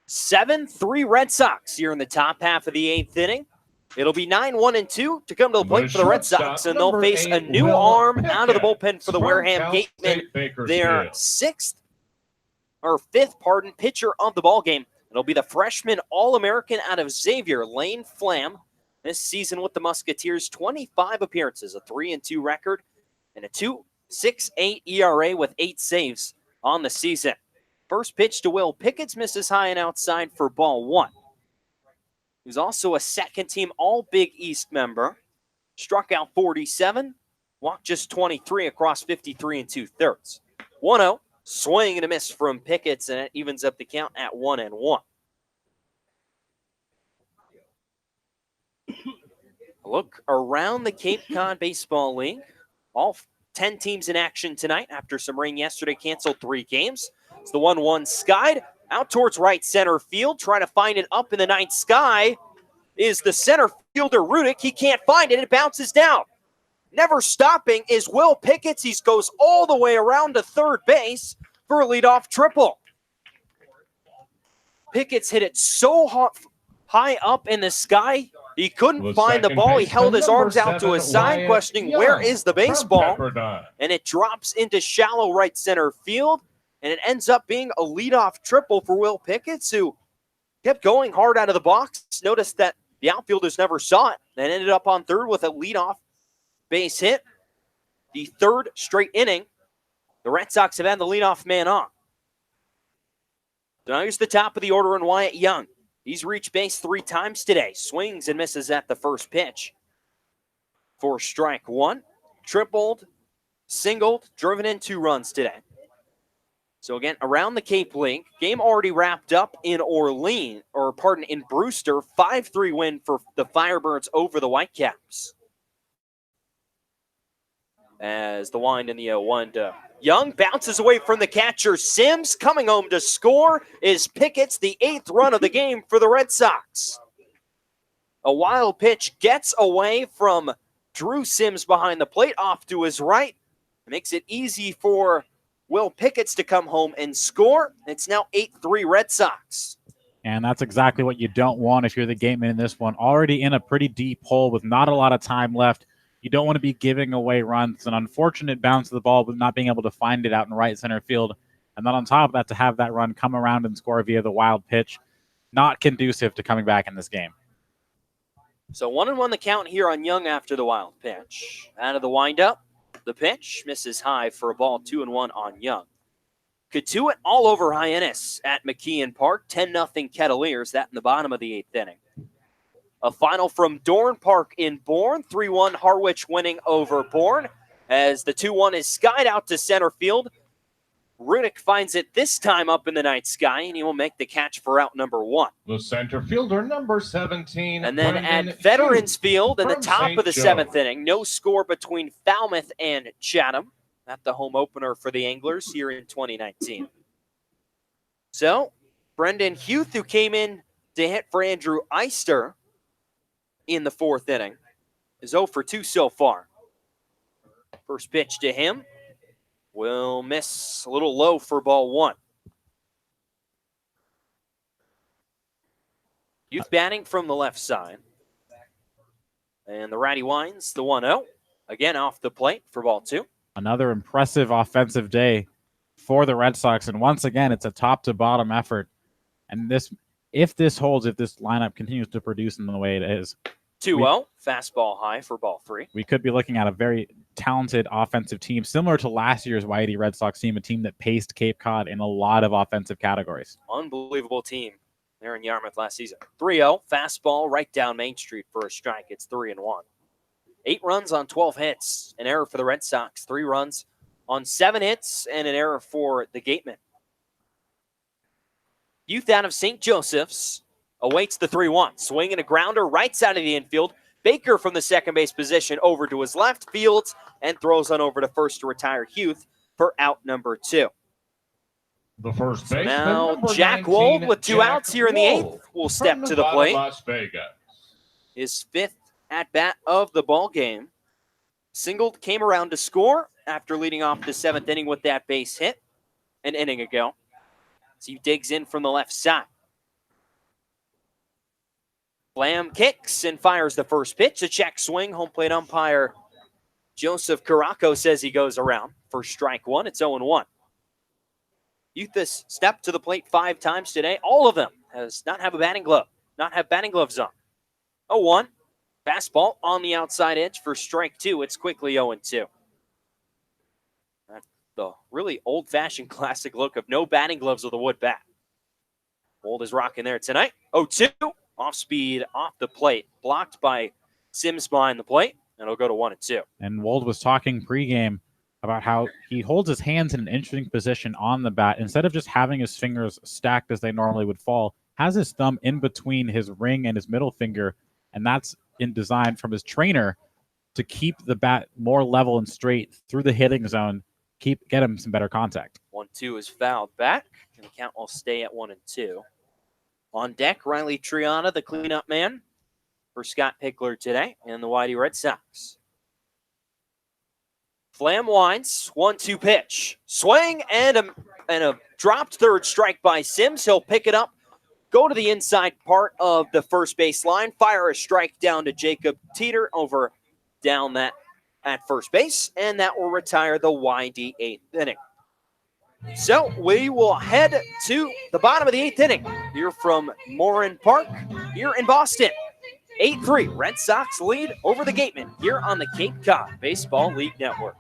Seven, 3 Red Sox here in the top half of the 8th inning. It'll be 9-1-2 to come to the plate for the Red Sox, and they'll face a new arm out of the bullpen for the Wareham Gatemen. Their 5th pitcher of the ballgame. It'll be the freshman All-American out of Xavier, Lane Flam. This season with the Musketeers, 25 appearances, a 3-2 record, and a 2.68 ERA with 8 saves on the season. First pitch to Will Pickett misses high and outside for ball 1. He's also a second-team All-Big East member. Struck out 47, walked just 23 across 53 2/3. 1-0, swing and a miss from Pickett, and it evens up the count at 1-1. A look around the Cape Cod Baseball League. All 10 teams in action tonight after some rain yesterday canceled 3 games. It's the 1-1 skied out towards right center field. Trying to find it up in the night sky is the center fielder, Rudick. He can't find it. It bounces down. never stopping is Will Pickett. He goes all the way around to third base for a leadoff triple. Pickett's hit it so high up in the sky, he couldn't find the ball. He held his arms out to his side, questioning where is the baseball, and it drops into shallow right center field, and it ends up being a leadoff triple for Will Pickett, who kept going hard out of the box. Noticed that the outfielders never saw it, and ended up on third with a leadoff base hit. The third straight inning, the Red Sox have had the leadoff man on. So now here's the top of the order in Wyatt Young. He's reached base 3 times today. Swings and misses at the first pitch. For strike 1, tripled, singled, driven in 2 runs today. So again, around the Cape League, game already wrapped up in in Brewster. 5-3 win for the Firebirds over the Whitecaps. As the wind in the 0-1 to Young bounces away from the catcher. Sims coming home to score is Pickett's, the 8th run of the game for the Red Sox. A wild pitch gets away from Drew Sims behind the plate off to his right. It makes it easy for Will Pickett's to come home and score. It's now 8-3 Red Sox. And that's exactly what you don't want if you're the gateman in this one. Already in a pretty deep hole with not a lot of time left. You don't want to be giving away runs. An unfortunate bounce of the ball, but not being able to find it out in right center field. And then on top of that, to have that run come around and score via the wild pitch, not conducive to coming back in this game. So 1-1 the count here on Young after the wild pitch. Out of the windup, the pitch misses high for a ball. 2-1 on Young. Katuitt all over Hyannis at McKeon Park. 10-0 Kettleers. That in the bottom of the 8th inning. A final from Dorn Park in Bourne. 3-1 Harwich winning over Bourne. As the 2-1 is skied out to center field. Runick finds it this time up in the night sky, and he will make the catch for out number 1. The center fielder, number 17. And then Brendan at Veterans Field in the from top St. of the Joe. 7th inning, no score between Falmouth and Chatham. At the home opener for the Anglers here in 2019. So, Brendan Huth, who came in to hit for Andrew Eister in the 4th inning, is 0 for 2 so far. First pitch to him will miss a little low for ball 1. Huth batting from the left side. And the righty winds the 1-0. Again off the plate for ball 2. Another impressive offensive day for the Red Sox. And once again, it's a top-to-bottom effort. And if this holds, if this lineup continues to produce in the way it is, 2-0, fastball high for ball 3. we could be looking at a very talented offensive team, similar to last year's Whitey Red Sox team, a team that paced Cape Cod in a lot of offensive categories. Unbelievable team there in Yarmouth last season. 3-0, fastball right down Main Street for a strike. It's 3-1. 8 runs on 12 hits, an error for the Red Sox. 3 runs on 7 hits, and an error for the Gatemen. Youth out of St. Joseph's awaits the 3-1. Swing and a grounder right side of the infield. Baker from the second base position over to his left, fields, and throws on over to first to retire Huth for out number 2. The first baseman, Now number Jack 19, Wold with 2 Jack outs here in the 8th Wold will from step to the Nevada, plate. Las Vegas. His 5th at-bat of the ball game. Singled, came around to score after leading off the 7th inning with that base hit an inning ago. So he digs in from the left side. Lamb kicks and fires the first pitch. A check swing. Home plate umpire Joseph Caraco says he goes around for strike 1. It's 0-1. Youth has stepped to the plate 5 times today. All of them has not have a batting glove. Not have batting gloves on. 0-1. Fastball on the outside edge for strike 2. It's quickly 0-2. That's the really old-fashioned classic look of no batting gloves with a wood bat. Wold is rocking there tonight. 0-2. Off speed, off the plate. Blocked by Sims behind the plate. And it'll go to 1-2. And Wold was talking pregame about how he holds his hands in an interesting position on the bat. Instead of just having his fingers stacked as they normally would fall, has his thumb in between his ring and his middle finger. And that's in design from his trainer to keep the bat more level and straight through the hitting zone, get him some better contact. 1-2 is fouled back, and the count will stay at 1-2. On deck, Riley Triana, the cleanup man for Scott Pickler today and the Whitey Red Sox. Flam winds, 1-2 pitch. Swing and a dropped third strike by Sims. He'll pick it up, go to the inside part of the first base line, fire a strike down to Jacob Teeter over down that at first base, and that will retire the YD 8th inning. So we will head to the bottom of the 8th inning here from Morin Park here in Boston. 8-3, Red Sox lead over the Gatemen here on the Cape Cod Baseball League Network.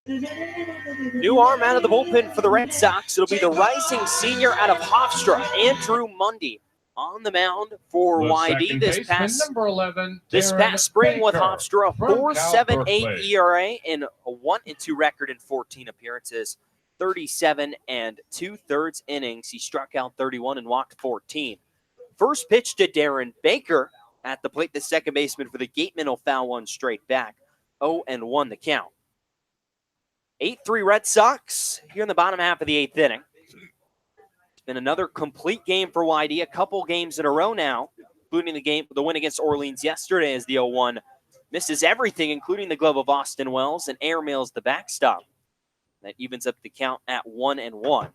New arm out of the bullpen for the Red Sox. It'll be the rising senior out of Hofstra, Andrew Mundy, on the mound for YD this past spring with Hofstra. A 4.78 ERA and a 1-2 record in 14 appearances, 37 2/3 innings. He struck out 31 and walked 14. First pitch to Darren Baker at the plate. The second baseman for the Gatemen will foul one straight back. 0-1 the count. 8-3 Red Sox here in the bottom half of the 8th inning. It's been another complete game for YD, a couple games in a row now, including the win against Orleans yesterday as the 0-1 misses everything, including the glove of Austin Wells, and airmails the backstop. That evens up the count at 1-1.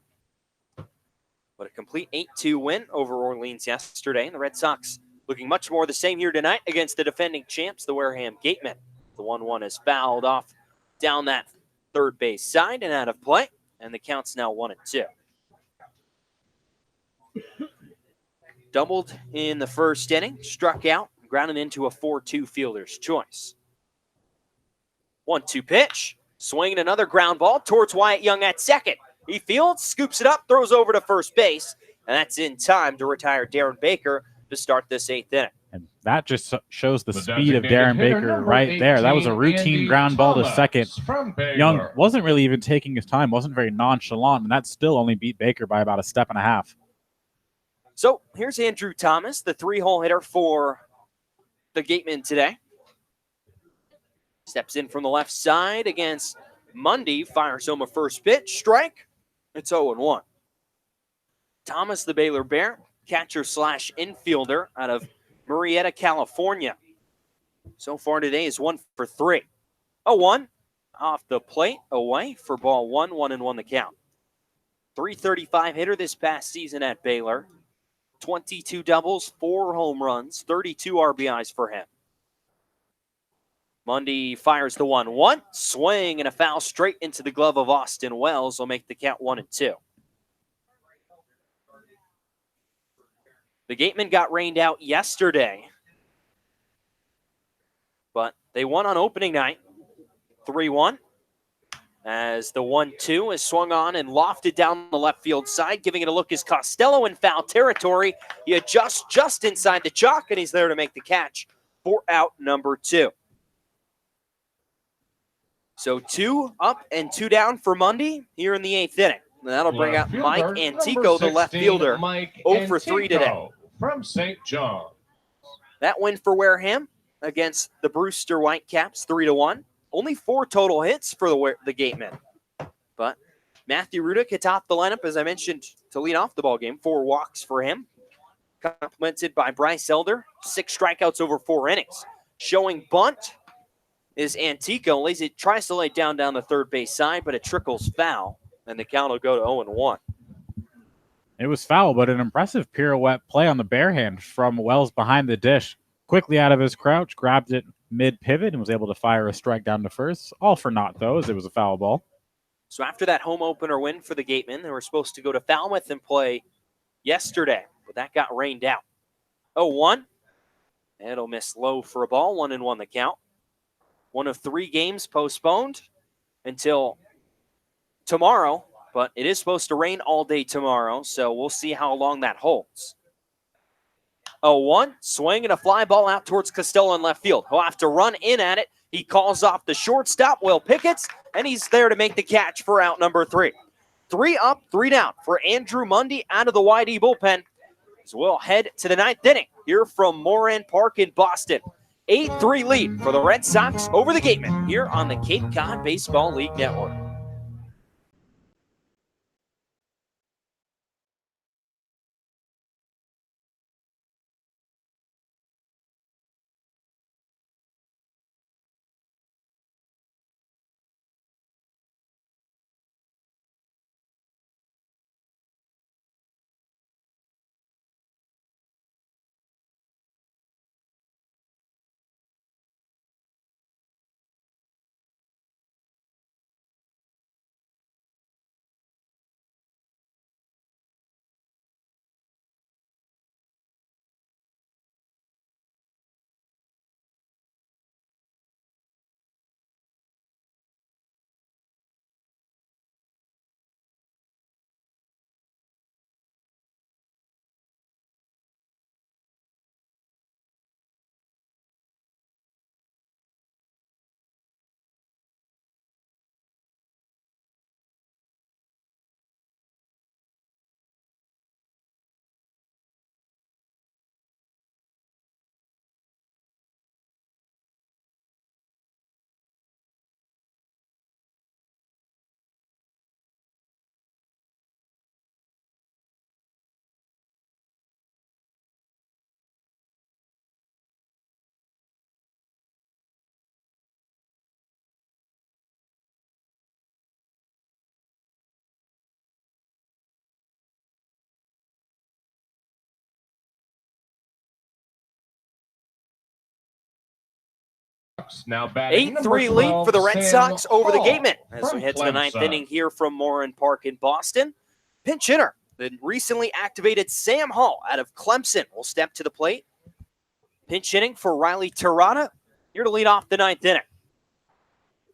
But a complete 8-2 win over Orleans yesterday, and the Red Sox looking much more the same here tonight against the defending champs, the Wareham Gatemen. The 1-1 is fouled off down that third base side and out of play, and the count's now 1-2. Doubled in the first inning, struck out, grounded into a 4-2 fielder's choice. 1-2 pitch, swinging another ground ball towards Wyatt Young at second. He fields, scoops it up, throws over to first base, and that's in time to retire Darren Baker to start this 8th inning. And that just shows the speed of Darren Baker right there. That was a routine ground ball to second. Young wasn't really even taking his time, wasn't very nonchalant, and that still only beat Baker by about a step and a half. So here's Andrew Thomas, the 3-hole hitter for the Gatemen today. Steps in from the left side against Mundy, fires home a first pitch, strike. It's 0-1. Thomas, the Baylor Bear, catcher / infielder out of Murrieta, California. So far today is 1 for 3. 0-1 off the plate, away for ball 1, 1-1 the count. .335 hitter this past season at Baylor. 22 doubles, 4 home runs, 32 RBIs for him. Mundy fires the 1-1, swing and a foul straight into the glove of Austin Wells will make the count 1-2. The Gatemen got rained out yesterday, but they won on opening night, 3-1. as the 1-2 is swung on and lofted down the left field side. Giving it a look is Costello in foul territory. He adjusts just inside the chalk, and he's there to make the catch for out number 2. So 2 up and 2 down for Mundy here in the 8th inning. And that'll bring out Mike Antico, the left fielder, 0 for 3 today. From St. John. That win for Wareham against the Brewster Whitecaps, 3-1. Only 4 total hits for the Gatemen. But Matthew Rudick atop the lineup, as I mentioned, to lead off the ball game. 4 walks for him. Complemented by Bryce Elder. 6 strikeouts over 4 innings. Showing bunt is Antico. Tries to lay down the third base side, but it trickles foul, and the count will go to 0-1. It was foul, but an impressive pirouette play on the bare hand from Wells behind the dish. Quickly out of his crouch, grabbed it mid-pivot, and was able to fire a strike down to first. All for naught, though, as it was a foul ball. So after that home opener win for the Gatemen, they were supposed to go to Falmouth and play yesterday, but that got rained out. 0-1. It'll miss low for a ball, 1-1 the count. One of 3 games postponed until tomorrow, but it is supposed to rain all day tomorrow, so we'll see how long that holds. 0-1, swing and a fly ball out towards Costello in left field. He'll have to run in at it. He calls off the shortstop, Will Pickett's, and he's there to make the catch for out number 3. 3 up, 3 down for Andrew Mundy out of the YD bullpen. So we'll head to the 9th inning here from Moran Park in Boston. 8-3 lead for the Red Sox over the Gatemen here on the Cape Cod Baseball League Network. Now batting 8-3 lead for the Red Sox over the Gatemen as we head to the 9th Clemson. inning here from Moran Park in Boston. Pinch hitter, the recently activated Sam Hall out of Clemson will step to the plate. Pinch hitting for Riley Tirada here to lead off the 9th inning.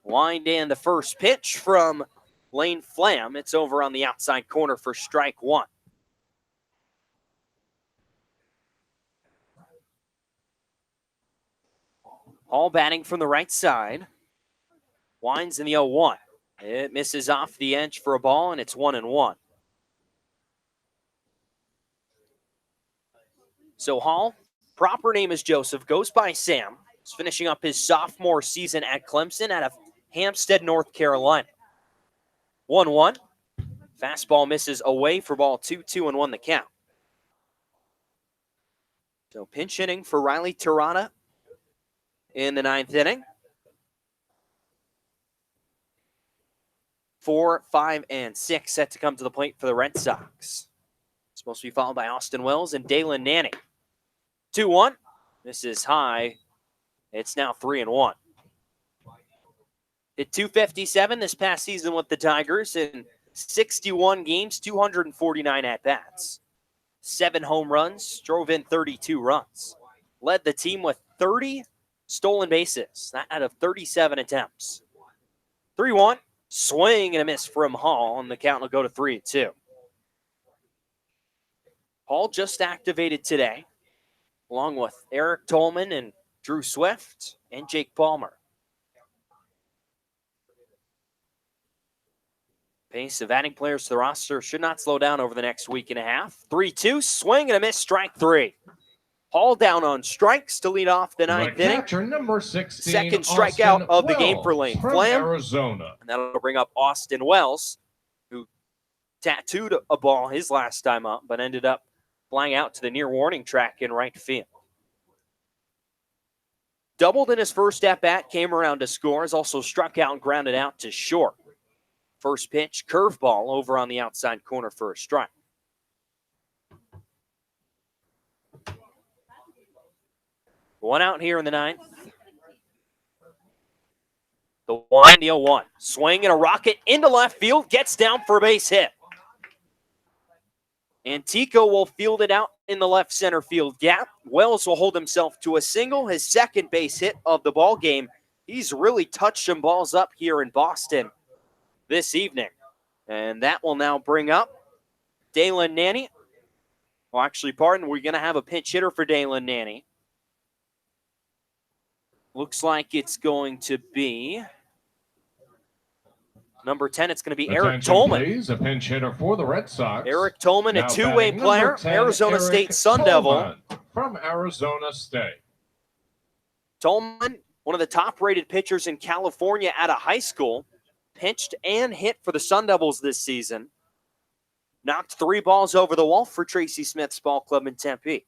Wind in the first pitch from Lane Flam. It's over on the outside corner for strike 1. Hall batting from the right side. Winds in the 0-1. It misses off the edge for a ball, and it's 1-1. So Hall, proper name is Joseph, goes by Sam. He's finishing up his sophomore season at Clemson out of Hampstead, North Carolina. 1-1. Fastball misses away for ball 2-1 the count. So pinch hitting for Riley Tirada in the 9th inning. 4, 5, and 6 set to come to the plate for the Red Sox. Supposed to be followed by Austin Wells and Dalen Nanny. 2-1. This is high. It's now 3-1. Hit 257 this past season with the Tigers in 61 games, 249 at-bats. 7 home runs, drove in 32 runs. Led the team with 30 stolen bases, that out of 37 attempts. 3-1. Swing and a miss from Hall, and the count will go to 3-2. Hall just activated today, along with Eric Tolman and Drew Swift and Jake Palmer. Pace of adding players to the roster should not slow down over the next week and a half. 3-2, swing and a miss, strike 3. Hall down on strikes to lead off the ninth inning. Catcher number 16, Second strikeout Austin of the game for Wells Lane from Flam. Arizona. And that'll bring up Austin Wells, who tattooed a ball his last time up, but ended up flying out to the near warning track in right field. Doubled in his first at-bat, came around to score, has also struck out and grounded out to short. First pitch, curveball over on the outside corner for a strike. One out here in the ninth. The 1-0-1. Swing and a rocket into left field, gets down for a base hit. Antico will field it out in the left center field gap. Wells will hold himself to a single, his second base hit of the ball game. He's really touched some balls up here in Boston this evening. And that will now bring up Dalen Nanny. Well, actually, pardon, we're going to have a pinch hitter for Dalen Nanny. Looks like it's going to be number 10. It's going to be Eric Tolman. Please, a pinch hitter for the Red Sox. Eric Tolman, Now a two-way batting player, number 10, Arizona Eric State Sun Devil. Tolman from Arizona State. Tolman, one of the top-rated pitchers in California out of high school, pitched and hit for the Sun Devils this season. Knocked 3 balls over the wall for Tracy Smith's ball club in Tempe.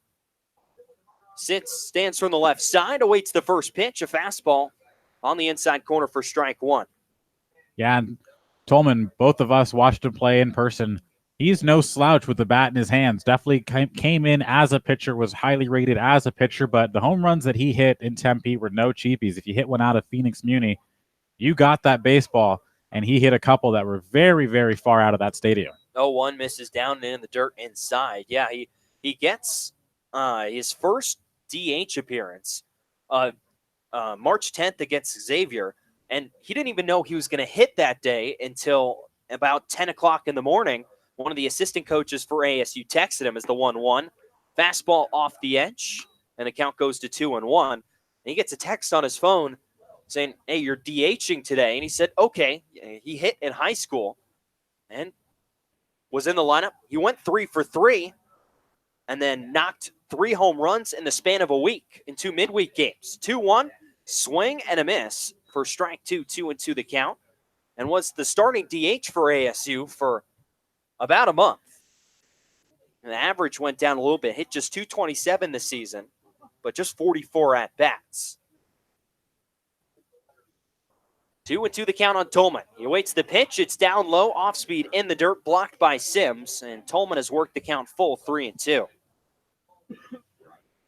Stands from the left side, awaits the first pitch, a fastball on the inside corner for strike 1. Yeah, and Tolman, both of us watched him play in person. He's no slouch with the bat in his hands. Definitely came in as a pitcher, was highly rated as a pitcher, but the home runs that he hit in Tempe were no cheapies. If you hit one out of Phoenix Muni, you got that baseball, and he hit a couple that were very, very far out of that stadium. 0-1 misses down and in the dirt inside. Yeah, he gets his first DH appearance March 10th against Xavier, and he didn't even know he was going to hit that day until about 10 o'clock in the morning. One of the assistant coaches for ASU texted him as the 1-1. Fastball off the edge, and the count goes to 2-1. And he gets a text on his phone saying, "Hey, you're DHing today." And he said, okay. He hit in high school and was in the lineup. He went 3 for 3 and then knocked 3 home runs in the span of a week in 2 midweek games. 2-1, swing and a miss for strike 2, 2-2 the count, and was the starting DH for ASU for about a month. And the average went down a little bit, hit just 227 this season, but just 44 at-bats. 2-2 the count on Tolman. He awaits the pitch. It's down low, off speed in the dirt, blocked by Sims, and Tolman has worked the count full 3-2.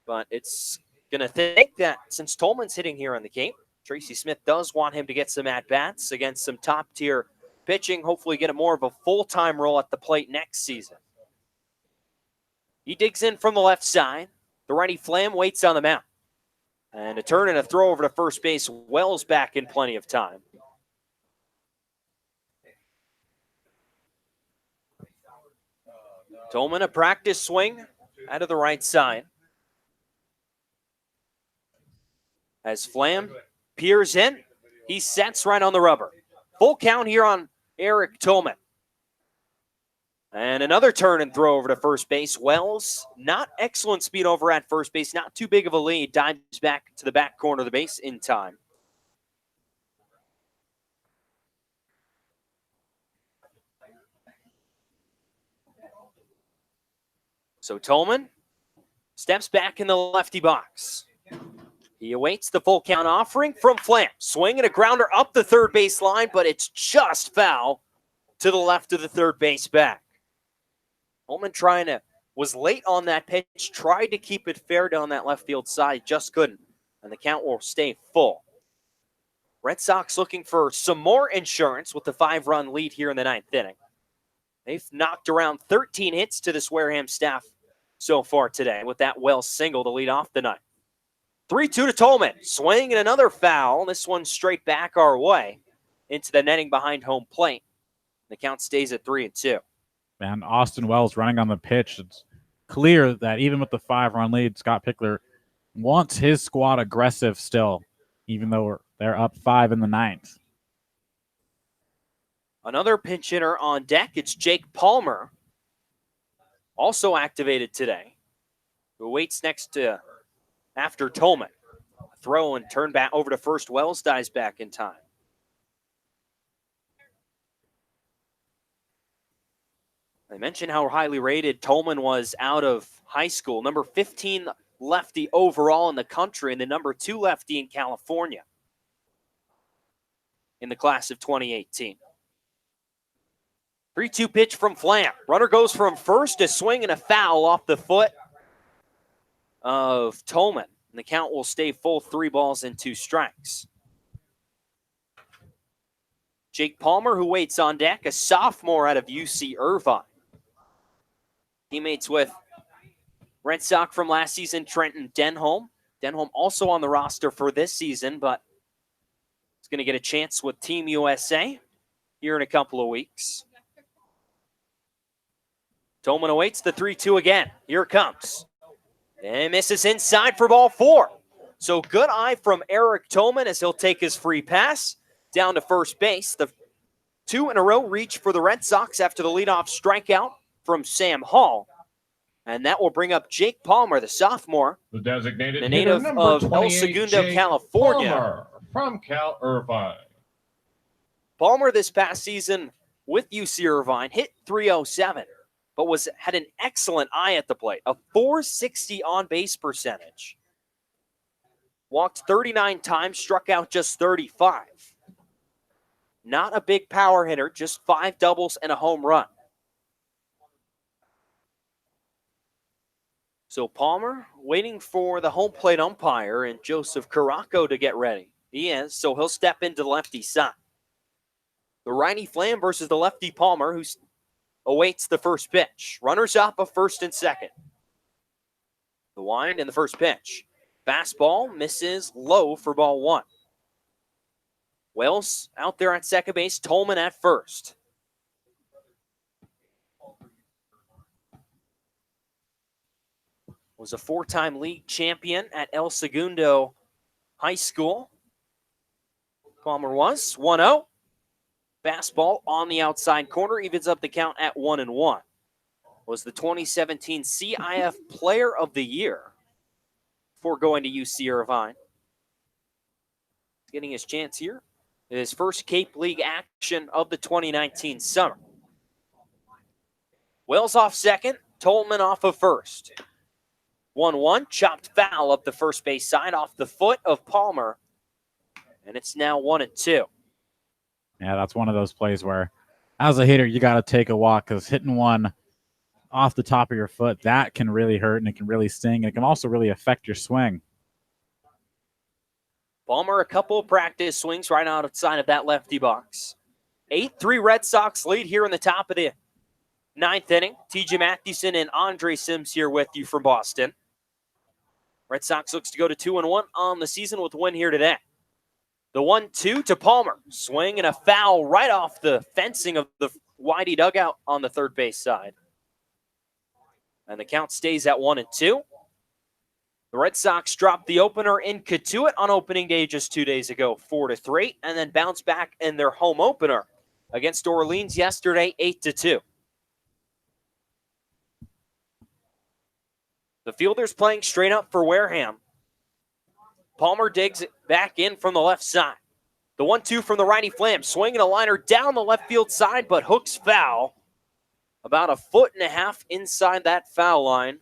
But it's going to think that since Tolman's hitting here on the Cape, Tracy Smith does want him to get some at-bats against some top-tier pitching, hopefully get a more of a full-time role at the plate next season. He digs in from the left side. The righty Flam waits on the mound. And a turn and a throw over to first base. Wells back in plenty of time. Tolman, a practice swing out of the right side. As Flam peers in, he sets right on the rubber. Full count here on Eric Tolman. And another turn and throw over to first base. Wells, not excellent speed over at first base, not too big of a lead. Dives back to the back corner of the base in time. So Tolman steps back in the lefty box. He awaits the full count offering from Flam. Swing and a grounder up the third base line, but it's just foul to the left of the third base back. Tolman was late on that pitch, tried to keep it fair down that left field side, just couldn't. And the count will stay full. Red Sox looking for some more insurance with the 5-run lead here in the 9th inning. They've knocked around 13 hits to this Wareham staff so far today with that Wells single to lead off the night. 3-2 to Tolman. Swing and another foul. This one straight back our way. into the netting behind home plate. The count stays at 3-2. And Austin Wells running on the pitch. It's clear that even with the 5-run lead, Scott Pickler wants his squad aggressive still, even though they're up 5 in the 9th. Another pinch hitter on deck. It's Jake Palmer, also activated today, who waits next to after Tolman. Throw and turn back over to first. Wells dies back in time. I mentioned how highly rated Tolman was out of high school. Number 15 lefty overall in the country and the number 2 lefty in California in the class of 2018. 3-2 pitch from Flam. Runner goes from first, a swing and a foul off the foot of Tolman. And the count will stay full, 3 balls and 2 strikes. Jake Palmer, who waits on deck, a sophomore out of UC Irvine. Teammates with Red Sox from last season, Trenton Denholm. Denholm also on the roster for this season, but he's going to get a chance with Team USA here in a couple of weeks. Tolman awaits the 3-2 again. Here it comes. And misses inside for ball 4. So good eye from Eric Tolman as he'll take his free pass down to first base. The 2 in a row reach for the Red Sox after the leadoff strikeout from Sam Hall. And that will bring up Jake Palmer, the sophomore, The designated the hitter, native number of El 28, Segundo, Jake California. Palmer from Cal Irvine. Palmer this past season with UC Irvine hit .307, but had an excellent eye at the plate, a .460 on-base percentage. Walked 39 times, struck out just 35. Not a big power hitter, just 5 doubles and a home run. So Palmer waiting for the home plate umpire and Joseph Caraco to get ready. He is, so he'll step into the lefty side. The righty Flam versus the lefty Palmer, who awaits the first pitch. Runners up of first and second. The wind and the first pitch. Fastball misses low for ball 1. Wells out there at second base, Tolman at first. Was a 4-time league champion at El Segundo High School. Palmer was 1-0. Fastball on the outside corner, evens up the count at 1-1. Was the 2017 CIF Player of the Year before going to UC Irvine. Getting his chance here. His first Cape League action of the 2019 summer. Wells off second, Tolman off of first. 1-1, chopped foul up the first base side off the foot of Palmer. And it's now 1-2. Yeah, that's one of those plays where, as a hitter, you got to take a walk because hitting one off the top of your foot, that can really hurt and it can really sting. And it can also really affect your swing. Palmer, a couple of practice swings right outside of that lefty box. 8-3 Red Sox lead here in the top of the 9th inning. TJ Mathewson and Andre Sims here with you from Boston. Red Sox looks to go to 2-1 on the season with a win here today. The 1-2 to Palmer. Swing and a foul right off the fencing of the Whitey dugout on the third base side. And the count stays at 1-2. The Red Sox dropped the opener in Katuitt on opening day just 2 days ago, 4-3, and then bounced back in their home opener against Orleans yesterday, 8-2. The fielders playing straight up for Wareham. Palmer digs it back in from the left side. The 1-2 from the righty Flam, swinging a liner down the left field side, but hooks foul. About 1.5 feet inside that foul line.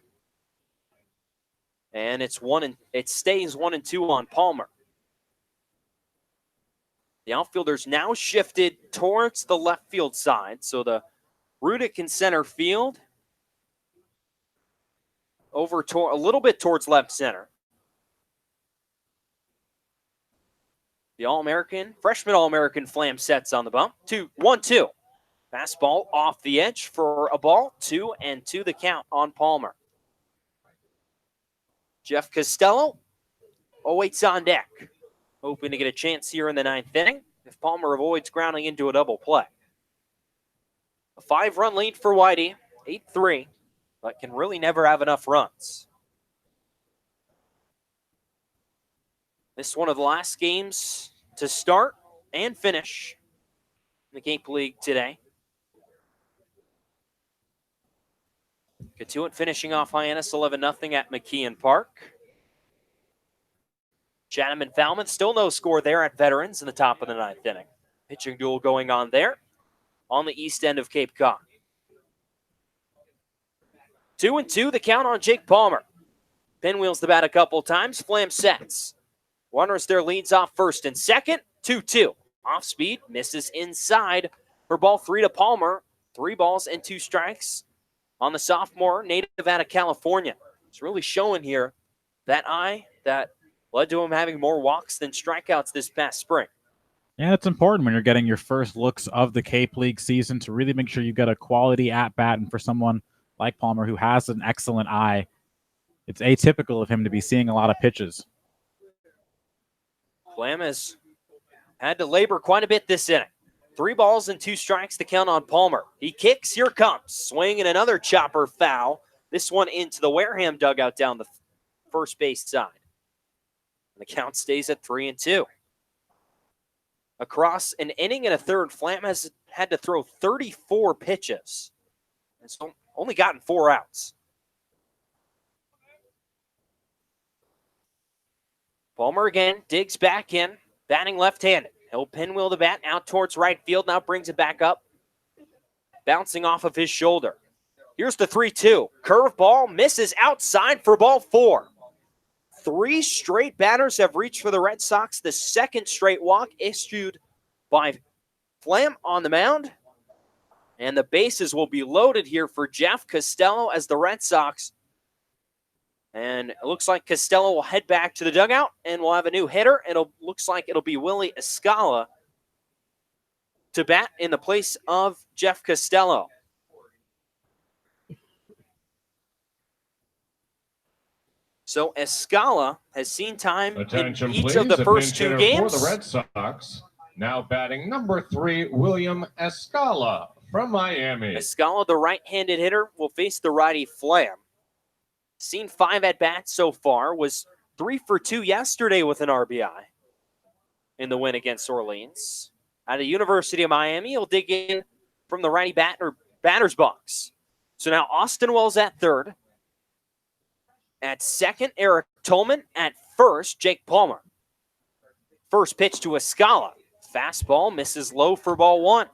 And it stays 1-2 on Palmer. The outfielders now shifted towards the left field side. So the Rudick in center field. Over a little bit towards left center. The freshman All-American Flam sets on the bump. 1-2. Fastball off the edge for a ball. 2-2 the count on Palmer. Jeff Costello awaits on deck. Hoping to get a chance here in the 9th inning. if Palmer avoids grounding into a double play. A 5-run lead for Whitey, 8-3, but can really never have enough runs. This is one of the last games to start and finish in the Cape League today. Katuitt finishing off Hyannis 11-0 at McKeon Park. Chatham and Falmouth, still no score there at Veterans in the top of the 9th inning. Pitching duel going on there on the east end of Cape Cod. 2-2, the count on Jake Palmer. Pinwheels the bat a couple times. Flam sets. Runners their leads off first and second. 2-2. Off speed, misses inside for ball 3 to Palmer. 3 balls and 2 strikes on the sophomore, native out of California. It's really showing here that eye that led to him having more walks than strikeouts this past spring. Yeah, it's important when you're getting your first looks of the Cape League season to really make sure you get a quality at-bat. And for someone like Palmer, who has an excellent eye, it's atypical of him to be seeing a lot of pitches. Flam has had to labor quite a bit this inning. 3 balls and 2 strikes to count on Palmer. He kicks, here comes. Swing and another chopper foul. This one into the Wareham dugout down the first base side. And the count stays at 3-2. Across an inning and a third, Flam has had to throw 34 pitches. And so only gotten 4 outs. Palmer again digs back in, batting left-handed. He'll pinwheel the bat out towards right field, now brings it back up, bouncing off of his shoulder. Here's the 3-2. Curveball misses outside for ball 4. 3 straight batters have reached for the Red Sox. The second straight walk issued by Flam on the mound. And the bases will be loaded here for Jeff Costello as the Red Sox. And it looks like Costello will head back to the dugout and we'll have a new hitter. And it looks like it'll be Willie Escala to bat in the place of Jeff Costello. So Escala has seen time Attention, in each please. of the first pinch 2 hitter games. For the Red Sox, now batting number 3, William Escala from Miami. Escala, the right-handed hitter, will face the righty Flam. Seen 5 at-bats so far, was 3 for 2 yesterday with an RBI in the win against Orleans. At the University of Miami, he'll dig in from the righty batter's box. So now Austin Wells at third. At second, Eric Tolman. At first, Jake Palmer. First pitch to Escala. Fastball misses low for ball 1.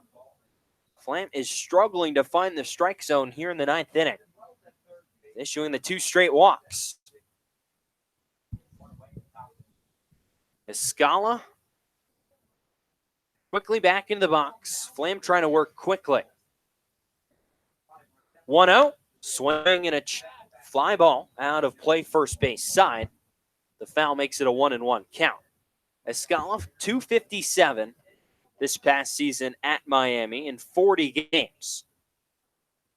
Flam is struggling to find the strike zone here in the 9th inning, issuing the 2 straight walks. Escala quickly back into the box. Flam trying to work quickly. 1-0. Swing and a fly ball out of play first base side. The foul makes it a 1-1 count. Escala, 257 this past season at Miami in 40 games.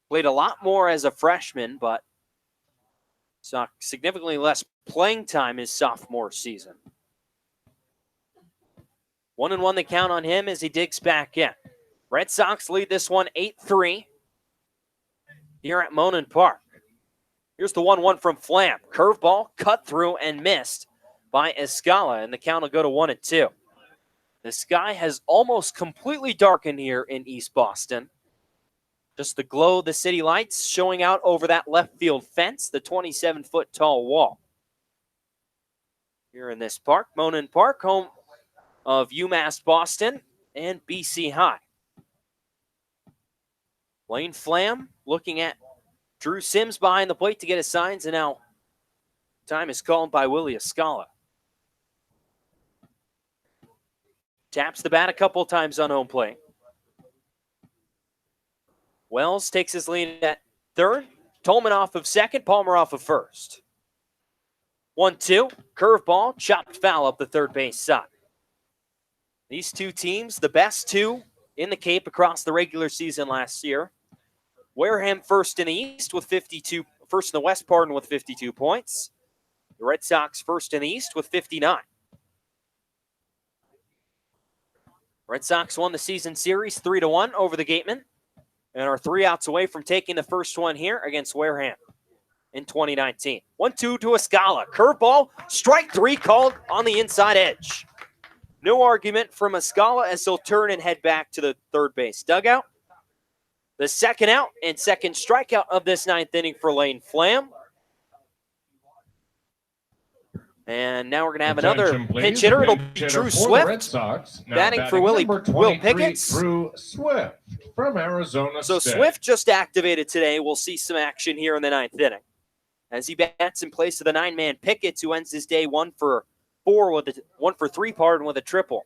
Played a lot more as a freshman, but saw significantly less playing time his sophomore season. 1-1 the count on him as he digs back in. Red Sox lead this one 8-3 here at Monin Park. Here's the 1-1 from Flam. Curveball cut through and missed by Escala, and the count will go to 1-2. The sky has almost completely darkened here in East Boston. Just the glow of the city lights showing out over that left field fence, the 27-foot tall wall. Here in this park, Monin Park, home of UMass Boston and BC High. Lane Flam looking at Drew Sims behind the plate to get his signs, and now time is called by Willie Escala. Taps the bat a couple times on home plate. Wells takes his lead at third. Tolman off of second. Palmer off of first. 1-2. Curveball. Chopped foul up the third base side. These 2 teams, the best 2 in the Cape across the regular season last year. Wareham first in the East with 52. First in the West, pardon, with 52 points. The Red Sox first in the East with 59. Red Sox won the season series 3-1 over the Gatemen and are 3 outs away from taking the first one here against Wareham in 2019. 1-2 to Escala. Curveball, strike 3 called on the inside edge. No argument from Escala as he'll turn and head back to the third base dugout. The second out and second strikeout of this 9th inning for Lane Flam. And now we're going to have another pinch hitter. It'll be Drew Swift. Batting for Will Pickett. Drew Swift from Arizona So State. Swift just activated today. We'll see some action here in the 9th inning as he bats in place of the 9-man Pickett, who ends his day 1 for 3 with a triple.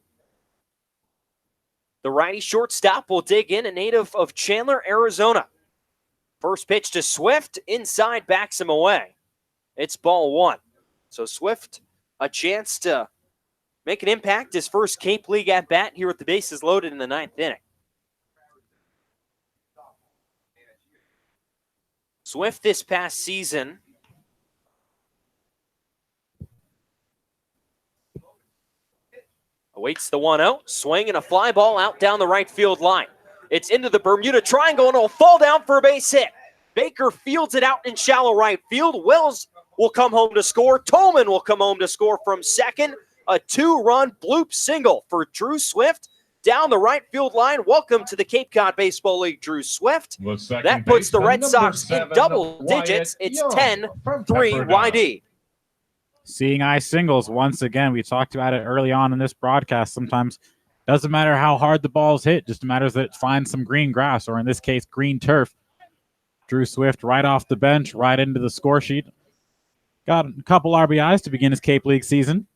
The righty shortstop will dig in, a native of Chandler, Arizona. First pitch to Swift, inside, backs him away. It's ball 1. So Swift, a chance to make an impact, his first Cape League at-bat here with the bases loaded in the 9th inning. Swift this past season awaits the 1-0, swing and a fly ball out down the right field line. It's into the Bermuda Triangle and it'll fall down for a base hit. Baker fields it out in shallow right field. Wells will come home to score. Tolman will come home to score from second. A 2-run bloop single for Drew Swift down the right field line. Welcome to the Cape Cod Baseball League, Drew Swift. That puts the Red Sox in double digits. It's 10-3 YD. Seeing eye singles once again. We talked about it early on in this broadcast. Sometimes doesn't matter how hard the ball's hit, just matters that it finds some green grass, or in this case, green turf. Drew Swift right off the bench, right into the score sheet. Got a couple RBIs to begin his Cape League season.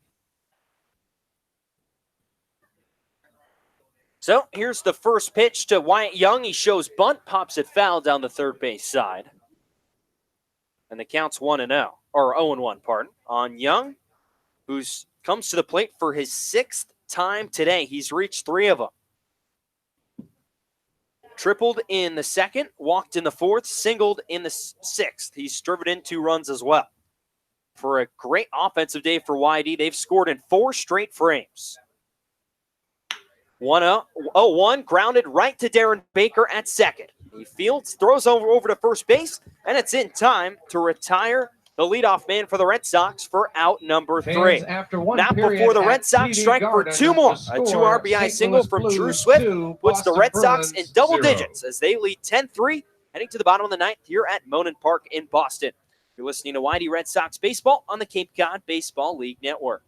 So here's the first pitch to Wyatt Young. He shows bunt, pops it foul down the third base side. And the count's 1-0, or 0-1, pardon, on Young, who comes to the plate for his 6th time today. He's reached 3 of them. Tripled in the 2nd, walked in the 4th, singled in the 6th. He's driven in 2 runs as well. For a great offensive day for YD, they've scored in 4 straight frames. 1-0, grounded right to Darren Baker at second. He fields, throws over to first base, and it's in time to retire the leadoff man for the Red Sox for out number 3. Now before the Red Sox strike for 2 more. A 2 RBI single from Drew Swift puts the Red Sox in double digits as they lead 10-3, heading to the bottom of the 9th here at Monin Park in Boston. You're listening to YD Red Sox Baseball on the Cape Cod Baseball League Network.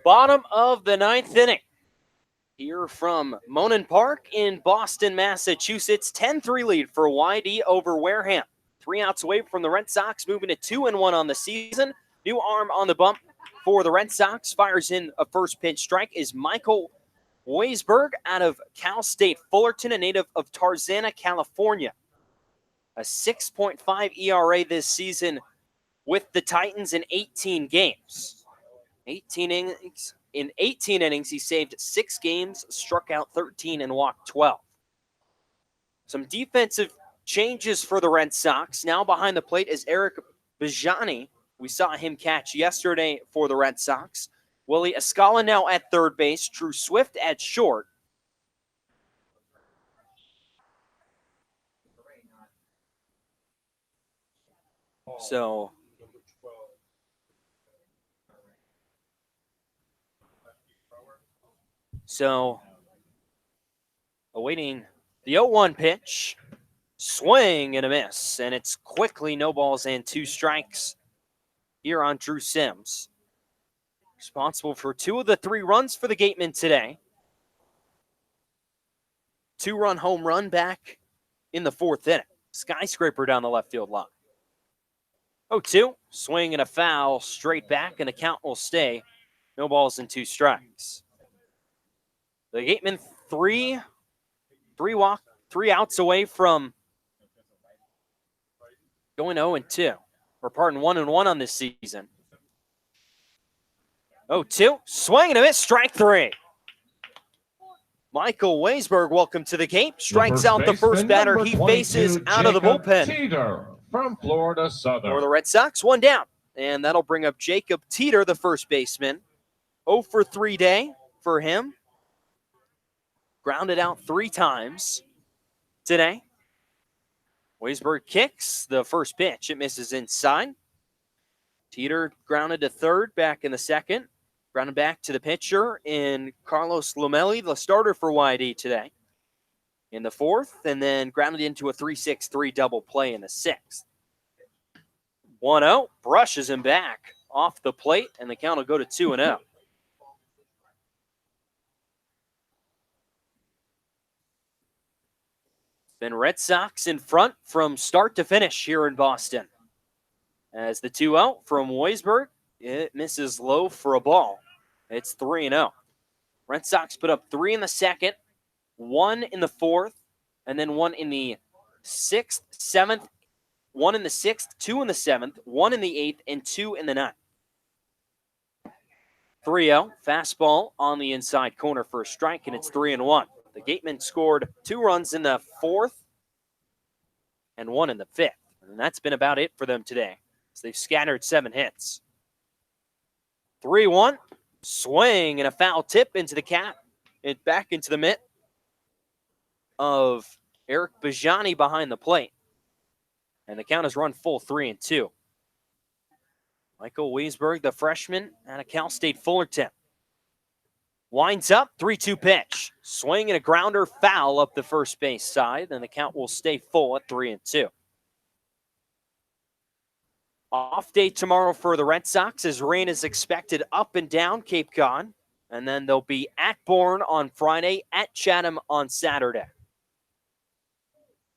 Bottom of the ninth inning. Here from Monon Park in Boston, Massachusetts. 10-3 lead for YD over Wareham. 3 outs away from the Red Sox, moving to 2-1 on the season. New arm on the bump for the Red Sox. Fires in a first pitch strike is Michael Weisberg out of Cal State Fullerton, a native of Tarzana, California. A 6.5 ERA this season with the Titans in 18 games. 18 innings. In 18 innings, he saved 6 games, struck out 13, and walked 12. Some defensive changes for the Red Sox. Now behind the plate is Eric Bajani. We saw him catch yesterday for the Red Sox. Willie Escala now at third base. Drew Swift at short. So awaiting the 0-1 pitch. Swing and a miss. And it's quickly no balls and 2 strikes here on Drew Sims. Responsible for 2 of the 3 runs for the Gatemen today. 2-run home run back in the 4th inning. Skyscraper down the left field line. 0-2. Swing and a foul straight back, and the count will stay. No balls and 2 strikes. The Gatemen 3 outs away from going 0-2. Or pardon, 1-1 on this season. 0-2. Swing and a miss. Strike 3. Michael Weisberg, welcome to the Cape. Strikes out the first batter he faces out of the bullpen. Teeter from Florida Southern. For the Red Sox, 1 down. And that'll bring up Jacob Teeter, the first baseman. 0 for 3 day for him. Grounded out 3 times today. Weisberg kicks the first pitch. It misses inside. Teeter grounded to third back in the 2nd. Grounded back to the pitcher in Carlos Lomelli, the starter for YD today, in the 4th, and then grounded into a 3-6-3 double play in the 6th. 1-0, brushes him back off the plate, and the count will go to 2-0. Been Red Sox in front from start to finish here in Boston. As the 2-0 from Weisberg, it misses low for a ball. It's 3-0. Red Sox put up 3 in the 2nd, 1 in the 4th, and then 1 in the 6th, 7th, 1 in the 6th, 2 in the 7th, 1 in the 8th, and 2 in the 9th. 3-0, fastball on the inside corner for a strike, and it's 3-1. The Gatemen scored 2 runs in the 4th and 1 in the 5th. And that's been about it for them today. So they've scattered 7 hits. 3-1, swing and a foul tip into the cap. It back into the mitt of Eric Bajani behind the plate. And the count has run full 3-2. Michael Weisberg, the freshman out of Cal State Fullerton. Winds up, 3-2 pitch. Swing and a grounder, foul up the first base side, and the count will stay full at 3-2. Off day tomorrow for the Red Sox as rain is expected up and down Cape Cod. And then they'll be at Bourne on Friday, at Chatham on Saturday.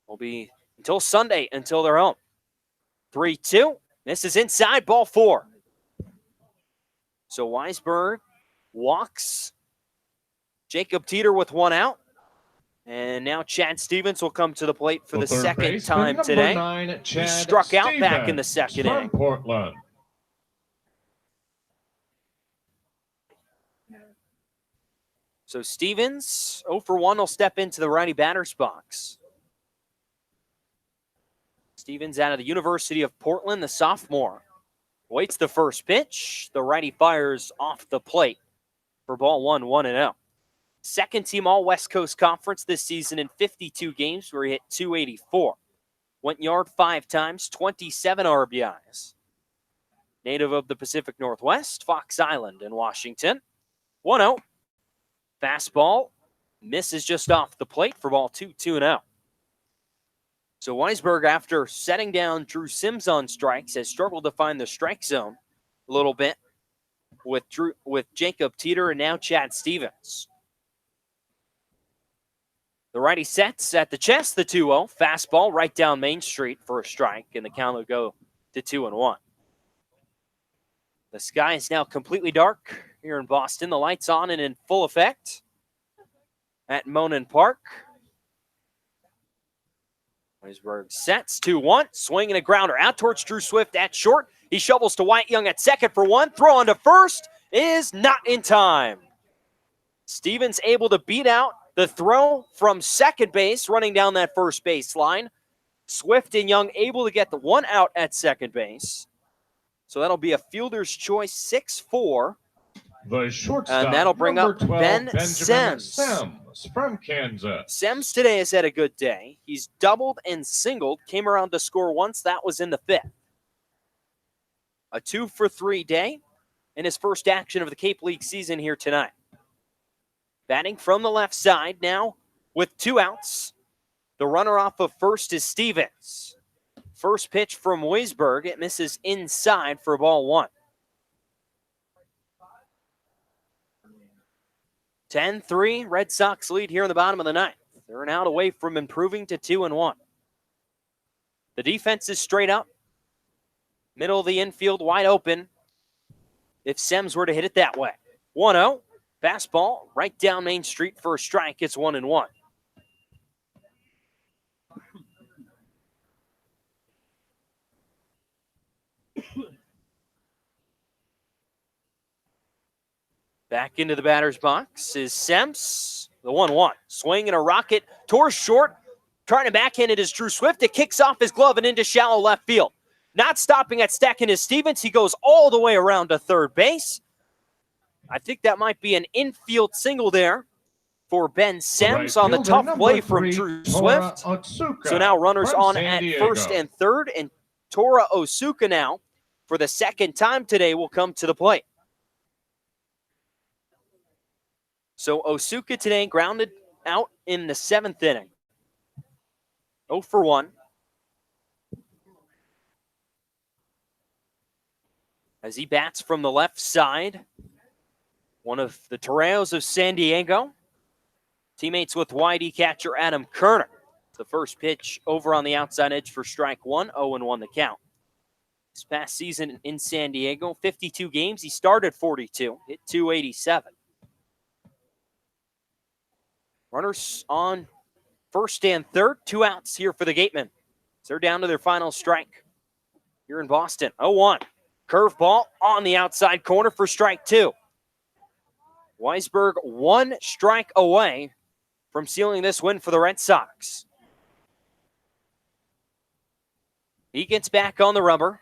Will be until Sunday until they're home. 3-2. This is inside, ball 4. So Weisberg walks Jacob Teeter with 1 out. And now Chad Stevens will come to the plate for the second time today. 9, he struck out back in the 2nd inning. Portland. So Stevens, 0 for 1, will step into the righty batter's box. Stevens out of the University of Portland, the sophomore. Waits the first pitch. The righty fires off the plate for ball 1, 1-0. Second team All West Coast Conference this season in 52 games where he hit .284. Went yard 5 times, 27 RBIs. Native of the Pacific Northwest, Fox Island in Washington. 1-0. Fastball misses just off the plate for ball 2, 2-0. So Weisberg, after setting down Drew Sims on strikes, has struggled to find the strike zone a little bit. with Jacob Teeter and now Chad Stevens. The righty sets at the chest, the 2-0. Fastball right down Main Street for a strike, and the count will go to 2-1. The sky is now completely dark here in Boston. The lights on and in full effect at Monin Park. Weisberg sets 2-1, swinging a grounder out towards Drew Swift at short. He shovels to Wyatt Young at second for one. Throw on to first is not in time. Stevens able to beat out the throw from second base, running down that first base line. Swift and Young able to get the one out at second base. So that'll be a fielder's choice 6-4. The shortstop, and that'll bring up 12, Ben Benjamin Sims. From Kansas. Sims today has had a good day. He's doubled and singled, came around to score once. That was in the fifth. A 2-for-3 day in his first action of the Cape League season here tonight. Batting from the left side now with 2 outs. The runner off of first is Stevens. First pitch from Weisberg. It misses inside for ball 1. 10-3, Red Sox lead here in the bottom of the ninth. They're an out away from improving to 2-1. The defense is straight up. Middle of the infield wide open if Sims were to hit it that way. 1-0, fastball right down Main Street for a strike. It's 1-1. Back into the batter's box is Sims. The 1-1. Swing and a rocket towards short. Trying to backhand it is Drew Swift. It kicks off his glove and into shallow left field. Not stopping at second is Stevens. He goes all the way around to third base. I think that might be an infield single there for Ben Sims on the tough play from Drew Swift. So now runners on at first and third. And Tora Osuka now, for the second time today, will come to the plate. So Osuka today grounded out in the 7th inning. 0 for 1. As he bats from the left side, one of the Toreros of San Diego. Teammates with YD catcher Adam Kerner. The first pitch over on the outside edge for strike 1, 0-1 the count. This past season in San Diego, 52 games. He started 42, hit .287. Runners on first and third. 2 outs here for the Gatemen. So they're down to their final strike here in Boston. 0-1. Curveball on the outside corner for strike 2. Weisberg 1 strike away from sealing this win for the Red Sox. He gets back on the rubber.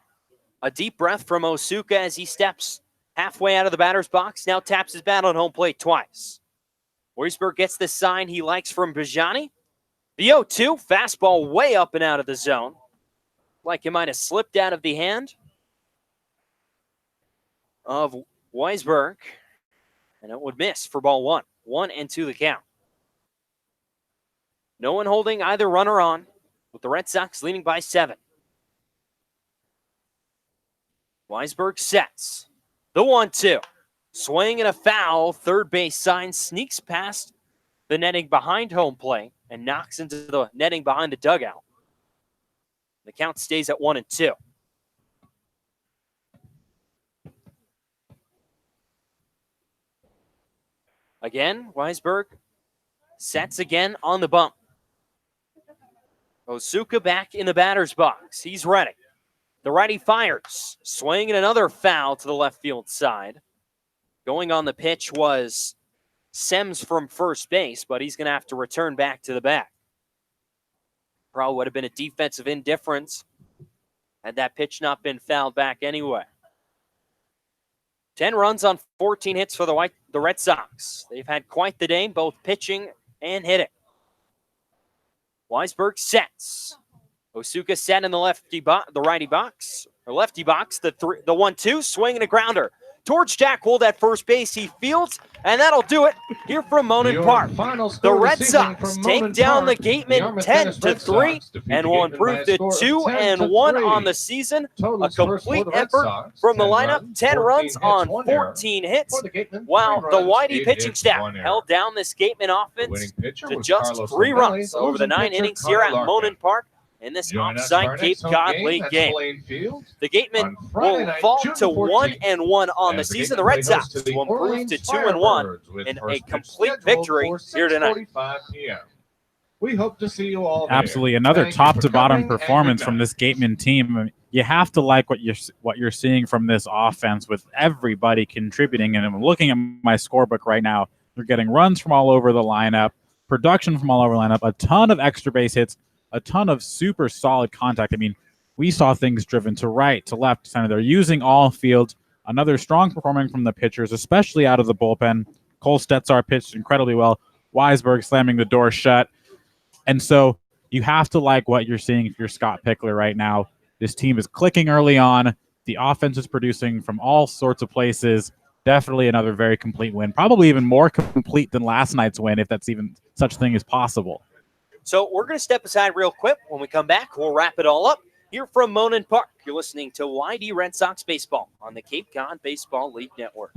A deep breath from Osuka as he steps halfway out of the batter's box. Now taps his bat on home plate twice. Weisberg gets the sign he likes from Bijani. The 0-2, fastball way up and out of the zone. Like it might have slipped out of the hand of Weisberg. And it would miss for ball 1. 1-2 the count. No one holding either runner on, with the Red Sox leading by 7. Weisberg sets. The 1-2. Swing and a foul. Third base sign sneaks past the netting behind home plate and knocks into the netting behind the dugout. The count stays at 1-2. Again, Weisberg sets again on the bump. Osuka back in the batter's box. He's ready. The righty fires. Swing and another foul to the left field side. Going on the pitch was Sims from first base, but he's going to have to return back to the bat. Probably would have been a defensive indifference had that pitch not been fouled back anyway. 10 runs on 14 hits for the Red Sox. They've had quite the day, both pitching and hitting. Weisberg sets. Osuka set in the righty box, or lefty box. The 1-2, swing and a grounder towards Jack Wold at first base. He fields, and that'll do it here from Monon Your Park. final The score Red this evening Sox from take Monon down the Park. Gatemen Yarmouth Tennis 10-3 Red Sox defeat and the will Gatemen by improve a to score of 2-1 on 10-3. the season. A Totals first for complete the Red effort Sox, from the 10 lineup, runs, 10 14 runs hits, on 1 error. 14 hits, For the Gatemen, while 3 the runs, Whitey 8 pitching hits, staff 1 error. held down this Gateman The offense winning pitcher to was just Carlos 3 Lomelli, runs over the closing 9 pitcher innings here Connor at Larkin. Monon Park in this Join us for offside our Cape next home Cod game. League That's game. Blaine Field The Gatemen on Friday will night, fall June to 14th. 1-1 on the As the season. The Gatemen Red play host Sox to the will improve Orleans to 2-1 Firebirds with in a first pitch complete scheduled victory for here tonight. 6:45 p.m. We hope to see you all there. Absolutely, another Thank you top for to bottom coming, and performance good from night. this Gateman team. I mean, you have to like what you're seeing from this offense with everybody contributing. And I'm looking at my scorebook right now. They're getting runs from all over the lineup, production from all over the lineup, a ton of extra base hits, a ton of super solid contact. I mean, we saw things driven to right, to left, to center. They're using all fields. Another strong performing from the pitchers, especially out of the bullpen. Cole Stetzar pitched incredibly well. Weisberg slamming the door shut. And so you have to like what you're seeing if you're Scott Pickler right now. This team is clicking early on. The offense is producing from all sorts of places. Definitely another very complete win. Probably even more complete than last night's win, if that's even such thing as possible. So we're going to step aside real quick. When we come back, we'll wrap it all up here from Monon Park. You're listening to YD Red Sox Baseball on the Cape Cod Baseball League Network.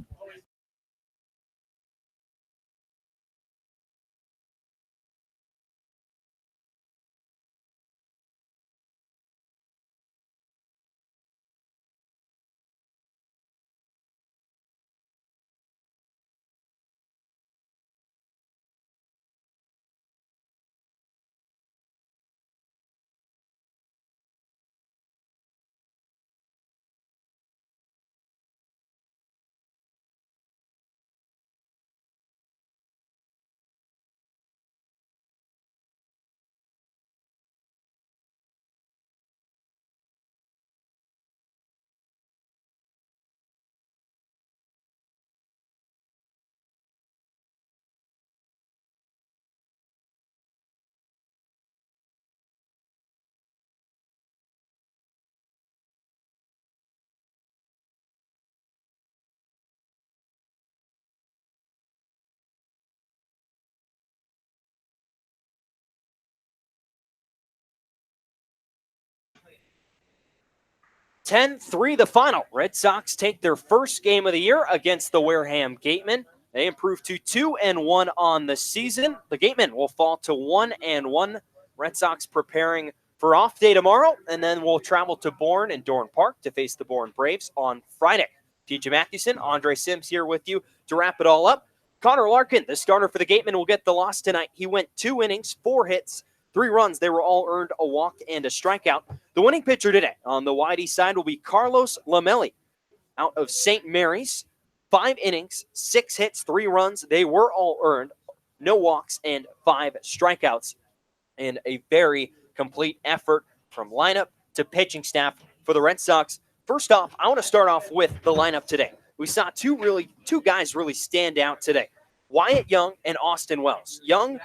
(10-3) the final. Red Sox take their first game of the year against the Wareham Gatemen. They improve to 2-1 on the season. The Gatemen will fall to 1-1. Red Sox preparing for off day tomorrow, and then we'll travel to Bourne and Dorn Park to face the Bourne Braves on Friday. TJ Mathewson, Andre Sims here with you to wrap it all up. Connor Larkin, the starter for the Gatemen, will get the loss tonight. He went 2 innings, 4 hits, 3 runs. They were all earned, a walk and a strikeout. The winning pitcher today on the YD side will be Carlos Lomelli out of St. Mary's. 5 innings, 6 hits, 3 runs. They were all earned, no walks and 5 strikeouts. And a very complete effort from lineup to pitching staff for the Red Sox. First off, I want to start off with the lineup today. We saw two guys really stand out today. Wyatt Young and Austin Wells. Young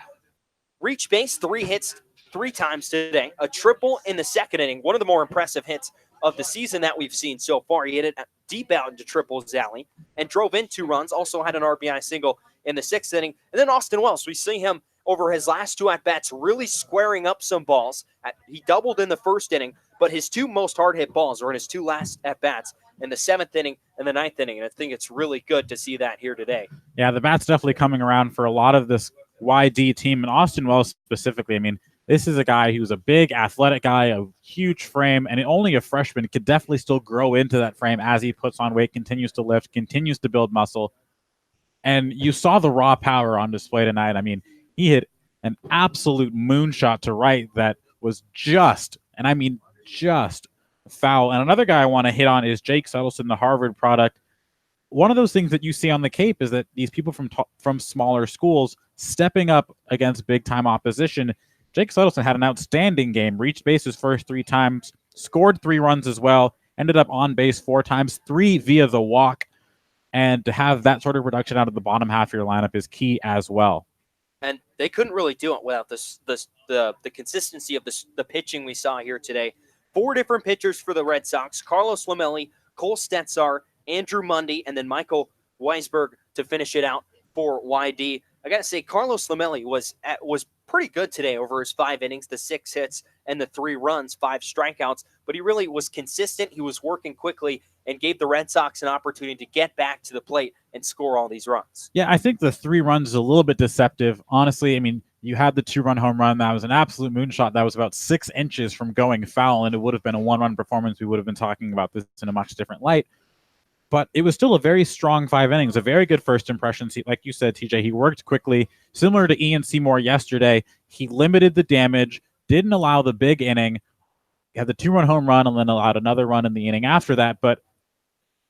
reached base, 3 hits 3 times today, a triple in the second inning, one of the more impressive hits of the season that we've seen so far. He hit it deep out into Triple's alley and drove in 2 runs, also had an RBI single in the 6th inning. And then Austin Wells, we see him over his last 2 at-bats really squaring up some balls. He doubled in the 1st inning, but his 2 most hard-hit balls were in his 2 last at-bats in the 7th inning and the 9th inning, and I think it's really good to see that here today. Yeah, the bat's definitely coming around for a lot of this YD team, and Austin Wells specifically. I mean, this is a guy who's a big athletic guy, a huge frame, and only a freshman could definitely still grow into that frame as he puts on weight, continues to lift, continues to build muscle. And you saw the raw power on display tonight. I mean, he hit an absolute moonshot to right that was just, and I mean just, foul. And another guy I want to hit on is Jake Suttleson, the Harvard product. One of those things that you see on the Cape is that these people from smaller schools stepping up against big-time opposition. Jake Suttleson had an outstanding game, reached base his first 3 times, scored 3 runs as well, ended up on base 4 times, 3 via the walk. And to have that sort of production out of the bottom half of your lineup is key as well. And they couldn't really do it without the consistency of the pitching we saw here today. 4 different pitchers for the Red Sox: Carlos Lomelli, Cole Stetzar, Andrew Mundy, and then Michael Weisberg to finish it out for YD. I got to say, Carlos Lamelli was pretty good today over his 5 innings, the 6 hits and the 3 runs, 5 strikeouts, but he really was consistent. He was working quickly and gave the Red Sox an opportunity to get back to the plate and score all these runs. Yeah, I think the 3 runs is a little bit deceptive. Honestly, I mean, you had the 2-run home run. That was an absolute moonshot. That was about 6 inches from going foul, and it would have been a 1-run performance. We would have been talking about this in a much different light. But it was still a very strong 5 innings, a very good first impression. Like you said, TJ, he worked quickly. Similar to Ian Seymour yesterday, he limited the damage, didn't allow the big inning. He had the 2-run home run and then allowed another run in the inning after that. But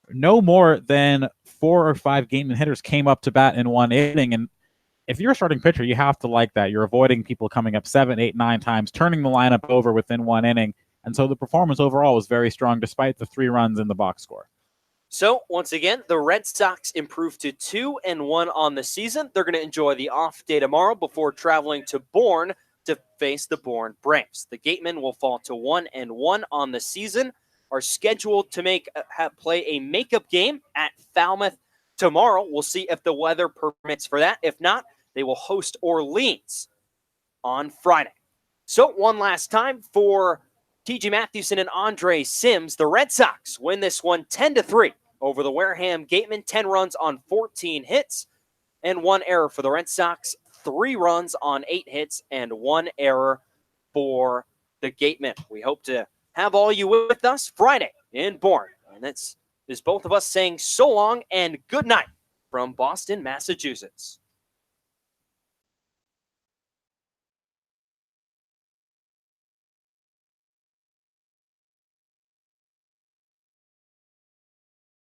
no more than 4 or 5 game hitters came up to bat in 1 inning. And if you're a starting pitcher, you have to like that. You're avoiding people coming up 7, 8, 9 times, turning the lineup over within 1 inning. And so the performance overall was very strong despite the 3 runs in the box score. So, once again, the Red Sox improved to 2-1 on the season. They're going to enjoy the off day tomorrow before traveling to Bourne to face the Bourne Braves. The Gatemen will fall to 1-1 on the season, are scheduled to play a makeup game at Falmouth tomorrow. We'll see if the weather permits for that. If not, they will host Orleans on Friday. So, one last time for T.J. Mathewson and Andre Sims. The Red Sox win this one 10-3 over the Wareham Gatemen. 10 runs on 14 hits and 1 error for the Red Sox. 3 runs on 8 hits and 1 error for the Gatemen. We hope to have all you with us Friday in Bourne. And that's both of us saying so long and good night from Boston, Massachusetts.